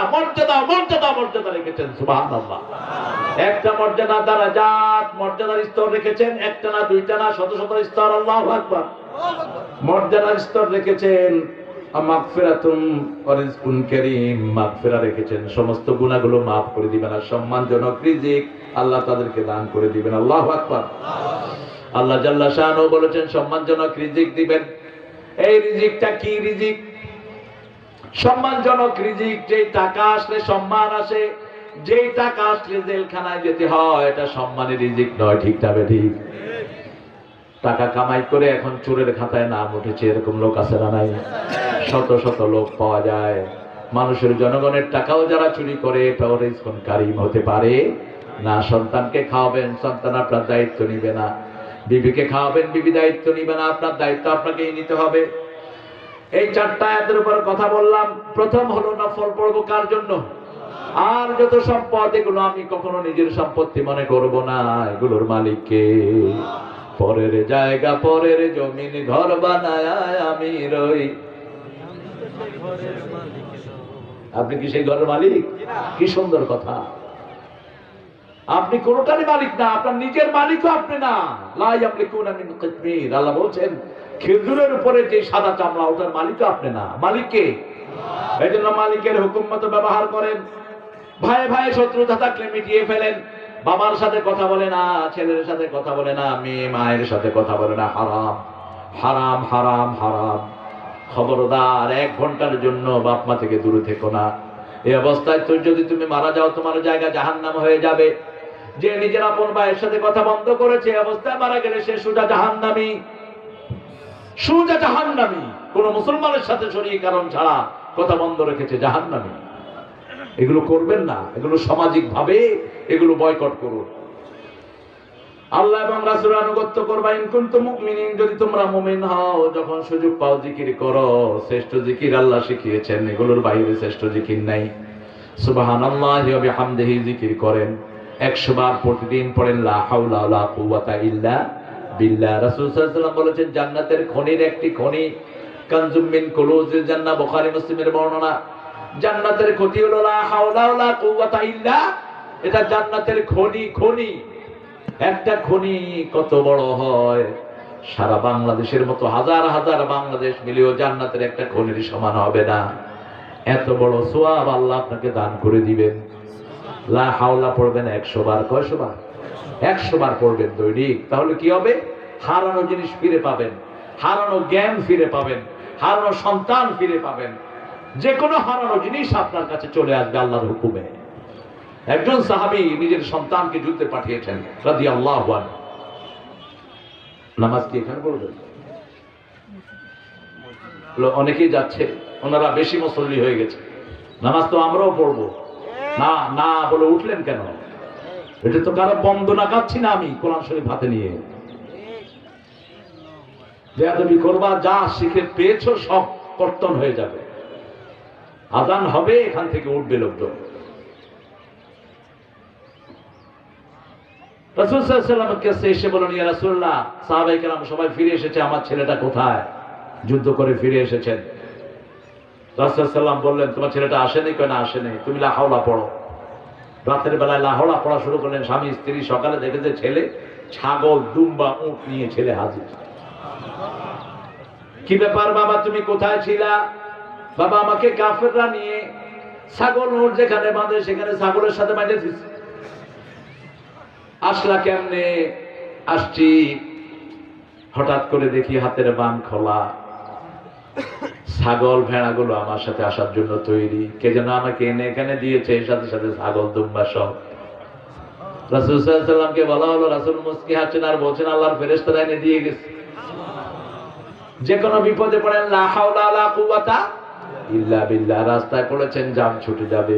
রেখেছেন। সুবহানাল্লাহ। একটা মর্যাদা, দারাজাত, মর্যাদার স্তর রেখেছেন। একটা না, দুইটা না, শত শত স্তর। আল্লাহু আকবার। মর্যাদার স্তর রেখেছেন। মাগফিরাতুন ওয়া রিজকুন কারীম, মাগফিরা রেখেছেন, সমস্ত গুনাহগুলো মাফ করে দিবেন, আর সম্মানজনক রিজিক আল্লাহ তাদেরকে দান করে দিবেন। আল্লাহু আকবার। আল্লাহ জাল্লা শাআনহু বলেছেন সম্মানজনক রিজিক দিবেন। এই রিজিকটা কি রিজিক? সম্মানজনক রিজিক, যেই টাকা আসলে সম্মান আসে, যেই টাকা আসলে জেলখানায় যেতে হয়, এটা সম্মানের রিজিক নয়। ঠিক না বেঠিক? টাকা কামাই করে এখন চোরের খাতায় নাম উঠেছে, এরকম লোক আছে না নাই? শত শত লোক পাওয়া যায়। মানুষের জনগণের টাকাও যারা চুরি করে, এটাও রিজকুন কারীম হতে পারে না। সন্তানকে খাওয়াবেন, সন্তান আপনার দায়িত্ব নিবে না। বিবিকে খাওয়াবেন, বিবি দায়িত্ব নিবে না। আপনার দায়িত্ব আপনাকেই নিতে হবে। এই চারটা আয়াতের উপর কথা বললাম। প্রথম হলো নফল পড়বো কার জন্য? আর যত সম্পদ, এগুলো আমি কখনো নিজের সম্পত্তি মনে করব না, এগুলোর মালিককে। পরের জায়গা, পরের জমিন, ঘর বানায় আমি রই। আপনি কি সেই ঘরের মালিক? কি সুন্দর কথা। আপনি কোনটারই মালিক না, আপনার নিজের মালিকও আপনি না। লা ইয়ামলিকুনা মিন কিতমির। আল্লাহ বলছেন খেজুরের উপরে যে সাদা চামড়া, ওটার মালিকও আপনি না। মালিক কে? এই জন্য মালিকের হুকুম মতো ব্যবহার করেন। ভাই ভাই শত্রুতা থাকলে মিটিয়ে ফেলেন। বাবার সাথে কথা বলে না, ছেলের সাথে কথা বলে না, মেয়ে মায়ের সাথে কথা বলে না। হারাম হারাম হারাম হারাম। খবরদার, 1 ঘন্টার জন্য বাপ মা থেকে দূরে থেকো না। এই অবস্থায় তো যদি তুমি মারা যাও, তোমার জায়গা জাহান্নাম হয়ে যাবে। যে নিজের আপন ভাইয়ের সাথে কথা বন্ধ করেছে, অবস্থায় মারা গেলে সে সোজা জাহান্নামী। সোজা জাহান্নামী। কোন মুসলমানের সাথে শরীর কারণ ছাড়া কথা বন্ধ রেখেছে, জাহান্নামী। এগুলো করবেন না, এগুলো সামাজিক ভাবে এগুলো বয়কট করুন। আল্লাহ এবং রাসূলের আনুগত্য করবা। ইন কুনতুম মুমিনিন, যদি তোমরা মুমিন হও, যখন সুযোগ পাও জিকির করো। শ্রেষ্ঠ জিকির আল্লাহ শিখিয়েছেন, এগুলোর বাইরে শ্রেষ্ঠ জিকির নাই। সুবহানাল্লাহি ওয়া বিহামদিহি জিকির করেন 100 বার প্রতিদিন পড়েন। লা হাওলা ওয়ালা কুওয়াতা ইল্লা বিল্লাহ। রাসূল সাল্লাল্লাহু আলাইহি ওয়াসাল্লাম বলেছেন জান্নাতের খনির একটি খনি, কানজুম মিন কুনুজিল জান্নাহ, বুখারী মুসলিমের বর্ণনা। জান্নাতের খনি হলো লা হাওলা ওয়ালা কুওয়াতা ইল্লা। এটা জান্নাতের খনি। খনি একটা খনি কত বড় হয়, সারা বাংলাদেশের মতো হাজার হাজার বাংলাদেশ মিলেও জান্নাতের একটা খনির সমান হবে না। এত বড় সওয়াব আল্লাহ আপনাকে দান করে দিবেন। লা হাওলা পড়বেন 100 বার। কয়শো বার? 100 বার পড়বেন দৈনিক। তাহলে কি হবে? হারানো জিনিস ফিরে পাবেন, হারানো জ্ঞান ফিরে পাবেন, হারানো সন্তান ফিরে পাবেন। যে কোনো হারানো জিনিস আপনার কাছে চলে আসবে আল্লাহর হুকুমে। একজন সাহাবী নিজের সন্তানকে যুদ্ধে পাঠিয়েছেন রাদিয়াল্লাহু আনহু। নামাজ কি এখানে পড়বেন? অনেকেই যাচ্ছে, ওনারা বেশি মুসল্লি হয়ে গেছে। নামাজ তো আমরাও পড়বো না। না বলে উঠলেন কেন? এটা তো কারো বন্দনা গাচ্ছি না আমি কোরআন শরীফ হাতে নিয়ে। বেয়াদবি করবা, যা শিখে পেয়েছো সব কর্তন হয়ে যাবে। আযান হবে, এখান থেকে উঠবে লোকজন। রাসূল সাল্লাল্লাহু আলাইহি ওয়াসাল্লামের কাছে এসে বলেন, ইয়া রাসূলুল্লাহ, সাহাবায়ে কেরাম সবাই ফিরে এসেছে, আমার ছেলেটা কোথায়? যুদ্ধ করে ফিরে এসেছেন। রাসূল সাল্লাল্লাহু আলাইহি ওয়াসাল্লাম বললেন, তোমার ছেলেটা আসেনি? কেন আসেনি? তুমি লা হাওলা পড়ো। রাতের বেলায় লা হাওলা পড়া শুরু করলেন। স্বামী স্ত্রী সকালে দেখেছে ছেলে ছাগল, দুম্বা, উট নিয়ে ছেলে হাজির। কি ব্যাপার বাবা, তুমি কোথায় ছিলা? বাবা, আমাকে কাফেররা নিয়ে ছাগল ওর যেখানে বাঁধে সেখানে ছাগলের সাথে বাঁধে দিচ্ছে। আসলা কেমনে? আসছি, হঠাৎ করে দেখি হাতের বান খোলা, ছাগল ভেড়াগুলো আমার সাথে আসার জন্য তৈরি। কে যেন আমাকে এনে এখানে দিয়েছে, সাথে সাথে ছাগল দুম্বা সব। রাসূল সাল্লাল্লাহু আলাইহি ওয়াসাল্লামকে বলা হলো, রাসূল মুস্কি হাসছেন আর বলছেন আল্লাহর ফেরেশতারা এনে দিয়ে গেছে। যে কোনো বিপদে পড়েন লা হাওলা ওয়ালা কুওয়াতা ইল্লা বিল্লাহ। রাস্তায় পড়েছেন, জান ছুটে যাবে।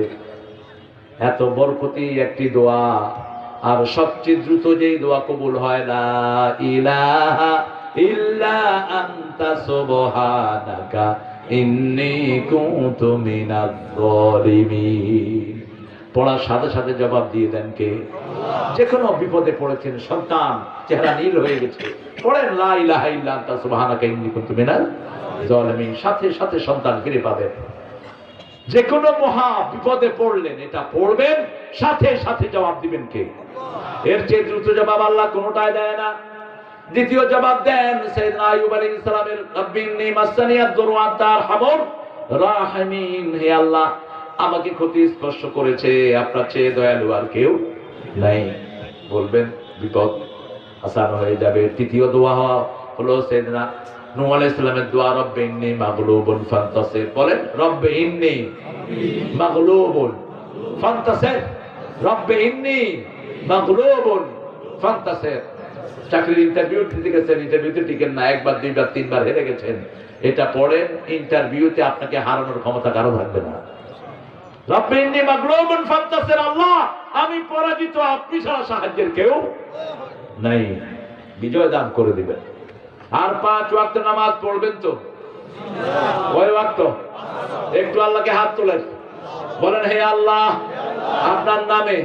এত বরকতি একটি দোয়া। আর সবচেয়ে দ্রুত যেই দোয়া কবুল হয়, লা ইলাহা ইল্লা আনতা সুবহানাকা ইন্নী কুনতু মিনাজ জালিমিন। পড়ার সাথে সাথে জবাব দিয়ে দেন কে? যে কোনো বিপদে পড়েছেন, সন্তান চেহারা নীল হয়ে গেছে, পড়েন লা ইলাহা ইল্লা আনতা সুবহানাকা ইন্নী কুনতু মিনাজ জালিমিন, সাথে সাথে সন্তান ফিরে পাবেন। যে কোনো মহা বিপদে পড়লেন, এটা পড়বেন, সাথে সাথে জবাব দিবেন কে? এর চেয়ে দ্রুত জবাব আল্লাহ কোনটাই দেয় না। দ্বিতীয় জবাব দেন সাইয়েদনা আইয়ুব আলাইহিস সালামের, রাব্বিন্নী মাসানিয়াদ দুরু ওয়া আনতা আরহামুর রাহিমিন। হে আল্লাহ, আমাকে ক্ষতি স্পর্শ করেছে, আপনার চেয়ে দয়ালু আর কেউ নাই। বলবেন বিপদ, আসান হয়ে যাবে। তৃতীয় দোয়া হলো সাইয়েদনা নূহ আলাইহিস সালামের দোয়া, রব্বে ইন্নী মাগলুবুন ফান্তাসির। বলেন রব্বে ইন্নী মাগলুবুন ফান্তাসির, রব্বে ইন্নী মাগলুবুন ফান্তাসির। চাকরির ইন্টারভিউ দিতে গেছেন, ইন্টারভিউতে টিকেন না, একবার দুইবার তিনবার হেরে গেছেন, এটা পড়েন, ইন্টারভিউতে আপনাকে হারানোর ক্ষমতা কারো থাকবে না। রব্বে ইন্নী মাগলুবুন ফান্তাসির, আল্লাহ আমি পরাজিত, আপনি ছাড়া সাহায্যের কেউ নাই, বিজয় দান করে দিবেন। আর 5 ওয়াক্ত নামাজ পড়বেন তো? কয় ওয়াক্ত? একটু আল্লাহকে হাত তোলেন, বলেন হে আল্লাহ আপনার নামে